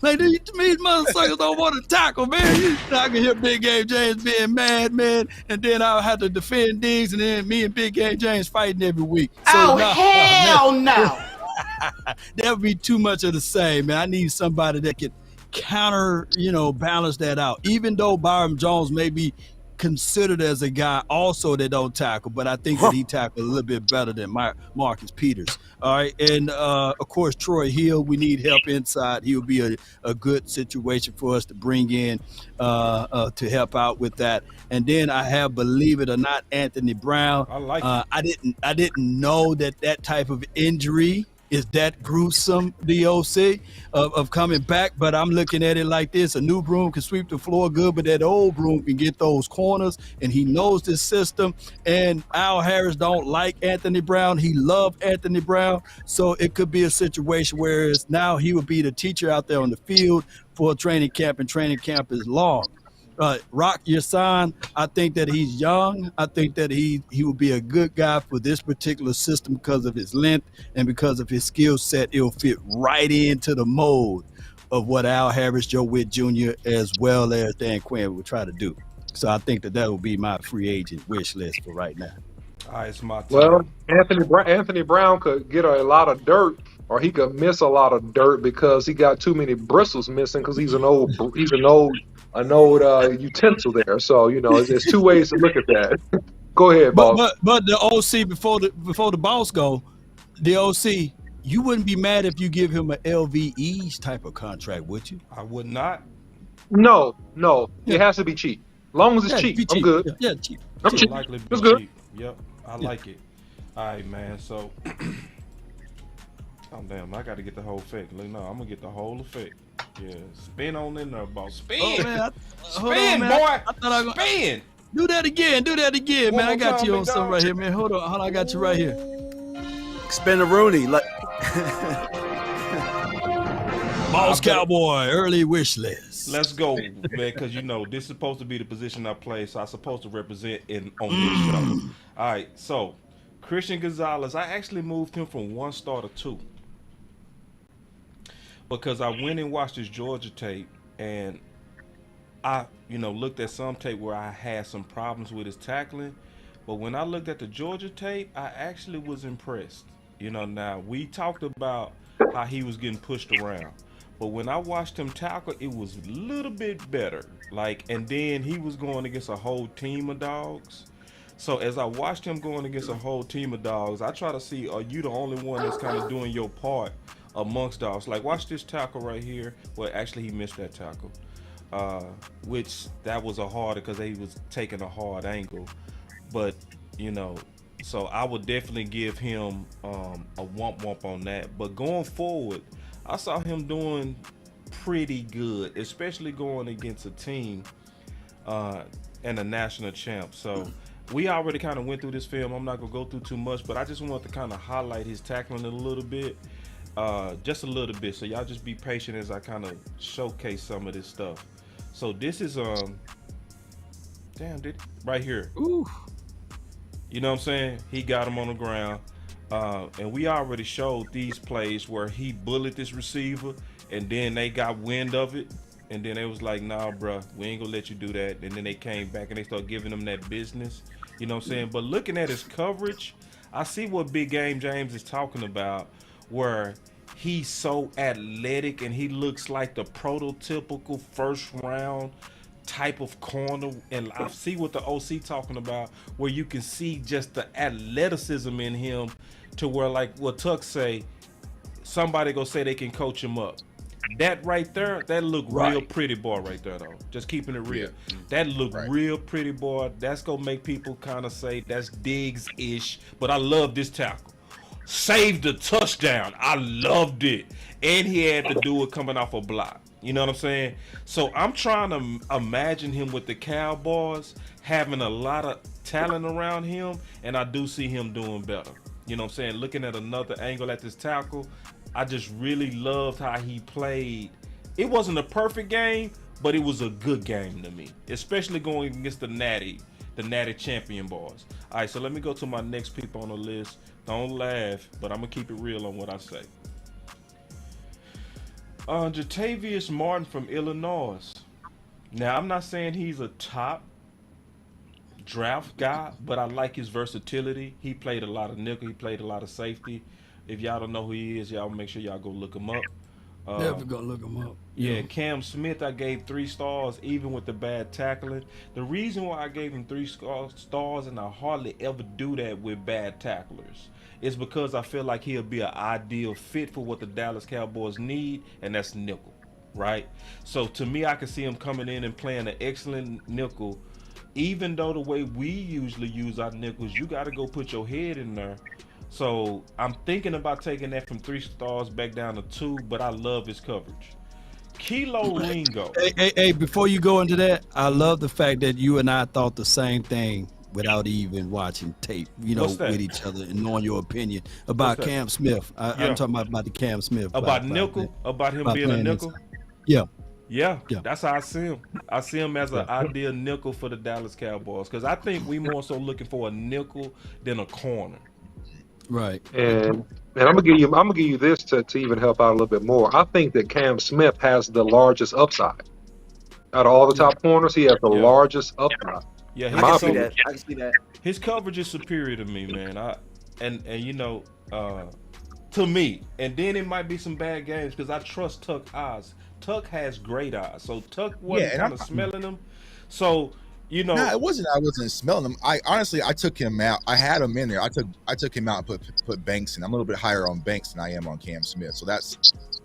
Like, these motherfuckers don't want to tackle, man. I can hear Big Game James being mad, man, and then I'll have to defend Diggs, and then me and Big Game James fighting every week. So, hell no. That would be too much of the same, man. I need somebody that can counter, balance that out. Even though Byron Jones may be considered as a guy also that don't tackle, but I think that he tackled a little bit better than Marcus Peters. All right, and of course Troy Hill, we need help inside. He will be a good situation for us to bring in to help out with that. And then I have, believe it or not, Anthony Brown. I like I didn't know that type of injury is that gruesome, DOC, of coming back, but I'm looking at it like this. A new broom can sweep the floor good, but that old broom can get those corners, and he knows this system. And Al Harris don't like Anthony Brown. He loved Anthony Brown. So it could be a situation where now he would be the teacher out there on the field for training camp, and training camp is long. Rock Yasan, I think that he's young. I think that he will be a good guy for this particular system because of his length and because of his skill set. It'll fit right into the mold of what Al Harris, Joe Witt Jr., as well as Dan Quinn will try to do. So I think that will be my free agent wish list for right now. All right, it's my turn. Well, Anthony Brown could get a lot of dirt, or he could miss a lot of dirt because he got too many bristles missing, because he's an old an old utensil there. So there's two ways to look at that. Go ahead, boss. But the OC before the boss go, the OC, you wouldn't be mad if you give him an LVE's type of contract, would you? I would not. No, it has to be cheap. As long as it's cheap, I'm good. Yeah, cheap. I'm cheap. Likely to be It's good. cheap. Yep, I like it. All right, man. So, oh damn, I got to get the whole effect. Look, no, I'm gonna get the whole effect. Yeah, spin on in there, boss. Spin, oh, man, spin, man. boy. I thought spin. Do that again, man. I got you on something right here, man. Hold on, I got you right here. Spin a Rooney. Boss Cowboy, early wish list. Let's go, man, because this is supposed to be the position I play, so I'm supposed to represent on this show. All right, so Christian Gonzalez, I actually moved him from 1 star to 2 because I went and watched his Georgia tape, and I, looked at some tape where I had some problems with his tackling, but when I looked at the Georgia tape, I actually was impressed. Now we talked about how he was getting pushed around, but when I watched him tackle, it was a little bit better. And then he was going against a whole team of dogs. So as I watched him going against a whole team of dogs, I try to see, are you the only one that's kind of doing your part amongst dogs? Like, watch this tackle right here. Well, actually, he missed that tackle, which that was a harder because he was taking a hard angle. But, so I would definitely give him a wump on that. But going forward, I saw him doing pretty good, especially going against a team and a national champ. So we already kind of went through this film. I'm not going to go through too much, but I just want to kind of highlight his tackling a little bit, just a little bit. So y'all just be patient as I kind of showcase some of this stuff. So this is, right here. Ooh. You know what I'm saying? He got him on the ground. And we already showed these plays where he bullied this receiver and then they got wind of it. And then they was like, nah, bruh, we ain't gonna let you do that. And then they came back and they started giving him that business. You know what I'm saying? But looking at his coverage, I see what Big Game James is talking about, where he's so athletic and he looks like the prototypical first round type of corner. And I see what the OC talking about, where you can see just the athleticism in him to where, like what Tuck say, somebody go say they can coach him up. That right there, that look real pretty boy right there though. Just keeping it real. Yeah. That look real pretty boy. That's gonna make people kind of say that's Diggs-ish. But I love this tackle. Saved the touchdown. I loved it. And he had to do it coming off a block. You know what I'm saying? So I'm trying to imagine him with the Cowboys having a lot of talent around him, and I do see him doing better. You know what I'm saying? Looking at another angle at this tackle, I just really loved how he played. It wasn't a perfect game, but it was a good game to me, especially going against the Natty champion boys. All right, so let me go to my next people on the list. Don't laugh, but I'm going to keep it real on what I say. Jatavius Martin from Illinois. Now, I'm not saying he's a top draft guy, but I like his versatility. He played a lot of nickel. He played a lot of safety. If y'all don't know who he is, y'all make sure y'all go look him up. Never go look him up. Yeah, Cam Smith, I gave 3 stars, even with the bad tackling. The reason why I gave him 3 stars, and I hardly ever do that with bad tacklers, is because I feel like he'll be an ideal fit for what the Dallas Cowboys need, and that's nickel, right? So to me, I can see him coming in and playing an excellent nickel. Even though the way we usually use our nickels, you got to go put your head in there. So I'm thinking about taking that from 3 stars back down to 2, but I love his coverage. Kilo Ringo. Hey, before you go into that, I love the fact that you and I thought the same thing without even watching tape, with each other and knowing your opinion about Cam Smith. I'm talking about the Cam Smith. About nickel? About him being a nickel? Yeah, that's how I see him. I see him as an ideal nickel for the Dallas Cowboys, because I think we more so looking for a nickel than a corner. Right. And I'm gonna give you this to even help out a little bit more. I think that Cam Smith has the largest upside. Out of all the top corners, he has the largest upside. Yeah, I can see that. His coverage is superior to me, man. To me, and then it might be some bad games because I trust Tuck's Tuck has great eyes. So Tuck wasn't and kind of smelling them. So no, it wasn't. I wasn't smelling him. I honestly, I took him out. I had him in there. I took him out and put Banks in. I'm a little bit higher on Banks than I am on Cam Smith. So that's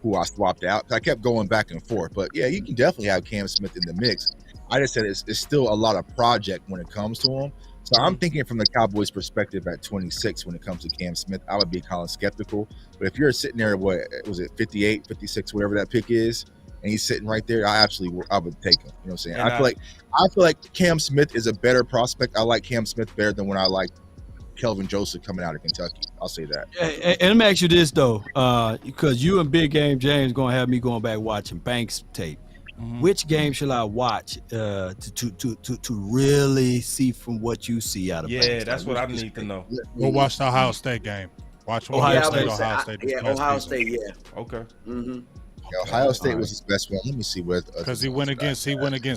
who I swapped out. I kept going back and forth. But yeah, you can definitely have Cam Smith in the mix. I just said it's still a lot of project when it comes to him. So I'm thinking from the Cowboys' perspective at 26 when it comes to Cam Smith, I would be kind of skeptical. But if you're sitting there, what was it, 58, 56, whatever that pick is, and he's sitting right there, I would take him. You know what I'm saying? I feel like Cam Smith is a better prospect. I like Cam Smith better than when I like Kelvin Joseph coming out of Kentucky. I'll say that. And let me ask you this though, because you and Big Game James gonna have me going back watching Banks tape. Mm-hmm. Which game should I watch to really see from what you see out of Banks? Yeah, that's what I need to know. We'll watch the Ohio State game. Watch Ohio State. Ohio State. Yeah. Okay. Mm-hmm. Yeah, Ohio State was his best one. Let me see what. Because he went against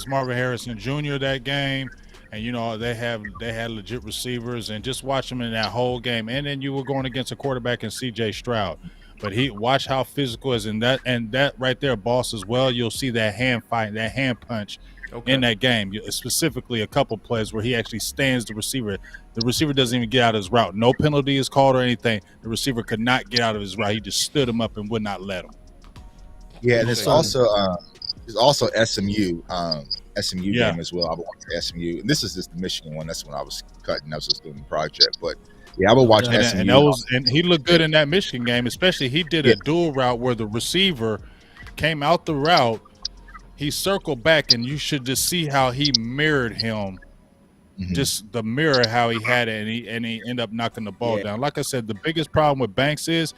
Marvin Harrison Jr. that game, and they had legit receivers, and just watch him in that whole game. And then you were going against a quarterback in C.J. Stroud. But watch how physical is in that, and that right there, Boss, as well. You'll see that hand fight, that hand punch in that game. Specifically, a couple plays where he actually stands the receiver. The receiver doesn't even get out of his route. No penalty is called or anything. The receiver could not get out of his route. He just stood him up and would not let him. Yeah, and it's also SMU game as well. I would watch SMU, and this is just the Michigan one. That's when I was cutting. I was just doing the project, but. Yeah, I would watch SMU. And he looked good in that Michigan game, especially he did a dual route where the receiver came out the route, he circled back, and you should just see how he mirrored him, just the mirror how he had it, and he ended up knocking the ball down. Like I said, the biggest problem with Banks is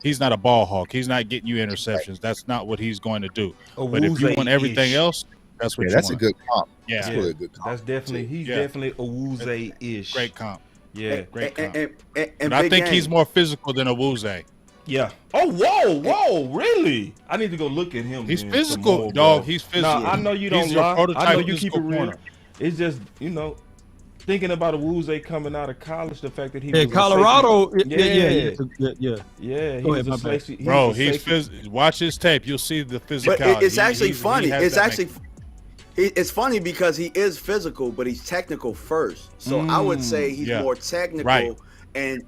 he's not a ball hawk. He's not getting you interceptions. That's not what he's going to do. But if you want everything else, that's what you want. That's a good comp. Yeah, that's really a good comp. That's definitely definitely Owuzie-ish. Great comp. Yeah, great comp. And but I think he's more physical than Owuzie. Yeah. Oh, whoa, really? I need to go look at him. He's physical, dog. He's physical. Nah, I know you don't lie. I know you keep it real. It's just, thinking about Owuzie coming out of college, the fact that he was Colorado. Yeah. He was a safety. Bro, watch his tape. You'll see the physicality. But it's actually funny. It's funny because he is physical, but he's technical first. So I would say he's more technical, and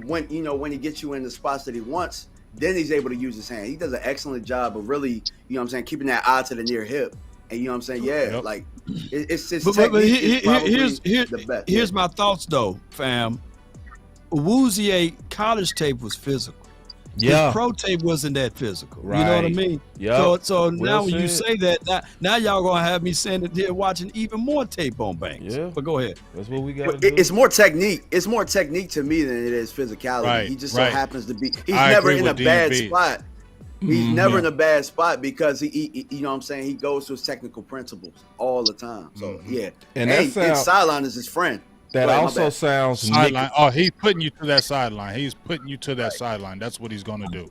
when when he gets you in the spots that he wants, then he's able to use his hand. He does an excellent job of really, keeping that eye to the near hip. And like it's just the best. Here's my thoughts though, fam. Owuzie college tape was physical. Yeah, his pro tape wasn't that physical. Right. You know what I mean? Yeah. So now when you say that, now y'all gonna have me standing here watching even more tape on Banks. Yeah. But go ahead. That's what we got. It's more technique. It's more technique to me than it is physicality. Right. He just so happens to be. He's never in a bad spot. He's never in a bad spot because he he goes to his technical principles all the time. So and sideline is his friend. That also sounds sideline. Oh, he's putting you to that sideline. He's putting you to that sideline. That's what he's going to do.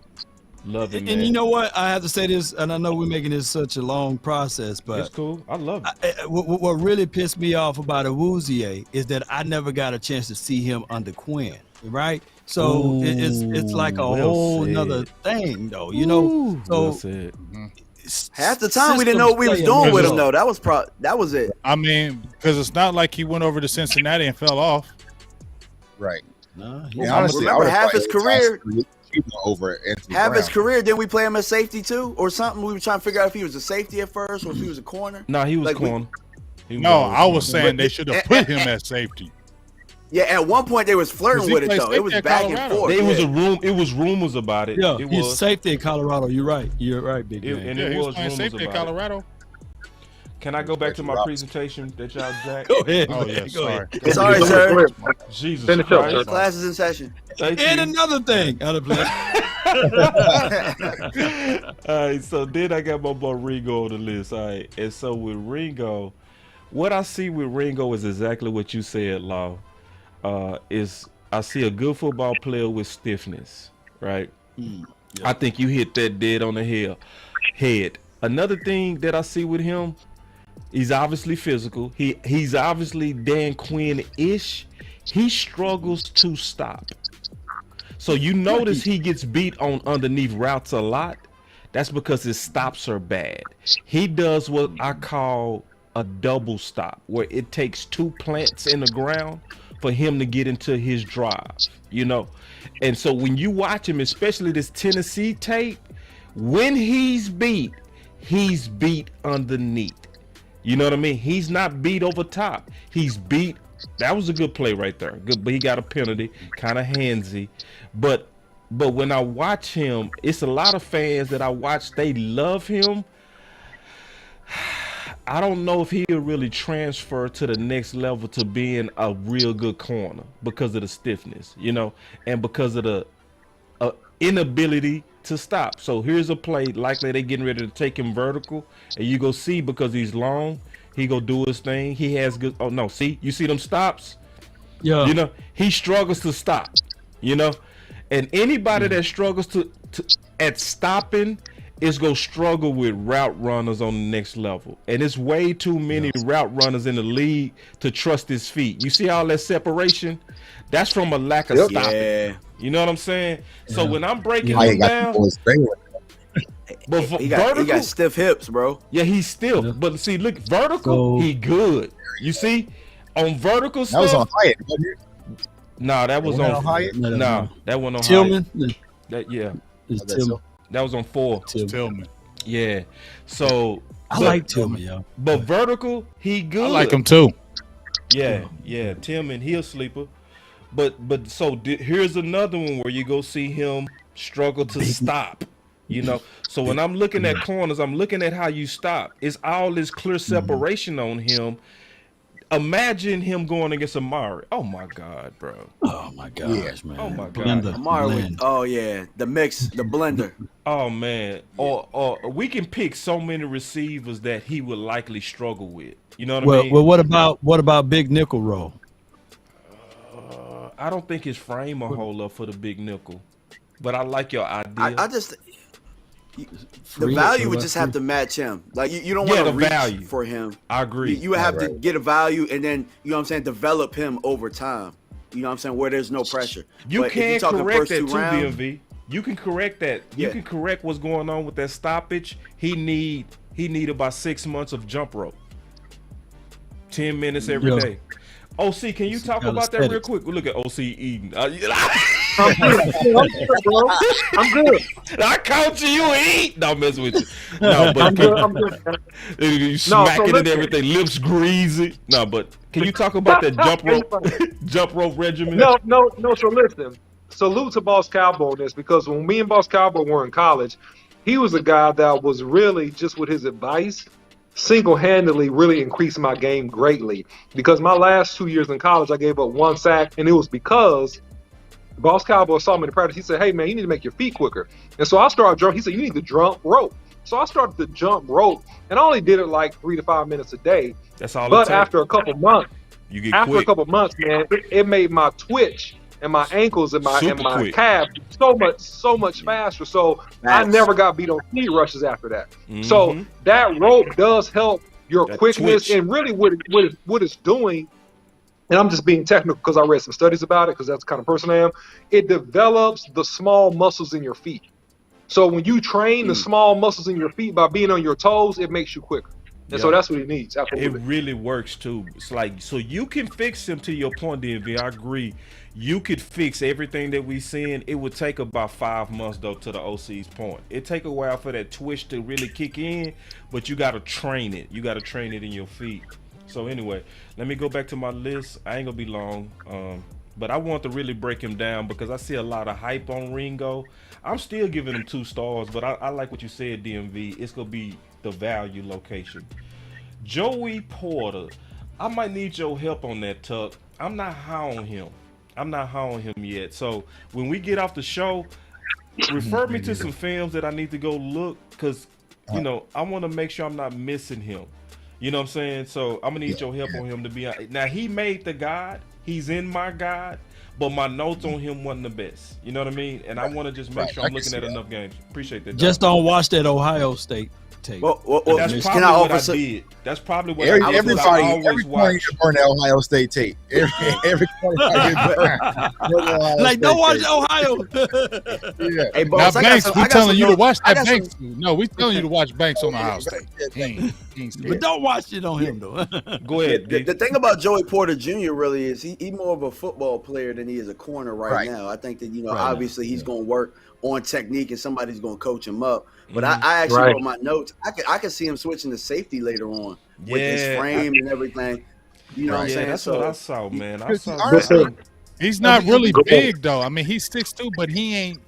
Love it, man. And you know what? I have to say this, and I know we're making this such a long process, but it's cool. I love it. What really pissed me off about Owuzie is that I never got a chance to see him under Quinn. Right? So it's like a whole nother thing, though. So. Half the time we didn't know what we was doing with him, though. That was it. I mean, because it's not like he went over to Cincinnati and fell off. Right. Honestly, remember half his career. His career, didn't we play him as safety too, or something? We were trying to figure out if he was a safety at first or if he was a corner. No, he was corner. I was saying they should have put him at safety. Yeah, at one point they was flirting with it though. It was back and forth. It was rumors about it. Yeah, he's safety in Colorado. You're right, Big Man. And it was playing safety in Colorado. Can I go back to my presentation that y'all jacked? Go ahead. Oh yeah, sorry. Sorry, sir. Jesus Christ. Class is in session. And another thing. All right, so then I got my boy Ringo on the list. All right, and so with Ringo, what I see with Ringo is exactly what you said, Law. Is I see a good football player with stiffness, right? I think you hit that dead on the head. Another thing that I see with him, he's obviously physical. He's obviously Dan Quinn-ish. He struggles to stop. So you notice he gets beat on underneath routes a lot. That's because his stops are bad. He does what I call a double stop, where it takes 2 plants in the ground for him to get into his drive, you know? And so when you watch him, especially this Tennessee tape, when he's beat underneath. You know what I mean? He's not beat over top. He's beat. That was a good play right there. Good, but he got a penalty, kind of handsy. But when I watch him, it's a lot of fans that I watch, they love him. I don't know if he'll really transfer to the next level to being a real good corner because of the stiffness, you know, and because of the inability to stop. So here's a play, likely they getting ready to take him vertical, and you go see, because he's long, he go do his thing. He has good. Oh no, see, you see them stops? Yeah. You know, he struggles to stop, you know, and anybody that struggles to at stopping is gonna struggle with route runners on the next level. And it's way too many route runners in the league to trust his feet. You see all that separation? That's from a lack of stopping. Yeah. You know what I'm saying? So when I'm breaking him down, but he got stiff hips, bro. Yeah, he's stiff. Yeah. But see, look, vertical, he good. You see, on vertical stuff. That was on Hyatt, wasn't it? Nah, that was on Hyatt. Nah, that one on Tillman. Hyatt. Tillman. That was on 4. Tillman. Yeah. So I like Tillman, yo. But vertical, he good. I like him too. Yeah. Tillman, he a sleeper. But so here's another one where you go see him struggle to stop. You know, so when I'm looking at corners, I'm looking at how you stop. It's all this clear separation on him. Imagine him going against Amari. Oh my God, bro. Oh my gosh, man. Oh my God. Amari. Oh yeah, the mix, the blender. Oh man. Or we can pick so many receivers that he would likely struggle with. You know what I mean? Well, what about big nickel roll? I don't think his frame will hold up for the big nickel, but I like your idea. I just the value would just have to match him. Like you don't want to reach value for him. I agree. You would have to get a value and then, you know what I'm saying, develop him over time. You know what I'm saying, where there's no pressure. You can correct that too, DMV. You can correct that. You can correct what's going on with that stoppage. He need about 6 months of jump rope. 10 minutes every day. OC, can you talk about that real quick? Look at OC eating. I'm good, bro. I'm good. I count you eat. No, I'm messing with you. No, but I'm good. You smacking and everything, lips greasy. No, but can you talk about that jump rope regimen? No. So listen, salute to Boss Cowboy on this, because when me and Boss Cowboy were in college, he was a guy that was really, just with his advice, single-handedly really increased my game greatly. Because my last 2 years in college, I gave up 1 sack, and it was because Boss Cowboy saw me in practice. He said, "Hey man, you need to make your feet quicker." And so I started jumping. He said, "You need to jump rope." So I started to jump rope, and I only did it like 3 to 5 minutes a day. That's all. But after a couple months, a couple months, man, it made my twitch and my ankles and my calf so much faster. So I never got beat on speed rushes after that. So that rope does help your quickness, and really what it's doing. And I'm just being technical because I read some studies about it, because that's the kind of person I am. It develops the small muscles in your feet. So when you train the small muscles in your feet by being on your toes, it makes you quicker. And so that's what he needs. Absolutely. It really works too. It's like, so you can fix him, to your point, DMV. I agree. You could fix everything that we seeing. It would take about 5 months though, to the OC's point. It take a while for that twitch to really kick in, but you got to train it. You got to train it in your feet. So anyway, let me go back to my list. I ain't gonna be long, but I want to really break him down because I see a lot of hype on Ringo. I'm still giving him 2 stars, but I like what you said, DMV. It's gonna be the value location. Joey Porter, I might need your help on that, Tuck. I'm not high on him yet. So when we get off the show, refer me to some films that I need to go look, because you know, I want to make sure I'm not missing him. You know what I'm saying? So I'm gonna need your help on him to be. Now he made the guide. He's in my guide, but my notes on him wasn't the best. You know what I mean? And I want to just make sure I'm looking at enough games. Appreciate that. Just don't watch that Ohio State. take. Well, that's can probably I what offer I some? did. That's probably what I did. Everybody, I always every corner you watch. burn that Ohio State tape. Every corner you burn. Like, don't watch Ohio. Yeah. Hey, Now, Boss, Banks, we telling you to watch I that got Banks. No, we telling you to watch Banks on Ohio State. But don't watch it on him, though. Go ahead. The thing about Joey Porter Jr. really is he more of a football player than he is a corner right now. I think that, obviously he's going to work on technique and somebody's going to coach him up. But I actually wrote my notes. I could see him switching to safety later on with his frame and everything. You know what I'm saying? That's what I saw, man. He's not really big though. I mean, he's 6'2", but he ain't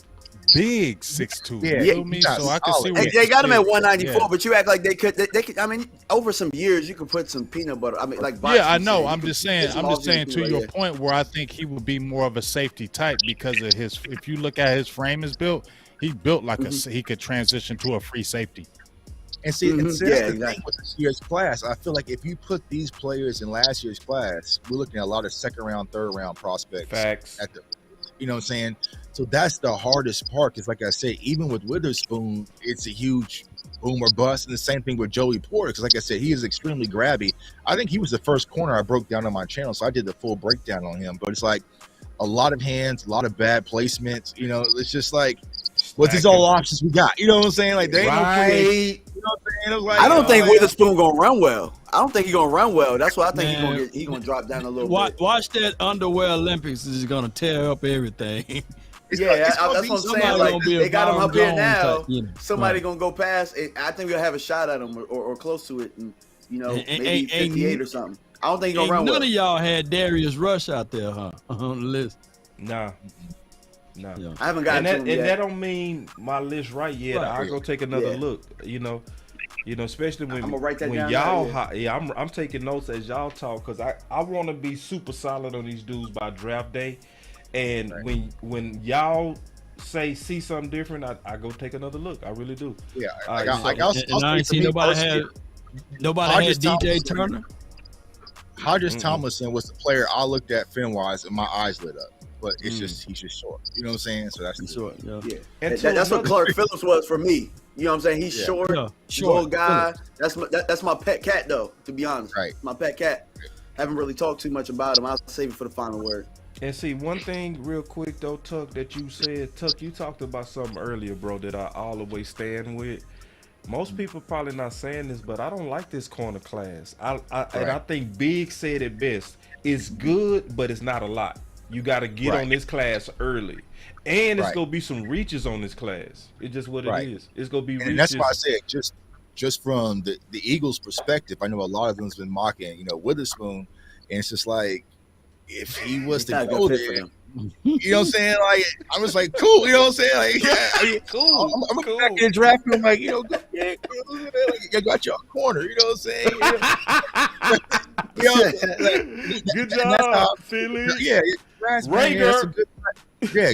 big 6'2". Yeah, You feel me? So I can see what they got him at 194, yeah. but you act like they could. I mean, over some years, you could put some peanut butter. I mean, like I know. I'm just saying to your point where I think he would be more of a safety type because of his. If you look at his frame is built, he built like he could transition to a free safety. And see, that's the thing with this year's class. I feel like if you put these players in last year's class, we're looking at a lot of second round, third round prospects. Facts. You know what I'm saying? So that's the hardest part. Because like I said, even with Witherspoon, it's a huge boom or bust. And the same thing with Joey Porter. Because like I said, he is extremely grabby. I think he was the first corner I broke down on my channel. So I did the full breakdown on him. But it's like a lot of hands, a lot of bad placements. You know, it's just like, what's these all options we got? You know what I'm saying? Like, they ain't no create. You know what I'm saying? Like, I don't think Witherspoon gonna run well. I don't think he's gonna run well. That's why I think he's gonna drop down a little bit. Watch that underwear Olympics is gonna tear up everything. That's what I'm saying. Like, they got him up here now. Somebody gonna go past. I think we'll have a shot at him or close to it, and maybe 58 or something. I don't think he's gonna run well. None of y'all had Darius Rush out there, huh? On the list. Nah. No, I haven't gotten to him yet. And that don't mean my list right yet. I'll go take another look. You know, especially when I'm gonna write that down y'all. I'm taking notes as y'all talk because I want to be super solid on these dudes by draft day. And when y'all see something different, I go take another look. I really do. Yeah, I ain't seen nobody had DJ Turner. Hodges Tomlinson was the player I looked at film wise and my eyes lit up. But it's just he's just short. You know what I'm saying? So that's short. Yeah. And that's what Clark Phillips was for me. You know what I'm saying? He's short, little guy. That's my pet cat though, to be honest. Right. My pet cat. Haven't really talked too much about him. I'll save it for the final word. And see, one thing real quick though, Tuck, that you said, Tuck, you talked about something earlier, bro, that I always stand with. Most people probably not saying this, but I don't like this corner class. And I think Big said it best. It's good, but it's not a lot. You got to get on this class early. And it's going to be some reaches on this class. It's just what it is. It's going to be reaches. And that's why I said, just from the Eagles' perspective, I know a lot of them's been mocking, Witherspoon. And it's just like, if he was to go there, you know what I'm saying? Like, I was like, cool. You know what I'm saying? Like, yeah, cool. I'm going to go back in the draft room, like, like, you got your corner. You know what I'm saying? Good job, Philly. Yeah. Rager.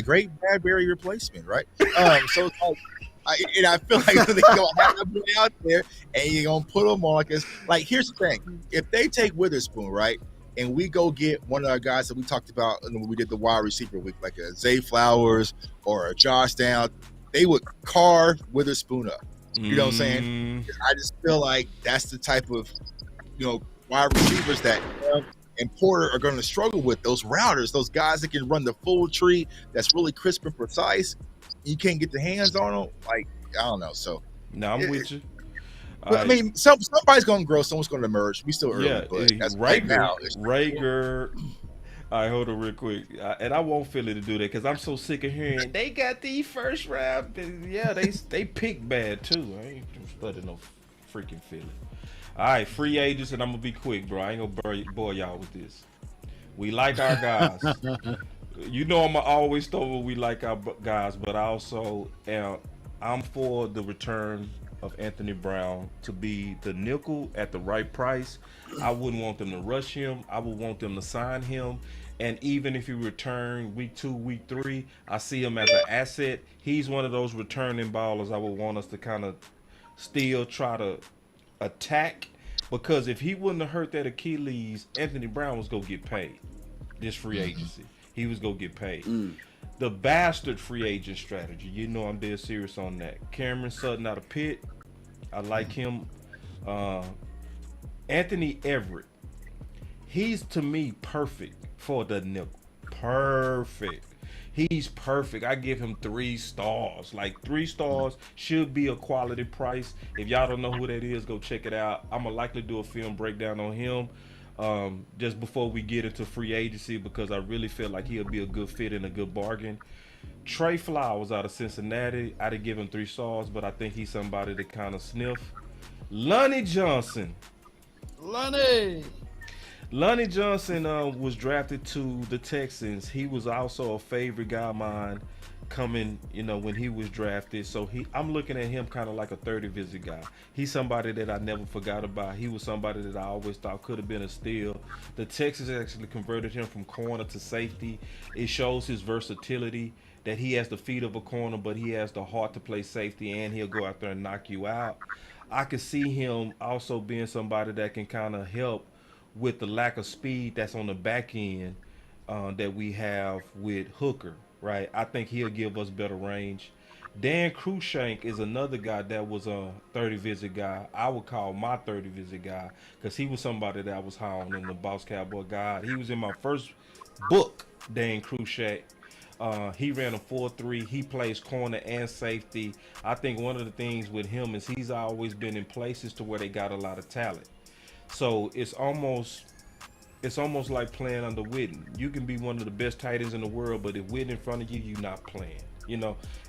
Great Bradbury replacement, right? So it's like, I feel like they're gonna have to put out there, and you're gonna put them on like this. Like, here's the thing: if they take Witherspoon, right, and we go get one of our guys that we talked about when we did the wide receiver week, like a Zay Flowers or a Josh Downs, they would carve Witherspoon up. You know what I'm saying? I just feel like that's the type of wide receivers that and Porter are going to struggle with, those routers, those guys that can run the full tree that's really crisp and precise. You can't get the hands on them. Like, I don't know. So, no, I'm with you. But, I mean, somebody's going to grow. Someone's going to emerge. We still early, but that's right now. Rager. All right, hold on real quick. And I won't Philly to do that because I'm so sick of hearing they got the first round. Yeah, they pick bad too. I ain't studying no freaking Philly. All right, free agents, and I'm going to be quick, bro. I ain't going to bore y'all with this. We like our guys. I'm always told we like our guys, but I also I'm for the return of Anthony Brown to be the nickel at the right price. I wouldn't want them to rush him. I would want them to sign him. And even if he return week 2, week 3, I see him as an asset. He's one of those returning ballers I would want us to kind of still try to attack, because if he wouldn't have hurt that Achilles, Anthony Brown was gonna get paid this free agency. He was gonna get paid. The bastard free agent strategy, I'm dead serious on that. Cameron Sutton out of Pitt, I like him. Anthony Everett. He's, to me, perfect for the nickel. Perfect. He's perfect. I give him 3 stars. Like 3 stars should be a quality price. If y'all don't know who that is, go check it out. I'm gonna likely do a film breakdown on him just before we get into free agency because I really feel like he'll be a good fit and a good bargain. Trey Flowers out of Cincinnati. I'd give him 3 stars, but I think he's somebody to kind of sniff. Lonnie Johnson. Lonnie Johnson was drafted to the Texans. He was also a favorite guy of mine coming, when he was drafted. So I'm looking at him kind of like a 30 visit guy. He's somebody that I never forgot about. He was somebody that I always thought could have been a steal. The Texans actually converted him from corner to safety. It shows his versatility, that he has the feet of a corner, but he has the heart to play safety, and he'll go out there and knock you out. I could see him also being somebody that can kind of help with the lack of speed that's on the back end that we have with Hooker, right? I think he'll give us better range. Dan Cruikshank is another guy that was a 30 visit guy. I would call my 30 visit guy because he was somebody that I was high on in the Boss Cowboy guide. He was in my first book, Dan Cruikshank. He ran a 4.3. He plays corner and safety. I think one of the things with him is he's always been in places to where they got a lot of talent. So it's almost like playing under Witten. You can be one of the best tight ends in the world, but if Witten in front of you, you're not playing.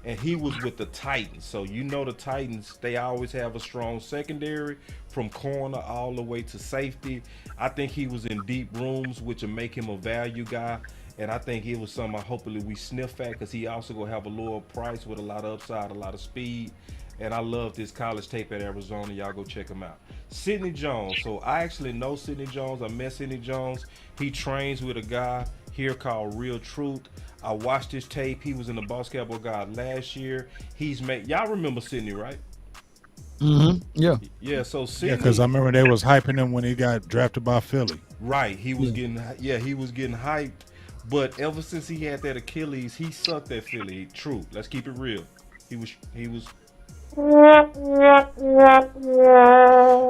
And he was with the Titans. So the Titans, they always have a strong secondary from corner all the way to safety. I think he was in deep rooms, which will make him a value guy. And I think it was something hopefully we sniff at because he also going to have a lower price with a lot of upside, a lot of speed. And I love this college tape at Arizona. Y'all go check him out. Sidney Jones. So I actually know Sidney Jones. I met Sidney Jones. He trains with a guy here called Real Truth. I watched his tape. He was in the Boss Cowboy Guide last year. Y'all remember Sidney, right? Mm-hmm. Yeah. Yeah. So Sidney. Yeah, because I remember they was hyping him when he got drafted by Philly. Right. He was getting hyped. But ever since he had that Achilles, he sucked at Philly. True. Let's keep it real. He was.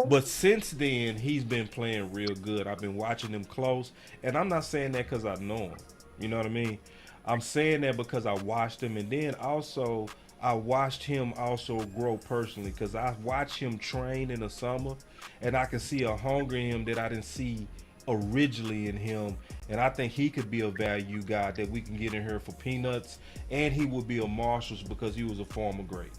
But since then, he's been playing real good. I've been watching him close, and I'm not saying that because I know him. You know what I mean? I'm saying that because I watched him, and then also I watched him also grow personally because I watched him train in the summer, and I can see a hunger in him that I didn't see originally in him. And I think he could be a value guy that we can get in here for peanuts, and he would be a Marshalls because he was a former great.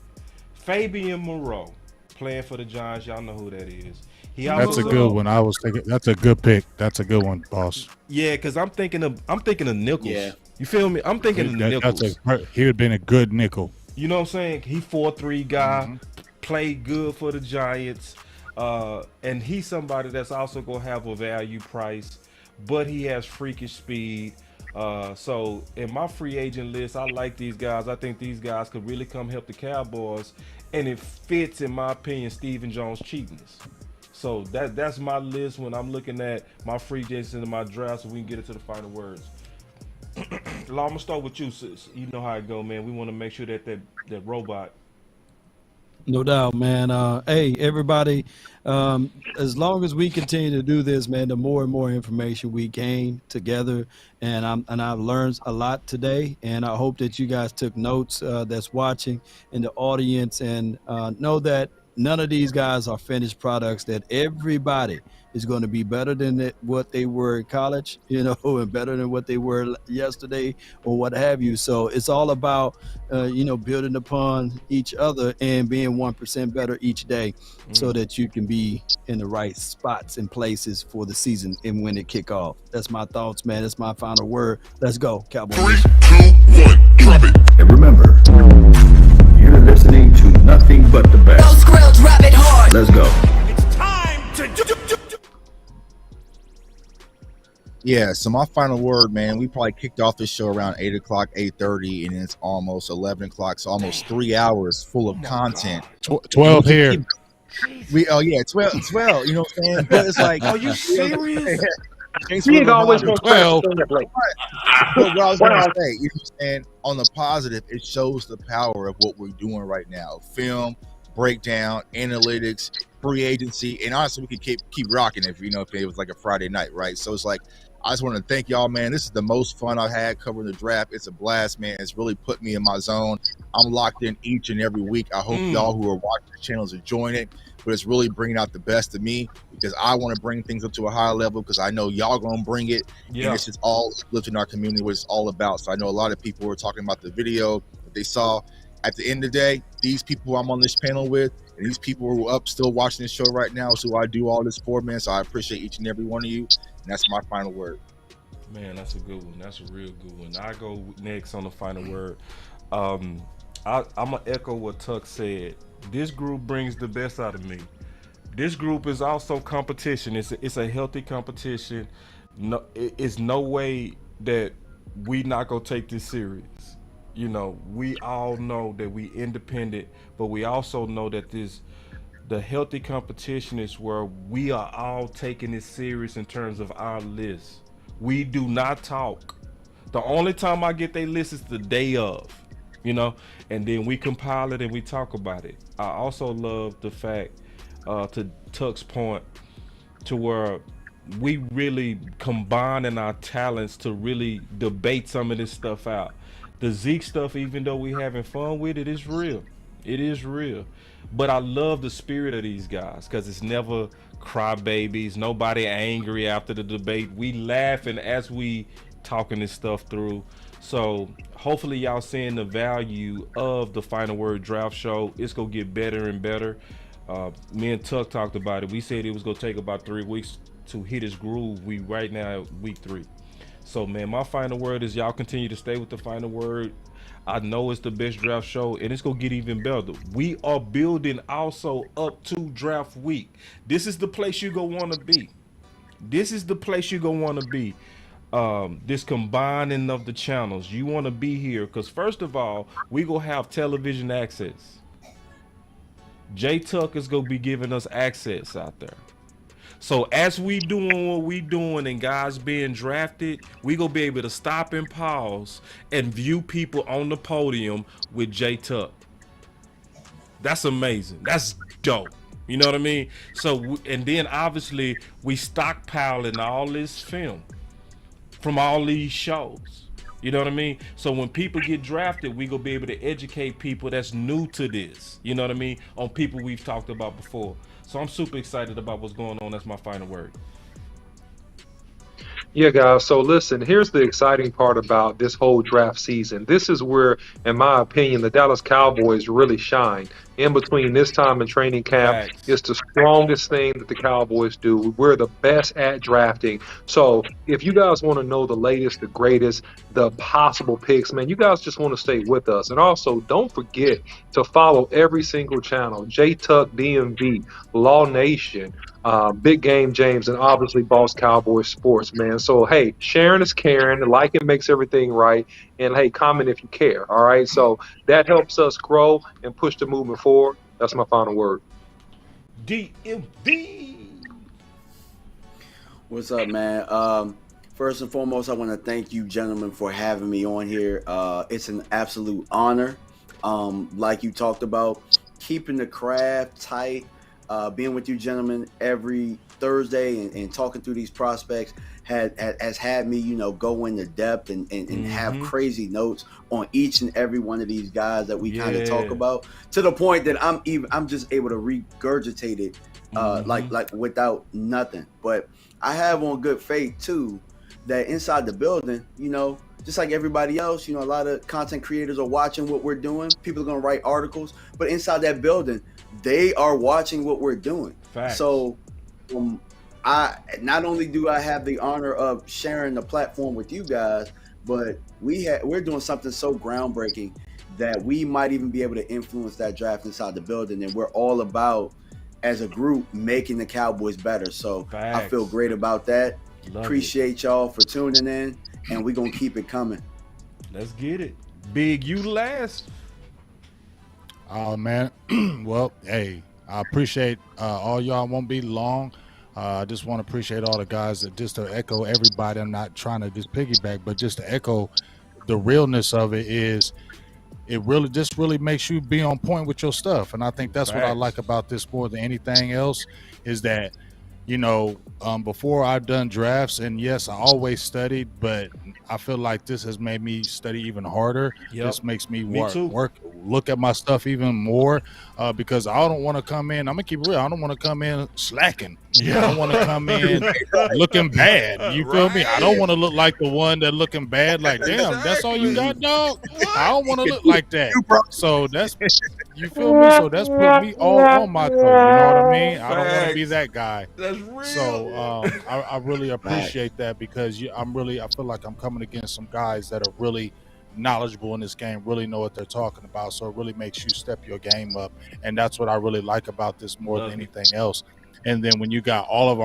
Fabian Moreau, playing for the Giants. Y'all know who that is. That's a good one. I was thinking that's a good pick. That's a good one, boss. Yeah, because I'm thinking of Nichols. Yeah. You feel me? I'm thinking of Nichols. He would have been a good nickel. You know what I'm saying? He 4.3 guy, played good for the Giants, and he's somebody that's also gonna have a value price, but he has freakish speed. So in my free agent list, I like these guys. I think these guys could really come help the Cowboys, and it fits, in my opinion, Stephen Jones' cheapness. So that's my list when I'm looking at my free agents and my draft, so we can get into the final words. Law, I'm gonna start with you, sis. You know how it go, man. We want to make sure that robot. No doubt, man. Hey, everybody, as long as we continue to do this, man, the more and more information we gain together, and I've learned a lot today, and I hope that you guys took notes that's watching in the audience, and know that none of these guys are finished products, that everybody is going to be better than what they were in college, and better than what they were yesterday or what have you. So it's all about, building upon each other and being 1% better each day so that you can be in the right spots and places for the season and when it kick off. That's my thoughts, man. That's my final word. Let's go, Cowboys. 3, 2, 1, drop it. And remember, you're listening to nothing but the best. Those grills, drop it hard. Let's go. It's time to do. Yeah, so my final word, man, we probably kicked off this show around 8 o'clock, 8:30, and it's almost 11 o'clock, so almost 3 hours full of content. 12 here. 12, you know what I'm saying? But it's like, are you serious? He always going to 12. What I was going to say, you know what I'm saying? On the positive, it shows the power of what we're doing right now. Film, breakdown, analytics, free agency, and honestly, we could keep rocking if it was like a Friday night, right? So it's like, I just want to thank y'all, man. This is the most fun I've had covering the draft. It's a blast, man. It's really put me in my zone. I'm locked in each and every week. I hope y'all who are watching the channels enjoying it, but it's really bringing out the best of me because I want to bring things up to a higher level because I know y'all going to bring it. Yeah. And it's just all lifting our community, what it's all about. So I know a lot of people were talking about the video that they saw. At the end of the day, these people I'm on this panel with, and these people who are up still watching this show right now is who I do all this for, man. So I appreciate each and every one of you. And that's my final word. Man, that's a good one. That's a real good one. I go next on the final word. I'm going to echo what Tuck said. This group brings the best out of me. This group is also competition. It's a healthy competition. No, it's no way that we not going to take this serious. We all know that we independent, but we also know that the healthy competition is where we are all taking it serious in terms of our list. We do not talk. The only time I get their list is the day of, and then we compile it and we talk about it. I also love the fact, to Tuck's point, to where we really combining our talents to really debate some of this stuff out. The Zeke stuff, even though we having fun with it, is real. It is real. But I love the spirit of these guys because it's never crybabies. Nobody angry after the debate. We laughing as we talking this stuff through. So hopefully y'all seeing the value of the Final Word Draft Show. It's going to get better and better. Me and Tuck talked about it. We said it was going to take about 3 weeks to hit his groove. We right now at week 3. So, man, my final word is y'all continue to stay with the Final Word. I know it's the best draft show, and it's going to get even better. We are building also up to draft week. This is the place you're going to want to be. This is the place you're going to want to be. This combining of the channels. You want to be here because, first of all, we going to have television access. J Tuck is going to be giving us access out there. So as we doing what we doing and guys being drafted, we gonna be able to stop and pause and view people on the podium with J Tuck. That's amazing. That's dope. You know what I mean? So, and then obviously we stockpiling all this film from all these shows. You know what I mean? So when people get drafted, we gonna be able to educate people that's new to this. You know what I mean? On people we've talked about before. So I'm super excited about what's going on. That's my final word. Yeah, guys. So listen, here's the exciting part about this whole draft season. This is where, in my opinion, the Dallas Cowboys really shine. In between this time and training camp, it's the strongest thing that the Cowboys do. We're the best at drafting. So if you guys want to know the latest, the greatest, the possible picks, man, you guys just want to stay with us. And also, don't forget to follow every single channel, J-Tuck, DMV, Law Nation, Big Game James, and obviously Boss Cowboy Sports, man. So, hey, sharing is caring. Liking makes everything right. And, hey, comment if you care, all right? So that helps us grow and push the movement forward. That's my final word. DMV. What's up, man? First and foremost, I want to thank you gentlemen for having me on here. It's an absolute honor. Like you talked about, keeping the craft tight, being with you gentlemen every Thursday and talking through these prospects has had me, go into depth and have crazy notes on each and every one of these guys that we kind of talk about, to the point that I'm just able to regurgitate it like without nothing. But I have on good faith too that inside the building, just like everybody else, a lot of content creators are watching what we're doing. People are going to write articles, but inside that building, they are watching what we're doing. Facts. So I not only do I have the honor of sharing the platform with you guys, but we're doing something so groundbreaking that we might even be able to influence that draft inside the building. And we're all about, as a group, making the Cowboys better. So Facts. I feel great about that. Appreciate y'all for tuning in, and we're going to keep it coming. Let's get it. Big, you last. Oh, man. Well, hey, I appreciate all y'all. Won't be long. I just want to appreciate all the guys that just to echo everybody. I'm not trying to just piggyback, but just to echo the realness of it is it really just really makes you be on point with your stuff. And I think that's what I Facts. like about this more than anything else is that, you know, before I've done drafts, and yes, I always studied, but I feel like this has made me study even harder. This makes me look at my stuff even more because I don't want to come in. I'm gonna keep it real. I don't want to come in slacking. I don't want to come in looking bad. You feel me? I don't want to look like the one that looking bad. Like, damn, that's all you got, dog. I don't want to look like that. So that's, you feel me? So that's put me all on my coat. You know what I mean? I don't want to be that guy. That's real. So I really appreciate that because I feel like I'm coming against some guys that are really knowledgeable in this game, really know what they're talking about. So it really makes you step your game up, and that's what I really like about this more than anything else. And then when you got all of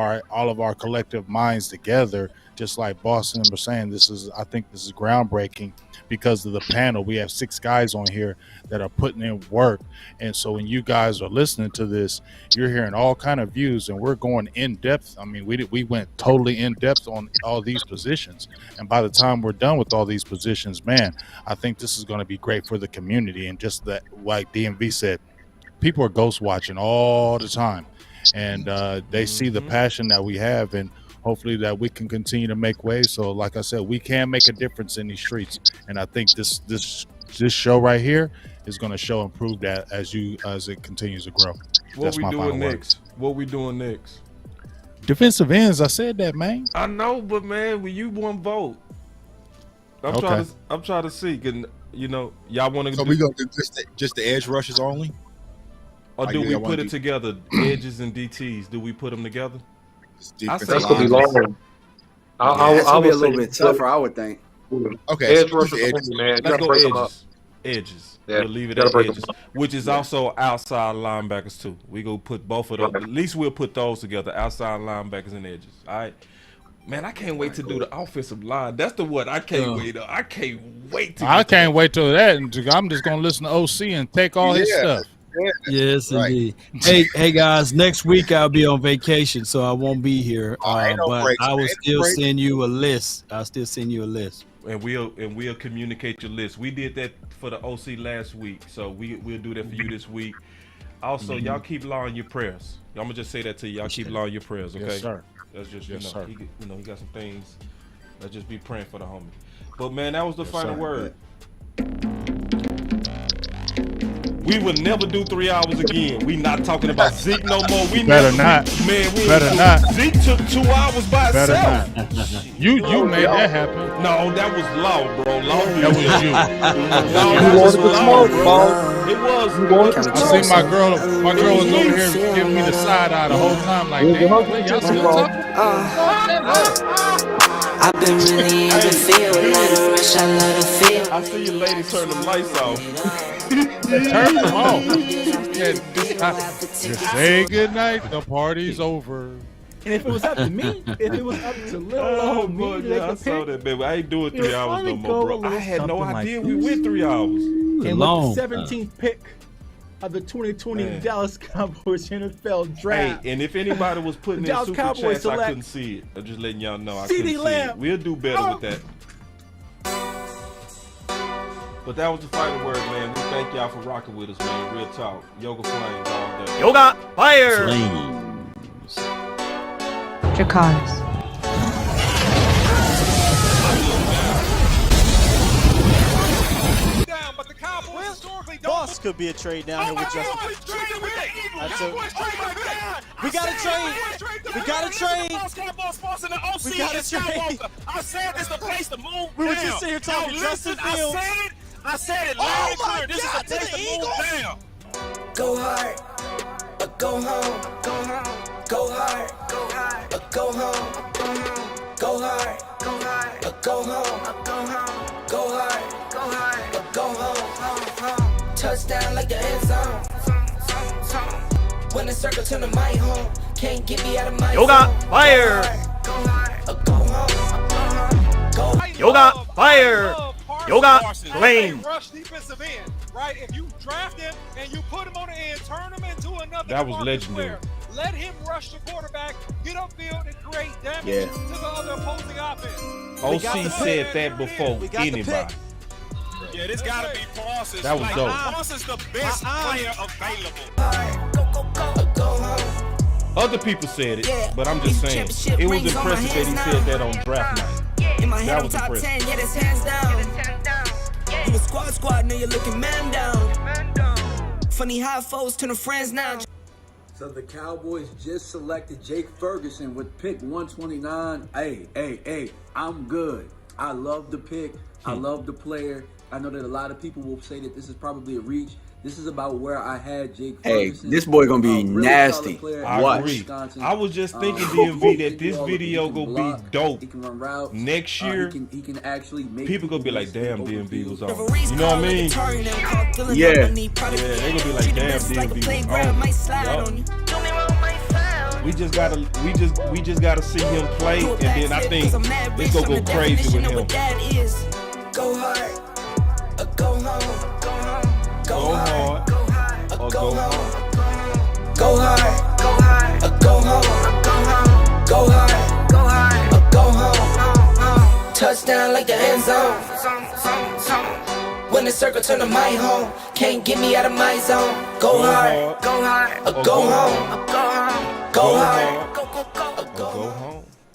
our collective minds together, just like Boston was saying, I think this is groundbreaking because of the panel. We have 6 guys on here that are putting in work. And so when you guys are listening to this, you're hearing all kind of views, and we're going in depth. I mean, we went totally in depth on all these positions. And by the time we're done with all these positions, man, I think this is going to be great for the community. And just that, like DMV said, people are ghost watching all the time. And they see the passion that we have, and hopefully that we can continue to make waves. So like I said, we can make a difference in these streets. And I think this show right here is going to show and prove that as it continues to grow. What we doing next? What we doing next? Defensive ends. I said that, man. I know, but man, when you one vote, I'm trying to see. Can you know y'all want to? So we gonna do just the edge rushes only? Or do we put it together? Edges and DTs. Do we put them together? That's gonna be long. That's gonna be a little bit tougher, I would think. Okay, edge rushers only, man. You gotta break them up. Edges. Yeah, we'll leave it at edges, which is also outside linebackers too. We go put both of those. At least we'll put those together: outside linebackers and edges. All right. Man, I can't wait to do the offensive line. That's the what I can't wait. I can't wait to. I can't wait till that. I'm just gonna listen to OC and take all his stuff. Yes, indeed. Hey guys, next week I'll be on vacation, so I won't be here. But I will still send you a list. I'll still send you a list. And we'll communicate your list. We did that for the OC last week, so we'll do that for you this week. Also, y'all keep law in your prayers. I'm gonna just say that to you. Y'all keep law in your prayers, okay? Yes, sir. That's just sir. He got some things. Let's just be praying for the homie. But man, that was the final word. We will never do 3 hours again. We not talking about Zeke no more. We better not. Man, we better not. Zeke took 2 hours by better itself. Not. You made that happen. No, that was Law, bro. Law did that was you. You wanted the smoke, bro. It was. I see my girl was over here giving me the side eye the whole time. Like, damn, y'all still talking? I've been really in the field, let her rush, I let her feel. I see you ladies turn the lights off. Turn them off. Just say goodnight, the party's over. And if it was up to me, if it was up to little old me, I saw that, baby. I ain't doing 3 hours no more, bro. I had no idea we went 3 hours. And with the 17th pick of the 2020 Dallas Cowboys NFL draft. Hey, and if anybody was putting in super chats, I couldn't see it. I'm just letting y'all know I couldn't see it. We'll do better with that. But that was the final word, man. We thank y'all for rocking with us, man. Real talk. Yoga Flames all day. Yoga Fire! Flames. Dracarys. Boss could be a trade down here with Justin. We got to trade. We got to trade. We got to trade. I said this is the place to move. We were just sitting here talking Justin Fields. I said it loud and clear. This is the place to move down. Go hard, or go home. Go home. Go hard, or go home. Go hard, or go home. Go hard, or go home. Touchdown like the end zone. When the circle turn to my home, can't get me out of my Yoga Fire! Yoga Fire! Yoga Flame! Rush defensive end, right? If you draft him and you put him on the end, turn him into another. That was legendary. Let him rush the quarterback, get upfield, and create damage to the other opposing offense. OC said that before anybody. Yeah, this gotta be Boss. That was dope. Boss is the best player available. Other people said it, but I'm just saying it was impressive that he said that on draft night. In my head, That I'm was top impressive. 10, yeah, that's hands down. You a squad, now you're looking man down. Funny how foes turn to friends now. So the Cowboys just selected Jake Ferguson with pick 129. Hey, I'm good. I love the pick. I love the player. I know that a lot of people will say that this is probably a reach. This is about where I had Jake Ferguson. This boy gonna be really nasty. player. I Watch. agree. Wisconsin. I was just thinking, He DMV, can that this do all video he can gonna block, be dope. He can run routes. Next year, he can actually make people gonna be like, miss damn, open DMV field. was on. You know what I mean? Yeah. Yeah, they gonna be like, damn, DMV was on. Yup. We just gotta see him play, and then I think it's gonna go crazy with him. Go hard, or go home. Go hard, or go home. Go hard, or go home. Go hard, or go home. Touchdown like the end zone. When the circle turn to my home, can't get me out of my zone. Go hard, or go home. Go hard.